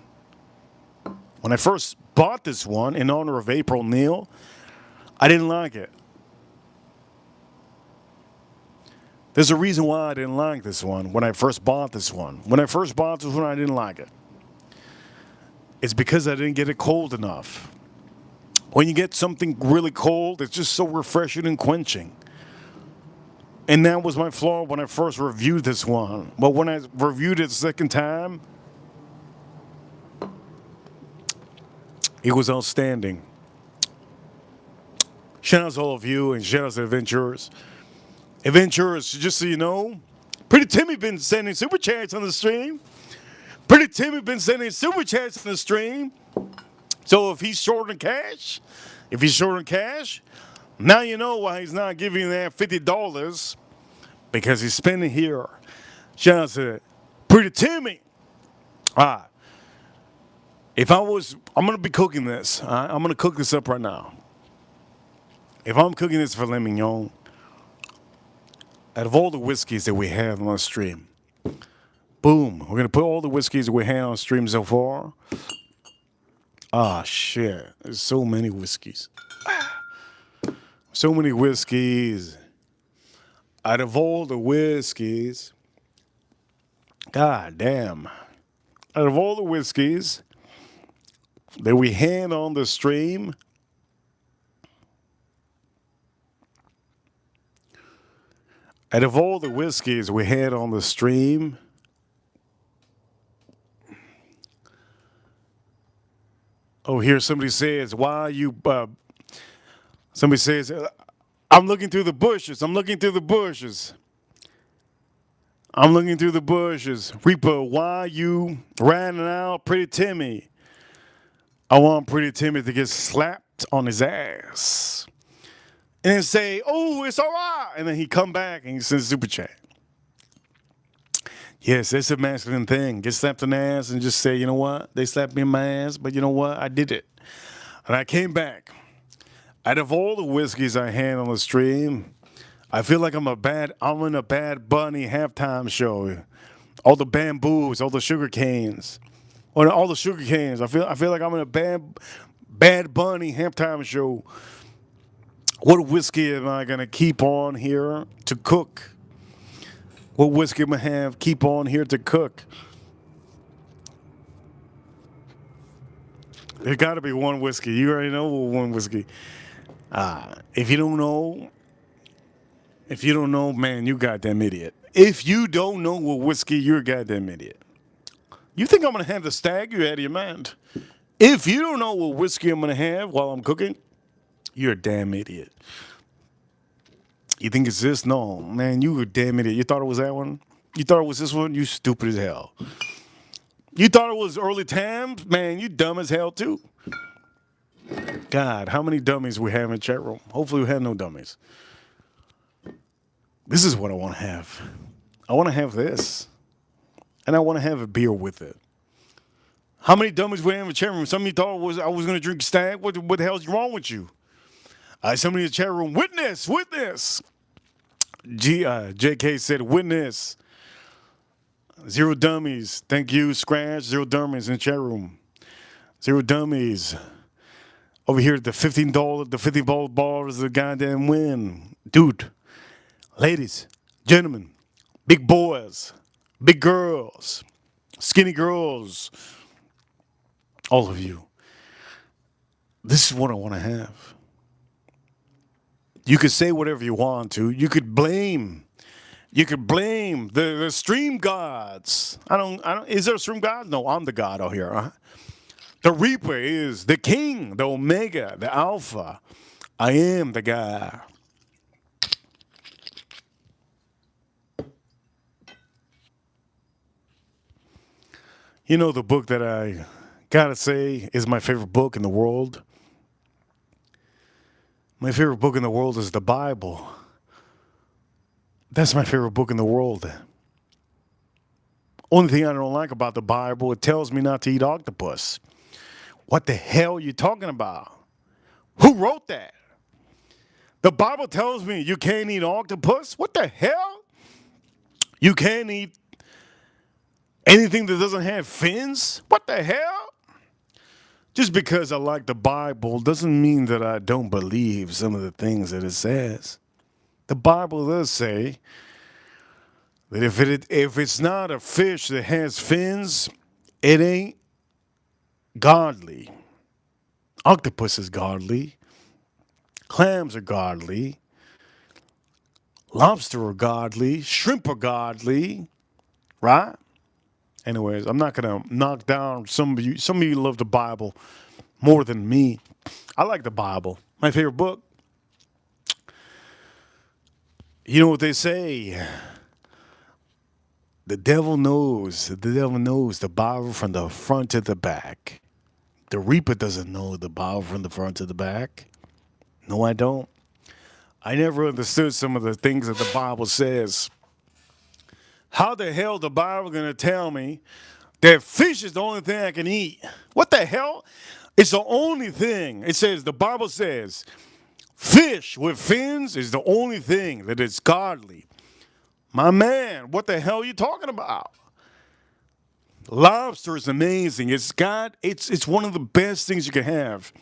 When I first bought this one in honor of April Neal, I didn't like it. There's a reason why I didn't like this one when I first bought this one. When I first bought this one, I didn't like it. It's because I didn't get it cold enough. When you get something really cold, it's just so refreshing and quenching. And that was my flaw when I first reviewed this one. But when I reviewed it the second time, it was outstanding. Shout out to all of you and shout out to adventurers. Adventurers, just so you know, Pretty Timmy been sending super chats on the stream. Pretty Timmy been sending super chats on the stream. So if he's short on cash, now you know why he's not giving you that $50 because he's spending here. Shout out to Pretty Timmy. I'm going to be cooking this. I'm going to cook this up right now. If I'm cooking this filet mignon, out of all the whiskeys that we have on the stream, boom, we're going to put all the whiskeys that we have on the stream so far. Shit. There's so many whiskeys. So many whiskeys. Out of all the whiskeys, god damn. Out of all the whiskeys that we had on the stream, oh, here somebody says, why are you, somebody says, I'm looking through the bushes. Reaper, why you riding out Pretty Timmy? I want Pretty Timmy to get slapped on his ass. And then say, oh, it's all right. And then he come back and he sends a super chat. Yes, that's a masculine thing. Get slapped on the ass and just say, you know what? They slapped me in my ass, but you know what? I did it. And I came back. Out of all the whiskeys I had on the stream, I feel like I'm in a Bad Bunny halftime show. All the bamboos, all the sugar canes, or all the sugar canes. I feel like I'm in a Bad Bunny halftime show. What whiskey am I gonna keep on here to cook? What whiskey am I have keep on here to cook? There got to be one whiskey. You already know one whiskey. If you don't know, if you don't know, man, you goddamn idiot. If you don't know what whiskey, you're a goddamn idiot. You think I'm gonna have the stag? You're out of your mind. If you don't know what whiskey I'm gonna have while I'm cooking, you're a damn idiot. You think it's this? No, man, you a damn idiot. You thought it was that one? You thought it was this one? You stupid as hell. You thought it was early Tams? Man, you dumb as hell too. God, how many dummies we have in the chat room? Hopefully we have no dummies. This is what I want to have. I want to have this. And I want to have a beer with it. How many dummies we have in the chat room? Some of you thought I was going to drink stag. What the hell's wrong with you? Somebody in the chat room, witness. JK said, witness. Zero dummies. Thank you, Scratch. Zero dummies in the chat room. Zero dummies. Over here, the $15, the $50 bar is the goddamn win. Dude, ladies, gentlemen, big boys, big girls, skinny girls, all of you. This is what I want to have. You could say whatever you want to. You could blame the stream gods. I don't, is there a stream god? No, I'm the god out here. The Reaper is the king, the Omega, the Alpha. I am the guy. You know the book that I gotta say is my favorite book in the world? My favorite book in the world is the Bible. That's my favorite book in the world. Only thing I don't like about the Bible, it tells me not to eat octopus. What the hell are you talking about? Who wrote that? The Bible tells me you can't eat octopus? What the hell? You can't eat anything that doesn't have fins? What the hell? Just because I like the Bible doesn't mean that I don't believe some of the things that it says. The Bible does say that if it's not a fish that has fins, it ain't godly. Octopus is godly. Clams are godly. Lobster are godly. Shrimp are godly. Right? Anyways, I'm not going to knock down some of you. Some of you love the Bible more than me. I like the Bible. My favorite book. You know what they say? The devil knows the Bible from the front to the back. The Reaper doesn't know the Bible from the front to the back. No, I don't. I never understood some of the things that the Bible says. How the hell the Bible going to tell me that fish is the only thing I can eat? What the hell? It's the only thing. It says, the Bible says, fish with fins is the only thing that is godly. My man, what the hell are you talking about? Lobster is amazing. It's one of the best things you can have.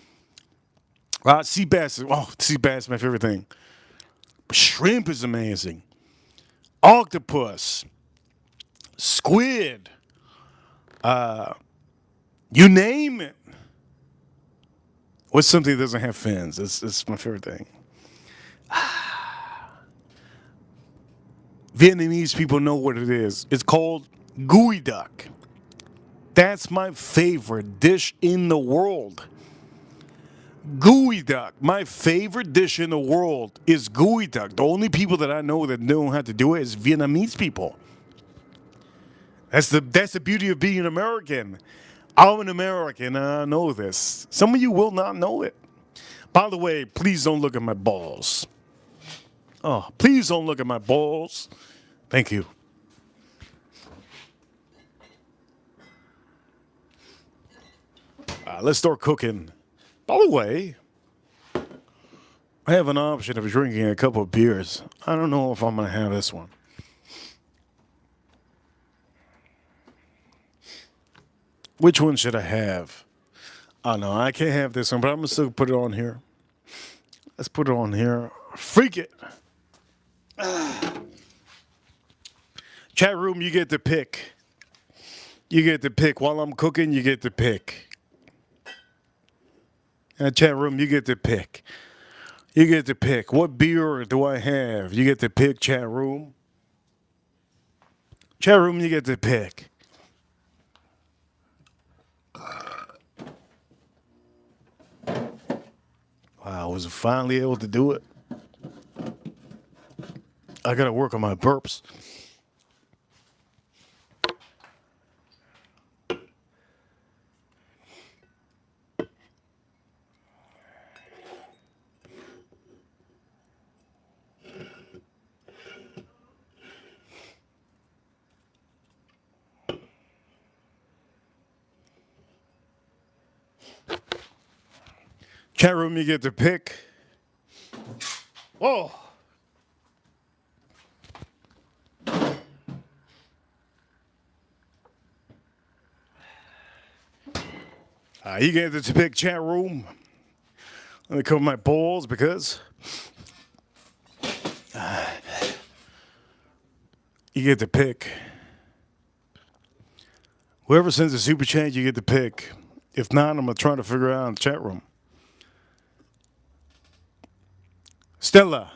Right? Sea bass is my favorite thing. Shrimp is amazing. Octopus, squid, you name it. What's something that doesn't have fins? It's my favorite thing. Vietnamese people know what it is. It's called gooey duck. That's my favorite dish in the world. Gooey duck. My favorite dish in the world is gooey duck. The only people that I know that know how to do it is Vietnamese people. That's the beauty of being an American. I'm an American and I know this. Some of you will not know it. By the way, please don't look at my balls. Oh, please don't look at my balls. Thank you. Let's start cooking. By the way, I have an option of drinking a couple of beers. I don't know if I'm going to have this one. Which one should I have? Oh, no, I can't have this one, but I'm going to still put it on here. Let's put it on here. Freak it. Chat room, you get to pick. You get to pick. While I'm cooking, you get to pick. And chat room, you get to pick. You get to pick. What beer do I have? You get to pick, chat room. Chat room, you get to pick. Wow, I was finally able to do it. I got to work on my burps. Chat room, you get to pick. Whoa. You get to pick, chat room. Let me cover my balls because you get to pick. Whoever sends a super chat, you get to pick. If not, I'm going to try to figure it out in the chat room. Stella.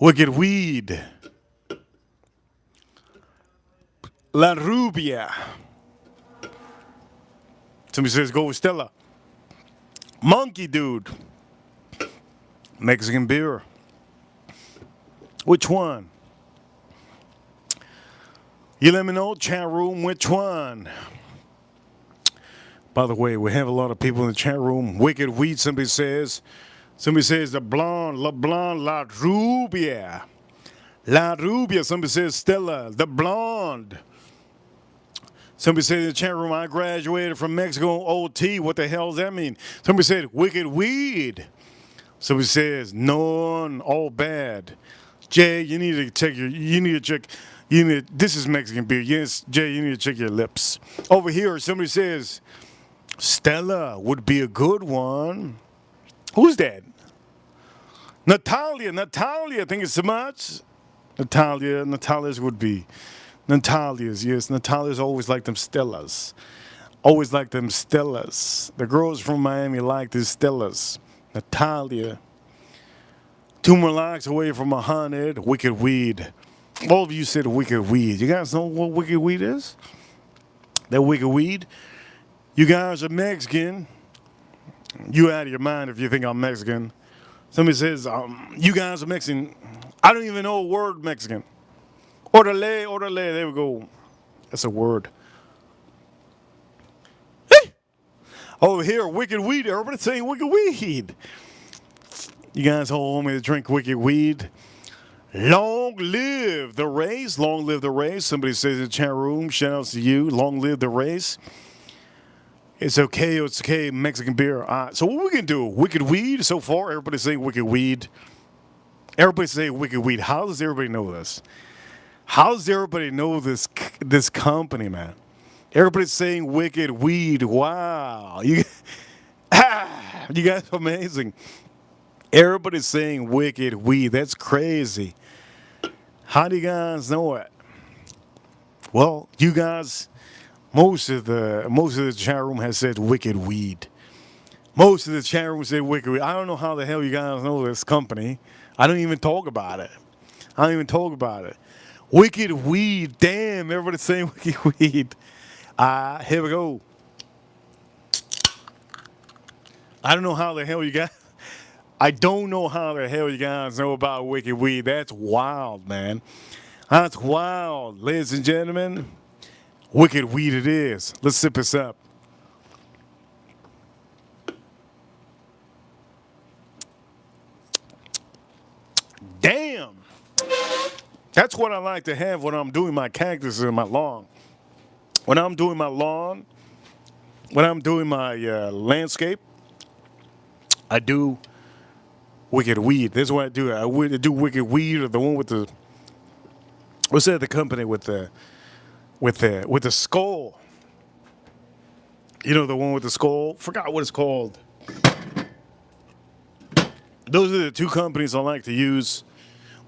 Wicked Weed. La Rubia. Somebody says go with Stella. Monkey Dude. Mexican beer. Which one? You let me know, chat room, which one? By the way, we have a lot of people in the chat room. Wicked Weed, somebody says. Somebody says the blonde, La Rubia. La Rubia, somebody says Stella, the blonde. Somebody said in the chat room, I graduated from Mexico OT. What the hell does that mean? Somebody said Wicked Weed. Somebody says none, all bad. Jay, you need to check this is Mexican beer. Yes, Jay, you need to check your lips. Over here, somebody says Stella would be a good one. Who's that? Natalia, thank you so much. Natalia's would be. Natalia's, yes. Natalia's always like them Stellas. Always like them Stellas. The girls from Miami like these Stellas. Natalia. 2 more likes away from 100. Wicked Weed. All of you said Wicked Weed. You guys know what Wicked Weed is? That Wicked Weed? You guys are Mexican. You out of your mind if you think I'm Mexican. Somebody says, you guys are Mexican. I don't even know a word Mexican. Orale, there we go. That's a word. Hey! Over here, Wicked Weed. Everybody's saying Wicked Weed. You guys all want me to drink Wicked Weed? Long live the race. Long live the race. Somebody says in the chat room, shout out to you. Long live the race. It's okay, Mexican beer. So what we can do? Wicked Weed so far? Everybody's saying Wicked Weed. Everybody's saying Wicked Weed. How does everybody know this? How does everybody know this company, man? Everybody's saying Wicked Weed. Wow. You guys are amazing. Everybody's saying Wicked Weed. That's crazy. How do you guys know it? Well, you guys, most of the chat room has said Wicked Weed. Most of the chat room said Wicked Weed. I don't know how the hell you guys know this company. I don't even talk about it. Wicked Weed. Damn, everybody's saying Wicked Weed. Here we go. I don't know how the hell you guys... I don't know how the hell you guys know about Wicked Weed. That's wild, man. That's wild. Ladies and gentlemen, Wicked Weed it is. Let's sip this up. Damn. That's what I like to have when I'm doing my cactus in my lawn. When I'm doing my lawn, when I'm doing my landscape, I do wicked weed. This is what I do. Do wicked weed, or the one with the what's that? The company with the skull. You know, the one with the skull. Forgot what it's called. Those are the two companies I like to use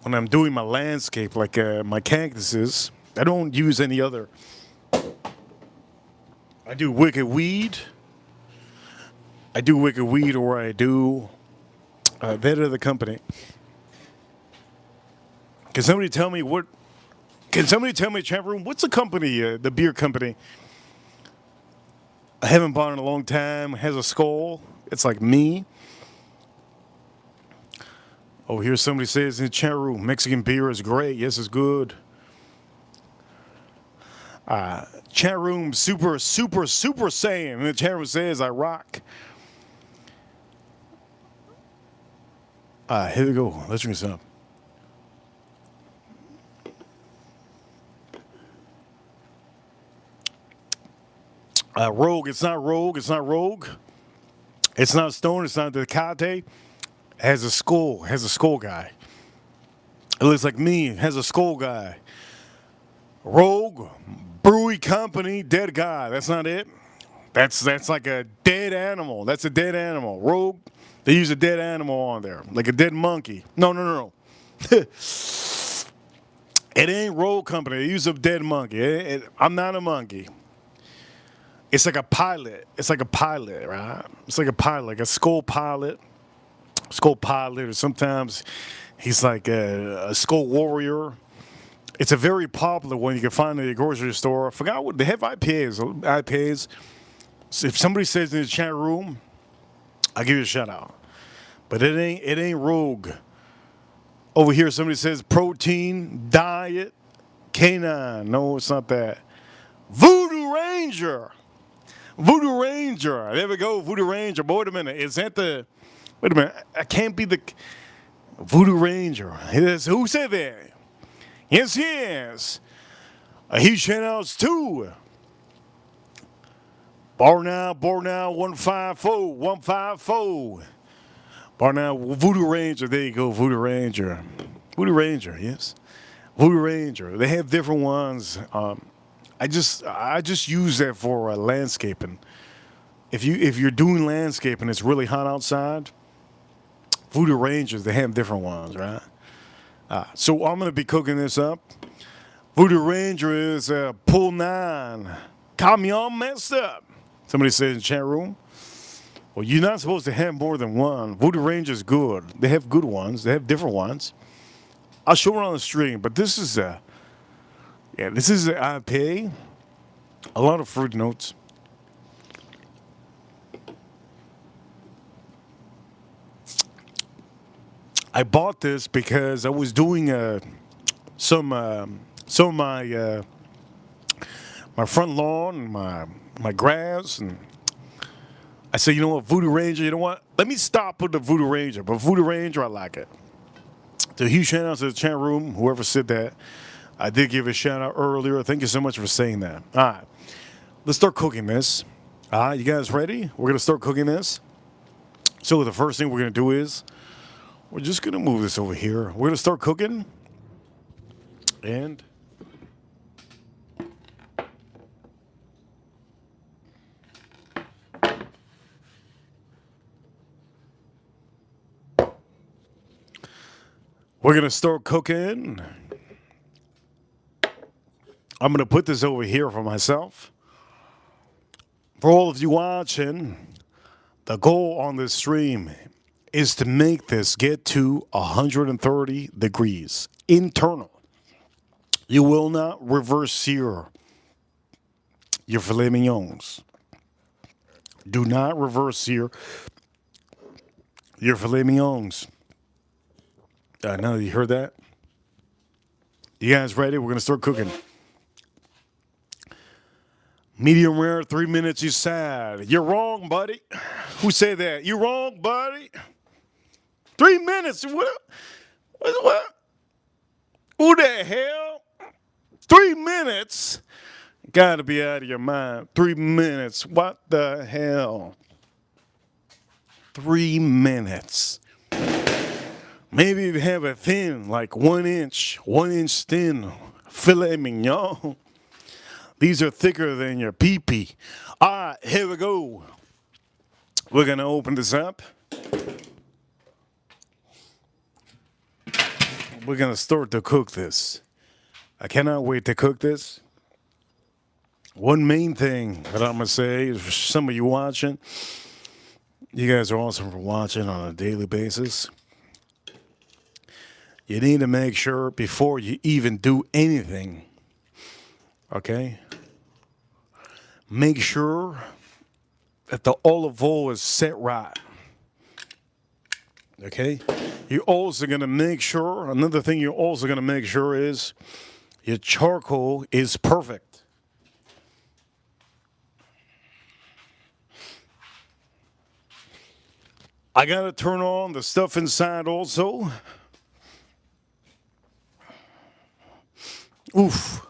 when I'm doing my landscape, like my cactuses. I don't use any other. I do wicked weed. I do wicked weed, or I do that other company. Can somebody tell me what? Can somebody tell me, chat room, what's the company, the beer company? I haven't bought in a long time. Has a skull. It's like me. Oh, here's somebody says in the chat room, Mexican beer is great. Yes, it's good. Chat room, super Saiyan. And the chat room says, I rock. Here we go. Let's drink some. Rogue. It's not Rogue. It's not Rogue. It's not Stone. It's not Tecate. Has a skull. Has a skull guy. It looks like me. Has a skull guy. Rogue. Brewery Company. Dead guy. That's not it. That's like a dead animal. That's a dead animal. Rogue. They use a dead animal on there. Like a dead monkey. No. It ain't Rogue Company. They use a dead monkey. I'm not a monkey. It's like a pilot. It's like a pilot, right? It's like a pilot, like a skull pilot. Skull pilot, or sometimes he's like a skull warrior. It's a very popular one you can find in the grocery store. I forgot what they have IPAs. So if somebody says in the chat room, I'll give you a shout out. But it ain't Rogue. Over here somebody says protein, diet, canine. No, it's not that. Voodoo Ranger. Voodoo Ranger. There we go, Voodoo Ranger. But wait a minute. Is that the... Wait a minute. I can't be the... Voodoo Ranger. Who said that? Yes. He shout-outs too. Bar now, 154. Bar now, Voodoo Ranger. There you go, Voodoo Ranger. Voodoo Ranger, yes. Voodoo Ranger. They have different ones. I just use that for landscaping. If you're doing landscaping, it's really hot outside. Voodoo Rangers, they have different ones, right? So I'm gonna be cooking this up. Voodoo Ranger is pull 9. Caught me all messed up. Somebody said in the chat room. Well, you're not supposed to have more than one. Voodoo Ranger is good. They have good ones. They have different ones. I'll show it on the stream, but this is this is an IPA. A lot of fruit notes. I bought this because I was doing some of my front lawn, my grass, and I said, you know what, Voodoo Ranger, you know what? Let me stop with the Voodoo Ranger, but Voodoo Ranger, I like it. So huge shout out to the chat room, whoever said that. I did give a shout out earlier. Thank you so much for saying that. All right, let's start cooking this. You guys ready? We're gonna start cooking this. So the first thing we're gonna do is we're just gonna move this over here. We're gonna start cooking, and we're gonna start cooking. I'm gonna put this over here for myself. For all of you watching, the goal on this stream is to make this get to 130 degrees internal. You will not reverse sear your filet mignons. Do not reverse sear your filet mignons. Now that you heard that, you guys ready? We're gonna start cooking. Medium rare, 3 minutes, you sad. You're wrong, buddy. Who said that? You're wrong, buddy. 3 minutes. What? Who the hell? 3 minutes? Gotta be out of your mind. 3 minutes. What the hell? 3 minutes. Maybe you have a thin, like 1 inch thin filet mignon. These are thicker than your pee-pee. All right, here we go. We're going to open this up. We're going to start to cook this. I cannot wait to cook this. One main thing that I'm going to say is for some of you watching, you guys are awesome for watching on a daily basis. You need to make sure before you even do anything, okay? Make sure that the olive oil is set right. Okay? You're also going to make sure, another thing you're also going to make sure is your charcoal is perfect. I got to turn on the stuff inside also. Oof.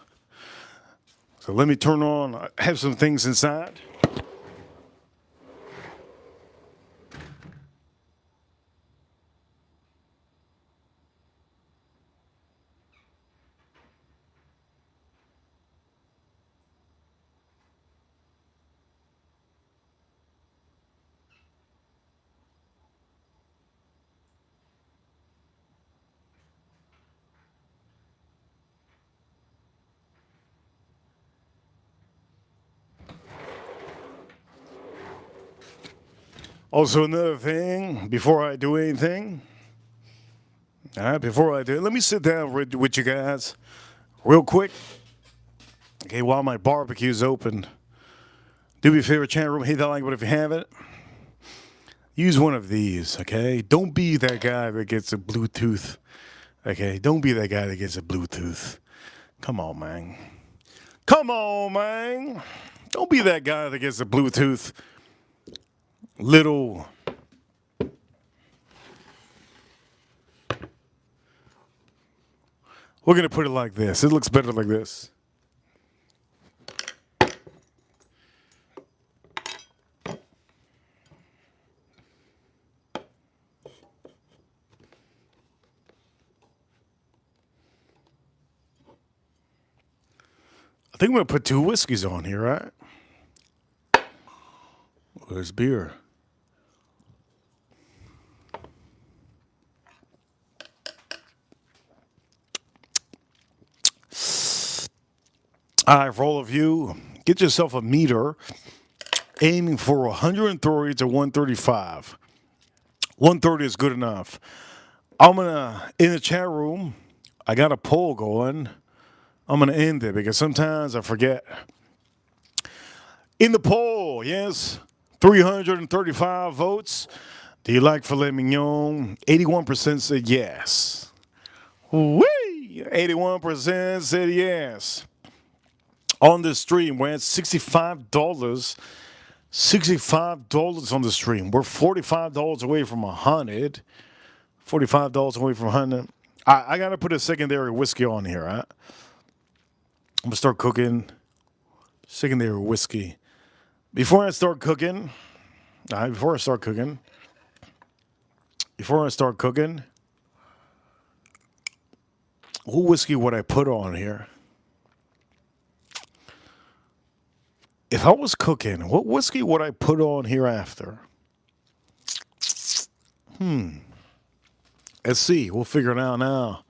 So let me turn on, I have some things inside. Also, another thing, before I do anything, all right, before I do it, let me sit down with you guys real quick. Okay, while my barbecue is open, do me a favor, chat room, hit that like button if you haven't. Use one of these, okay? Don't be that guy that gets a Bluetooth, okay? Don't be that guy that gets a Bluetooth. Come on, man. Come on, man. Don't be that guy that gets a Bluetooth little. We're going to put it like this. It looks better like this. I think I'm going to put 2 whiskeys on here, right? There's beer. All right, for all of you, get yourself a meter aiming for 130 to 135. 130 is good enough. I'm going to, in the chat room, I got a poll going. I'm going to end it because sometimes I forget. In the poll, yes, 335 votes. Do you like filet mignon? 81% said yes. Whee! 81% said yes. On the stream, we're at $65. $65 on the stream. We're $45 away from 100. $45 away from 100. I got to put a secondary whiskey on here, right? I'm going to start cooking secondary whiskey. Before I start cooking, before I start cooking, what whiskey would I put on here? If I was cooking, what whiskey would I put on here after? Let's see. We'll figure it out now.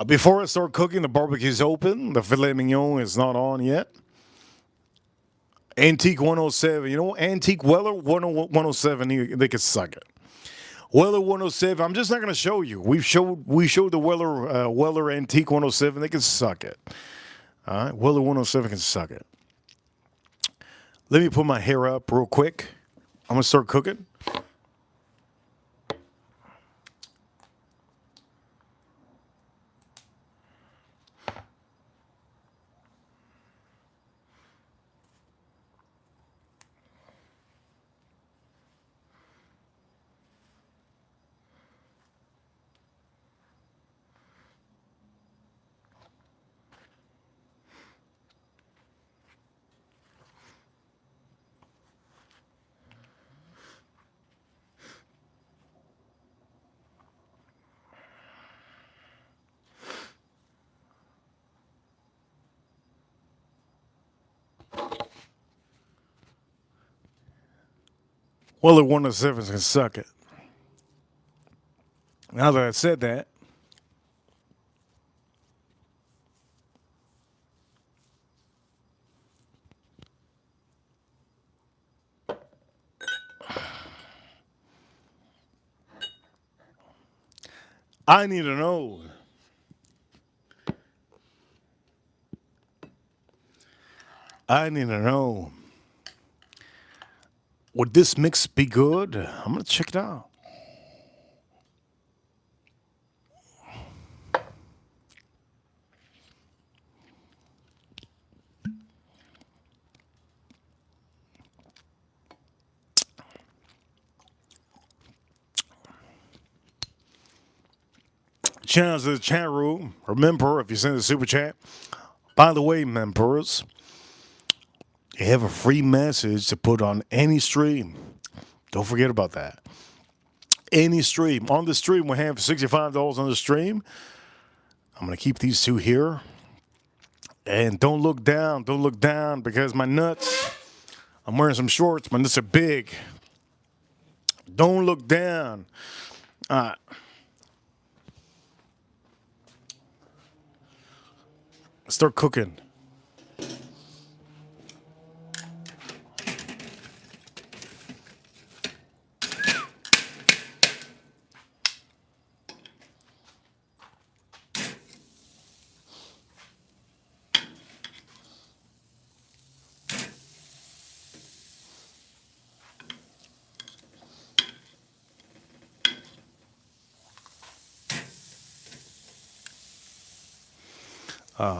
Before I start cooking, the barbecue's open. The filet mignon is not on yet. Antique 107. You know, Antique Weller 107. They could suck it. Weller 107. I'm just not going to show you. We showed the Weller Antique 107. They can suck it. All right, Weller 107 can suck it. Let me put my hair up real quick. I'm going to start cooking. Well, the one of sevens can suck it. Now that I said that, I need to know. I need to know. Would this mix be good? I'm gonna check it out. Channel to the chat room. Remember, if you send a super chat. By the way, members, you have a free message to put on any stream. Don't forget about that. Any stream. On the stream, we have $65 on the stream. I'm going to keep these two here. And don't look down. Don't look down because my nuts, I'm wearing some shorts. My nuts are big. Don't look down. Start cooking.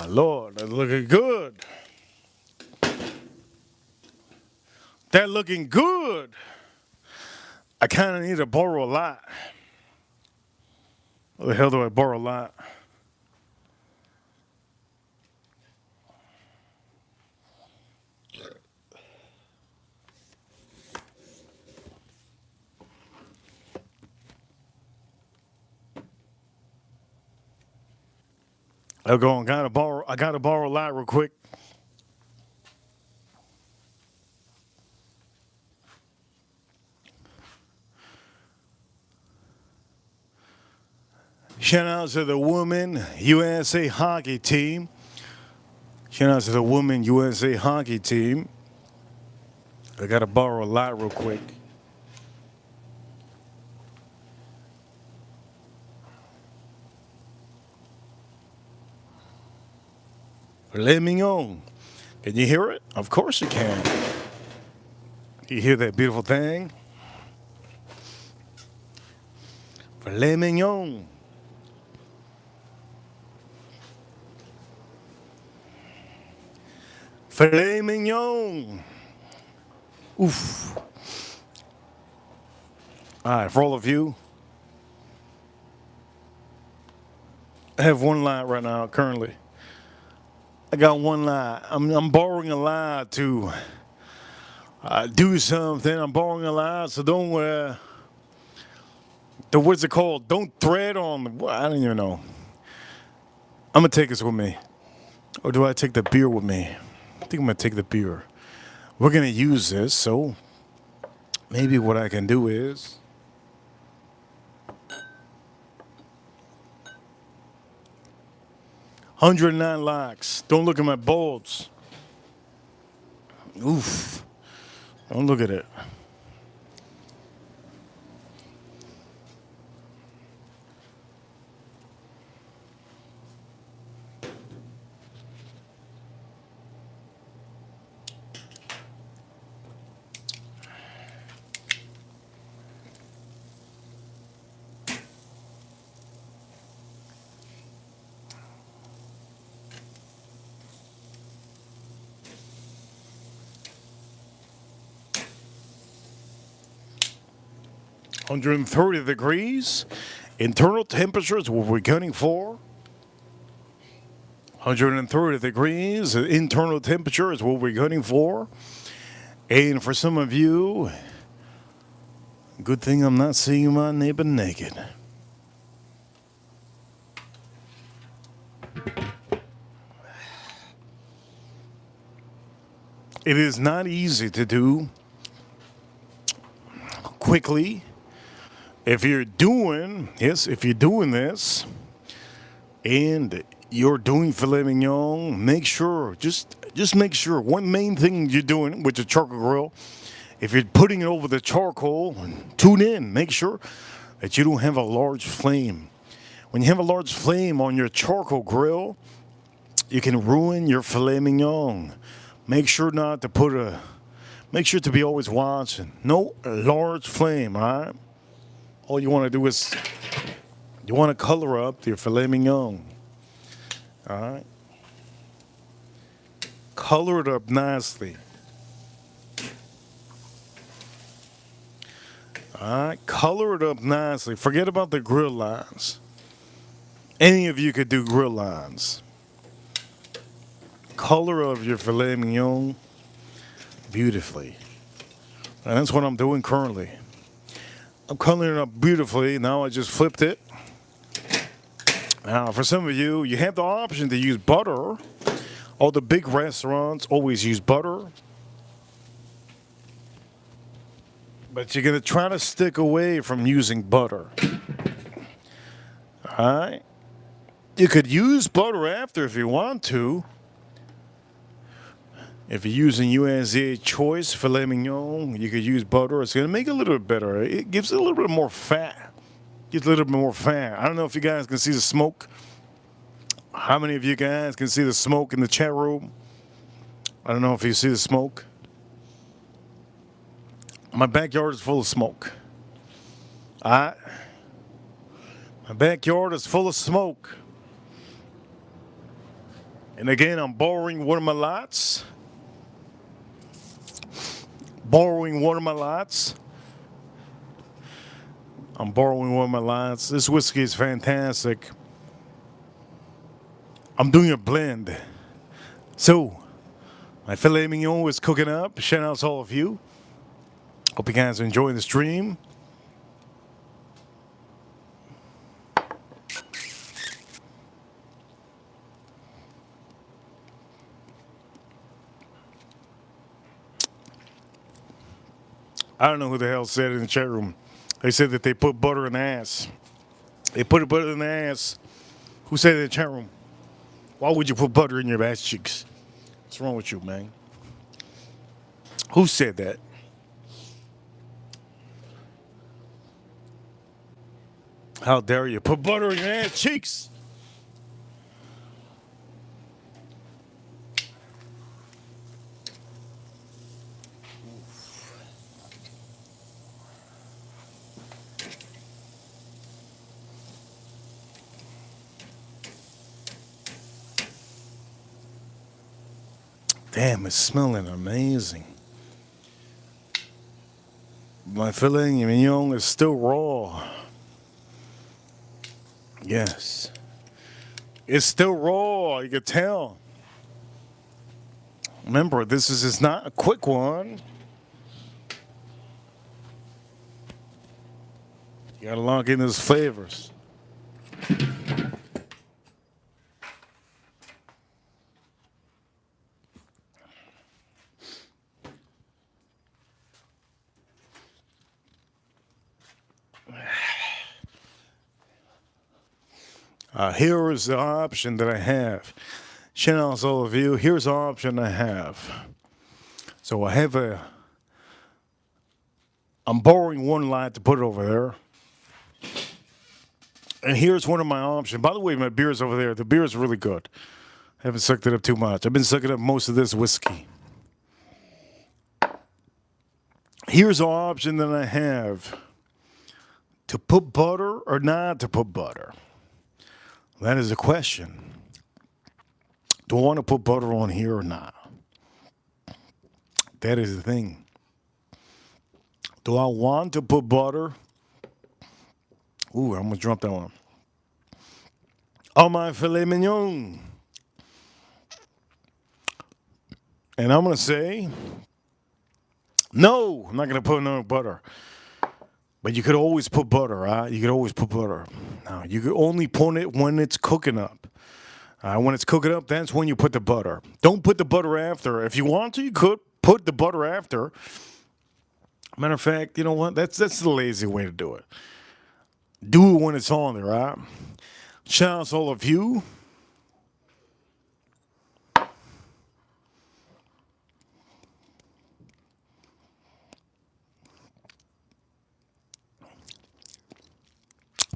Lord, that's looking good. That looking good. I kind of need to borrow a lot. Where the hell do I borrow a lot? I'll go and I gotta borrow a lot real quick. Shout out to the Women USA Hockey Team. Shout out to the Women USA Hockey Team. I gotta borrow a lot real quick. Filet Mignon. Can you hear it? Of course you can. You hear that beautiful thing? Filet Mignon. Filet Mignon. Oof. All right, for all of you, I have one line right now currently. I got one line. I'm borrowing a line to do something. I'm borrowing a line, so don't what's it called? Don't thread on me. I don't even know. I'm gonna take this with me, or do I take the beer with me? I think I'm gonna take the beer. We're gonna use this, so maybe what I can do is 109 likes. Don't look at my bulbs. Oof. Don't look at it. $130 degrees. Internal temperature is what we're gunning for. 130 degrees. Internal temperature is what we're gunning for. And for some of you, good thing I'm not seeing my neighbor naked. It is not easy to do quickly, if you're doing this and you're doing filet mignon, make sure, just make sure, one main thing you're doing with your charcoal grill, if you're putting it over the charcoal, tune in, make sure that you don't have a large flame. When you have a large flame on your charcoal grill, you can ruin your filet mignon. Make sure to be always watching. No large flame, all right? All you want to do is, you want to color up your filet mignon, all right? Color it up nicely. All right, color it up nicely. Forget about the grill lines. Any of you could do grill lines. Color of your filet mignon beautifully. And that's what I'm doing currently. I'm coloring it up beautifully. Now I just flipped it. Now, for some of you, you have the option to use butter. All the big restaurants always use butter. But you're going to try to stick away from using butter. All right? You could use butter after if you want to. If you're using USA Choice filet mignon, you could use butter. It's going to make it a little bit better. It gives it a little bit more fat. Gives a little bit more fat. I don't know if you guys can see the smoke. How many of you guys can see the smoke in the chat room? I don't know if you see the smoke. My backyard is full of smoke. My backyard is full of smoke. And again, I'm borrowing one of my lots. I'm borrowing one of my lots. This whiskey is fantastic. I'm doing a blend. So, my filet mignon is cooking up. Shout out to all of you. Hope you guys are enjoying the stream. I don't know who the hell said it in the chat room. They said that they put butter in the ass. They put butter in the ass. Who said it in the chat room? Why would you put butter in your ass cheeks? What's wrong with you, man? Who said that? How dare you put butter in your ass cheeks? Damn, it's smelling amazing. My filet mignon is still raw. Yes. It's still raw, you can tell. Remember, this is not a quick one. You gotta lock in those flavors. Here is the option that I have. Shout out to all of you. Here's the option I have. So I'm borrowing one light to put it over there. And here's one of my options. By the way, my beer's over there. The beer is really good. I haven't sucked it up too much. I've been sucking up most of this whiskey. Here's the option that I have. To put butter or not to put butter? That is a question. Do I want to put butter on here or not? That is the thing. Do I want to put butter? Ooh, I'm going to drop that one. On my filet mignon. And I'm going to say, no, I'm not going to put no butter. But you could always put butter, right? You could always put butter. Now, you could only put it when it's cooking up. When it's cooking up, that's when you put the butter. Don't put the butter after. If you want to, you could put the butter after. Matter of fact, you know what? That's the lazy way to do it. Do it when it's on there, right? Shout out to all of you.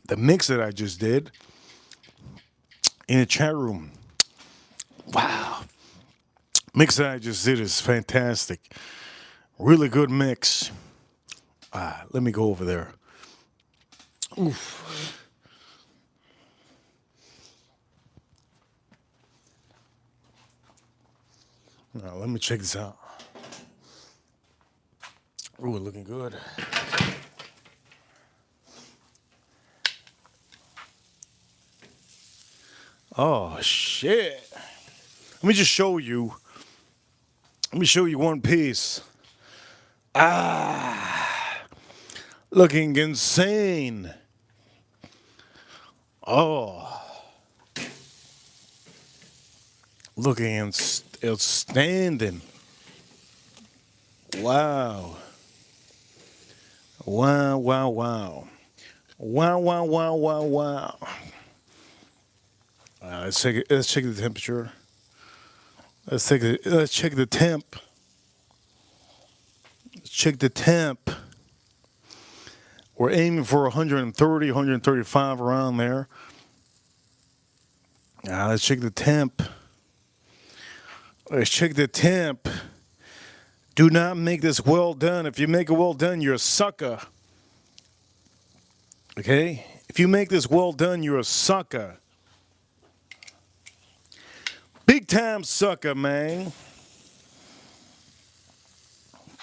The mix that I just did in the chat room. Wow. Mix that I just did is fantastic. Really good mix. Let me go over there. Oof. Now, let me check this out. Ooh, looking good. Oh, shit. Let me just show you. Let me show you one piece. Looking insane. Oh. Looking outstanding. Wow. Wow, wow, wow. Wow, wow, wow, wow, wow. Let's check the temperature. Let's check the temp. Let's check the temp. We're aiming for 130, 135 around there. Let's check the temp. Let's check the temp. Do not make this well done. If you make it well done, you're a sucker. Okay? If you make this well done, you're a sucker. Big time sucker, man.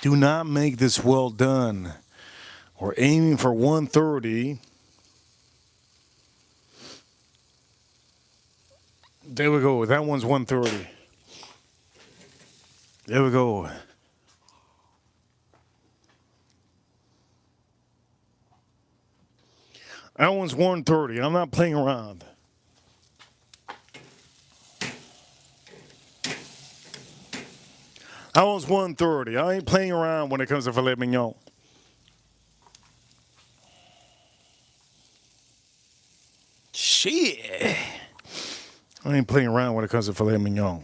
Do not make this well done. We're aiming for 130. There we go. That one's 130. There we go. That one's 130. I'm not playing around. That one's 130. I ain't playing around when it comes to filet mignon. Shit. I ain't playing around when it comes to filet mignon.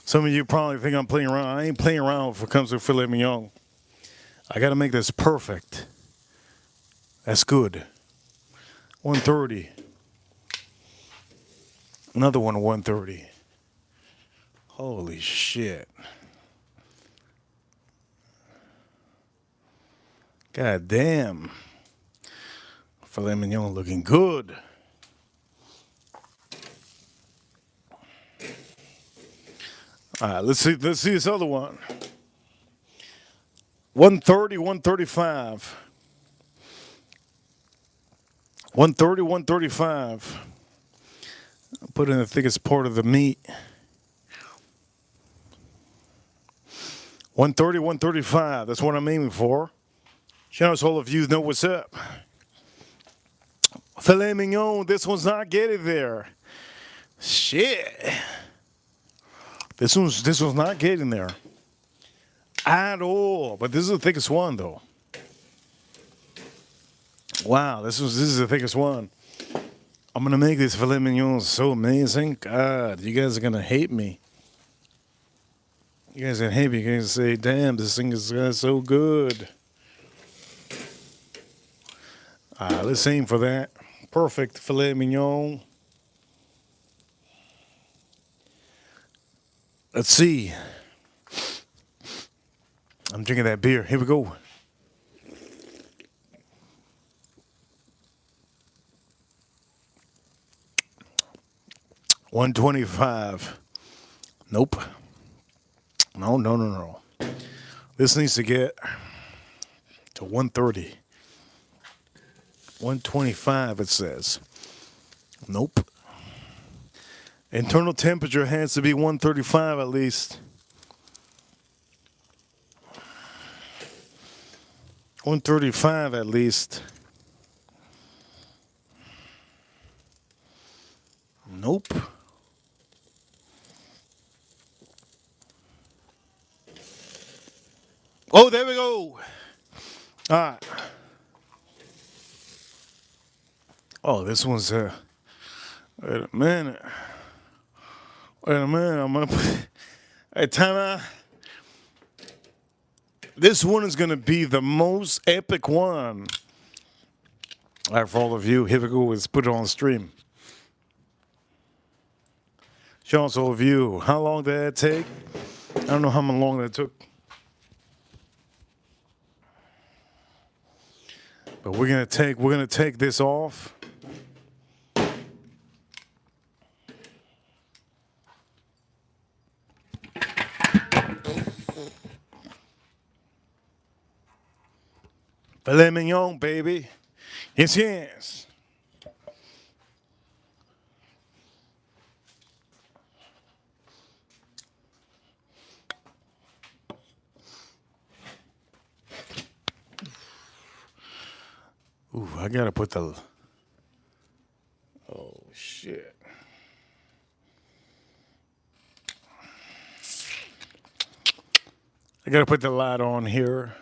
Some of you probably think I'm playing around. I ain't playing around when it comes to filet mignon. I got to make this perfect. That's good. 130. Another one, 130. Holy shit. God damn. Filet mignon looking good. All right, let's see this other one. 130, 135. 130, 135. Put in the thickest part of the meat. 130, 135. That's what I'm aiming for. Shout out to all of you know what's up. Filet mignon, this one's not getting there. Shit. This one's not getting there. At all. But this is the thickest one though. Wow, this is the thickest one. I'm gonna make this filet mignon so amazing. God, you guys are gonna hate me. You guys are gonna hate me. You guys say, damn, this thing is so good. Let's aim for that. Perfect filet mignon. Let's see. I'm drinking that beer. Here we go. $125. Nope. No. This needs to get to 130. 125 it says. Nope. Internal temperature has to be 135 at least. 135 at least. Nope. Oh, there we go. All right. Oh, this one's wait a minute. Wait a minute. I'm gonna put. Hey, time out. This one is gonna be the most epic one. All right, for all of you, here we go. Let's put it on stream. Show us all of you. How long did that take? I don't know how long that took. But we're gonna take this off. Filet mignon, baby. Yes, yes. Ooh, I gotta put the. Oh shit. I gotta put the light on here.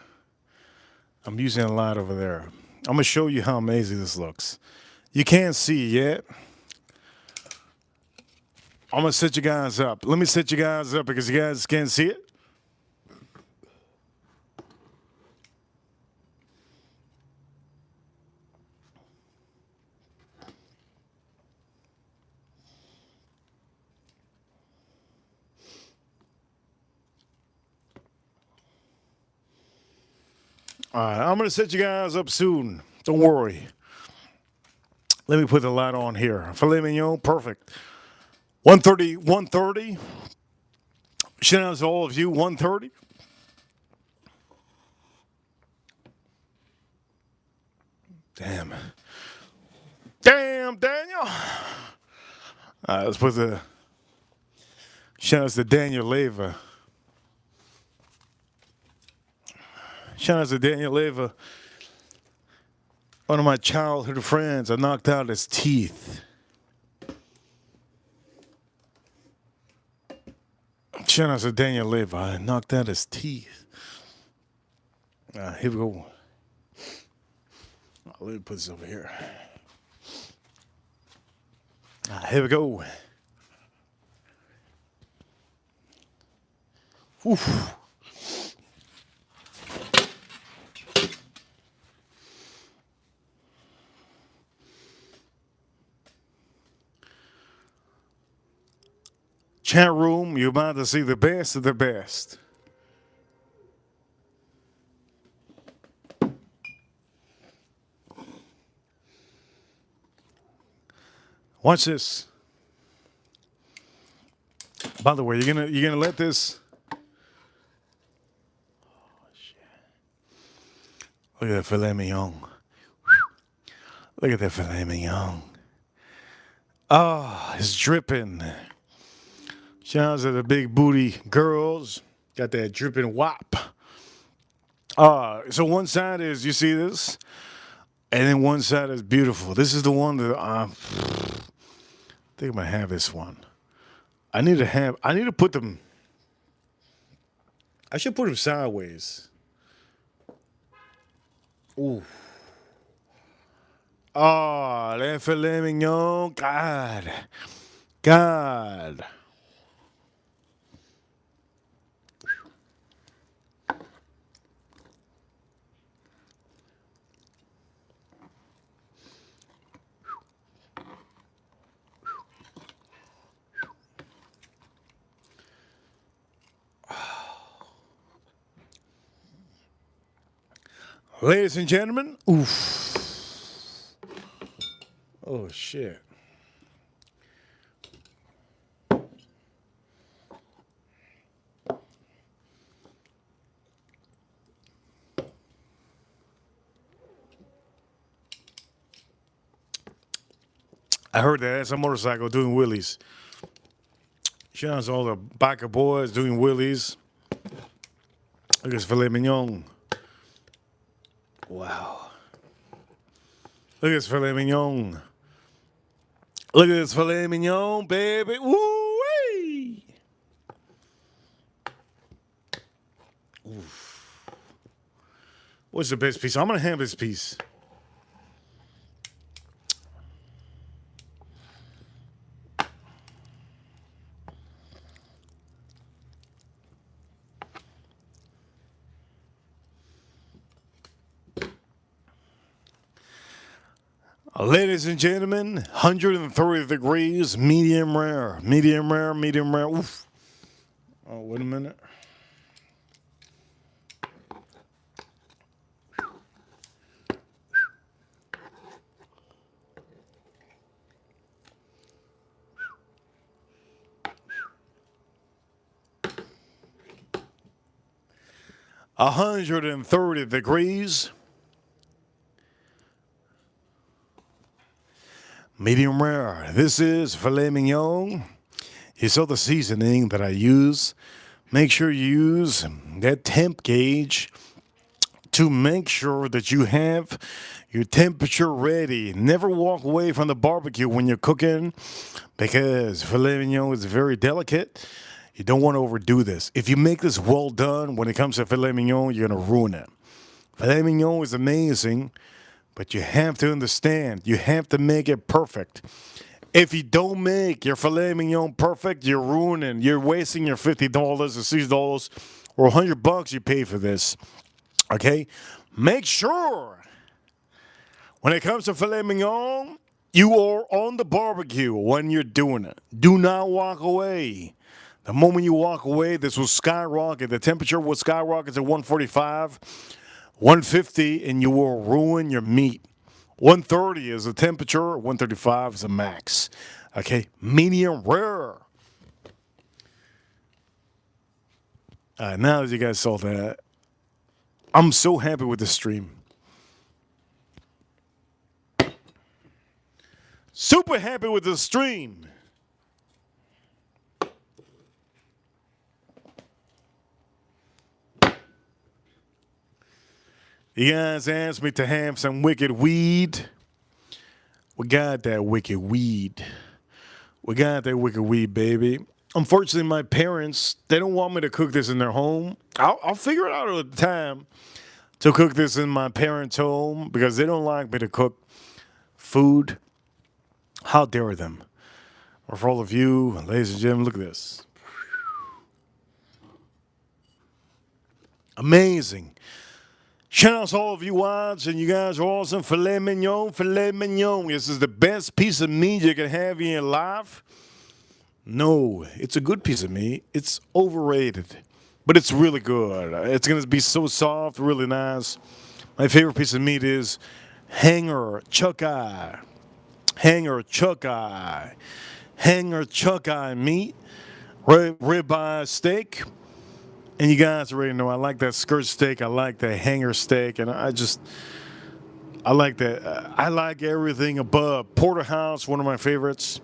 I'm using a light over there. I'm gonna show you how amazing this looks. You can't see yet. I'm gonna set you guys up. Let me set you guys up because you guys can't see it. All right, I'm gonna set you guys up soon. Don't worry. Let me put the light on here. Filet mignon, perfect. 130, 130. Shout out to all of you, 130. Damn. Damn, Daniel. All right, let's put the shout out to Daniel Leva. Shout out to Daniel Leva. One of my childhood friends. I knocked out his teeth. Shout out to Daniel Leva. I knocked out his teeth. Here we go. Let me put this over here. Here we go. Oof. Chat room, you're about to see the best of the best. Watch this. By the way, you're gonna let this. Oh, shit. Look at that filet mignon. Look at that filet mignon. Oh, it's dripping. Shout out to the big booty girls. Got that dripping wop. So one side is, you see this? And then one side is beautiful. This is the one that I think I'm gonna have this one. I need to put them. I should put them sideways. Ooh. Oh, that filet mignon. God. God. Ladies and gentlemen, oof. Oh, shit. I heard that that's a motorcycle doing wheelies. Shout out to all the biker boys doing wheelies. Look at this filet mignon. Wow. Look at this filet mignon. Look at this filet mignon, baby. Woo-wee. Oof. What's the best piece? I'm going to have this piece. Ladies and gentlemen, 130 degrees, medium rare, medium rare, medium rare. Oof. Oh, wait a minute. A 130 degrees. Medium rare. This is filet mignon. You saw the seasoning that I use. Make sure you use that temp gauge to make sure that you have your temperature ready. Never walk away from the barbecue when you're cooking because filet mignon is very delicate. You don't want to overdo this. If you make this well done when it comes to filet mignon, you're going to ruin it. Filet mignon is amazing. But you have to understand, you have to make it perfect. If you don't make your filet mignon perfect, you're ruining, you're wasting your $50 or $60 or $100 you pay for this. Okay? Make sure when it comes to filet mignon, you are on the barbecue when you're doing it. Do not walk away. The moment you walk away, this will skyrocket. The temperature will skyrocket to 145. 150 and you will ruin your meat. 130 is the temperature. 135 is the max. Okay, medium rare. Now that you guys saw that, I'm so happy with the stream. Super happy with the stream. You guys asked me to have some wicked weed. We got that wicked weed. We got that wicked weed, baby. Unfortunately, my parents, they don't want me to cook this in their home. I'll figure it out at the time to cook this in my parents' home because they don't like me to cook food. How dare them? Or for all of you, ladies and gentlemen, look at this. Amazing. Shout out to all of you watching. You guys are awesome. Filet mignon, filet mignon. This is the best piece of meat you can have in your life. No, it's a good piece of meat. It's overrated, but it's really good. It's going to be so soft, really nice. My favorite piece of meat is hanger chuck eye. Hanger chuck eye. Hanger chuck eye meat. Ribeye steak. And you guys already know I like that skirt steak. I like that hanger steak. And I like that. I like everything above. Porterhouse, one of my favorites.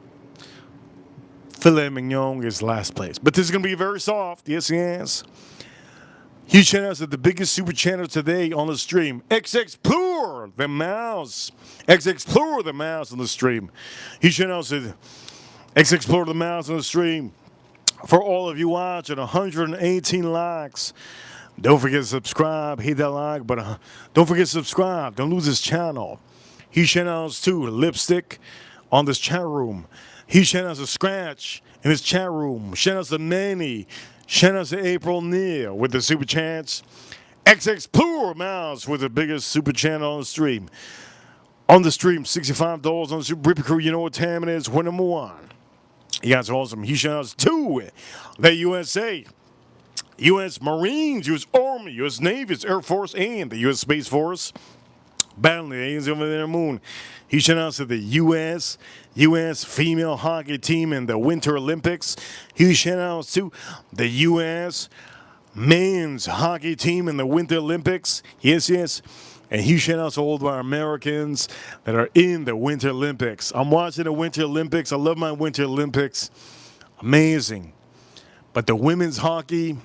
Filet mignon is last place. But this is going to be very soft. Yes, yes. Huge shout outs to the biggest super channel today on the stream. X-Explore the mouse. X-Explore the mouse on the stream. Huge shout outs to X-Explore the mouse on the stream. For all of you watching, 118 likes. Don't forget to subscribe. Hit that like, but don't forget to subscribe. Don't lose this channel. He shout outs to Lipstick on this chat room. He shout outs to Scratch in his chat room. Shout outs to Manny. Shout outs to April Neal with the super chats. XX Mouse with the biggest super channel on the stream. On the stream, $65 on the Super Ripper Crew. You know what time it is. We're number one. You guys are awesome. He shouts to the USA, U.S. Marines, U.S. Army, U.S. Navy, U.S. Air Force, and the U.S. Space Force. Battling the aliens over the moon. He shouts to the U.S. female hockey team in the Winter Olympics. He shouts to the U.S. men's hockey team in the Winter Olympics. Yes, yes. And huge shout out to all of our Americans that are in the Winter Olympics. I'm watching the Winter Olympics. I love my Winter Olympics. Amazing. But the women's hockey,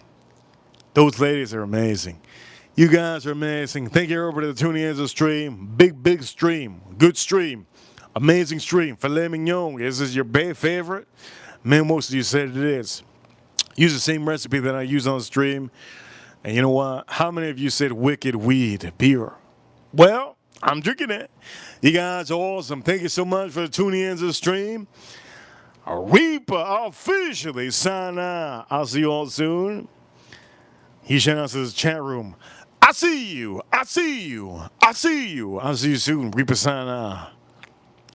those ladies are amazing. You guys are amazing. Thank you everybody for tuning in to the stream. Big stream. Good stream. Amazing stream. Filet mignon. Is this your favorite? Man, most of you said it is. Use the same recipe that I use on the stream. And you know what? How many of you said wicked weed beer? Well, I'm drinking it. You guys are awesome. Thank you so much for tuning in to the stream. Reaper officially sign out. I'll see you all soon. He shout out to his chat room. I see you. I see you. I see you. I'll see you soon. Reaper sign out.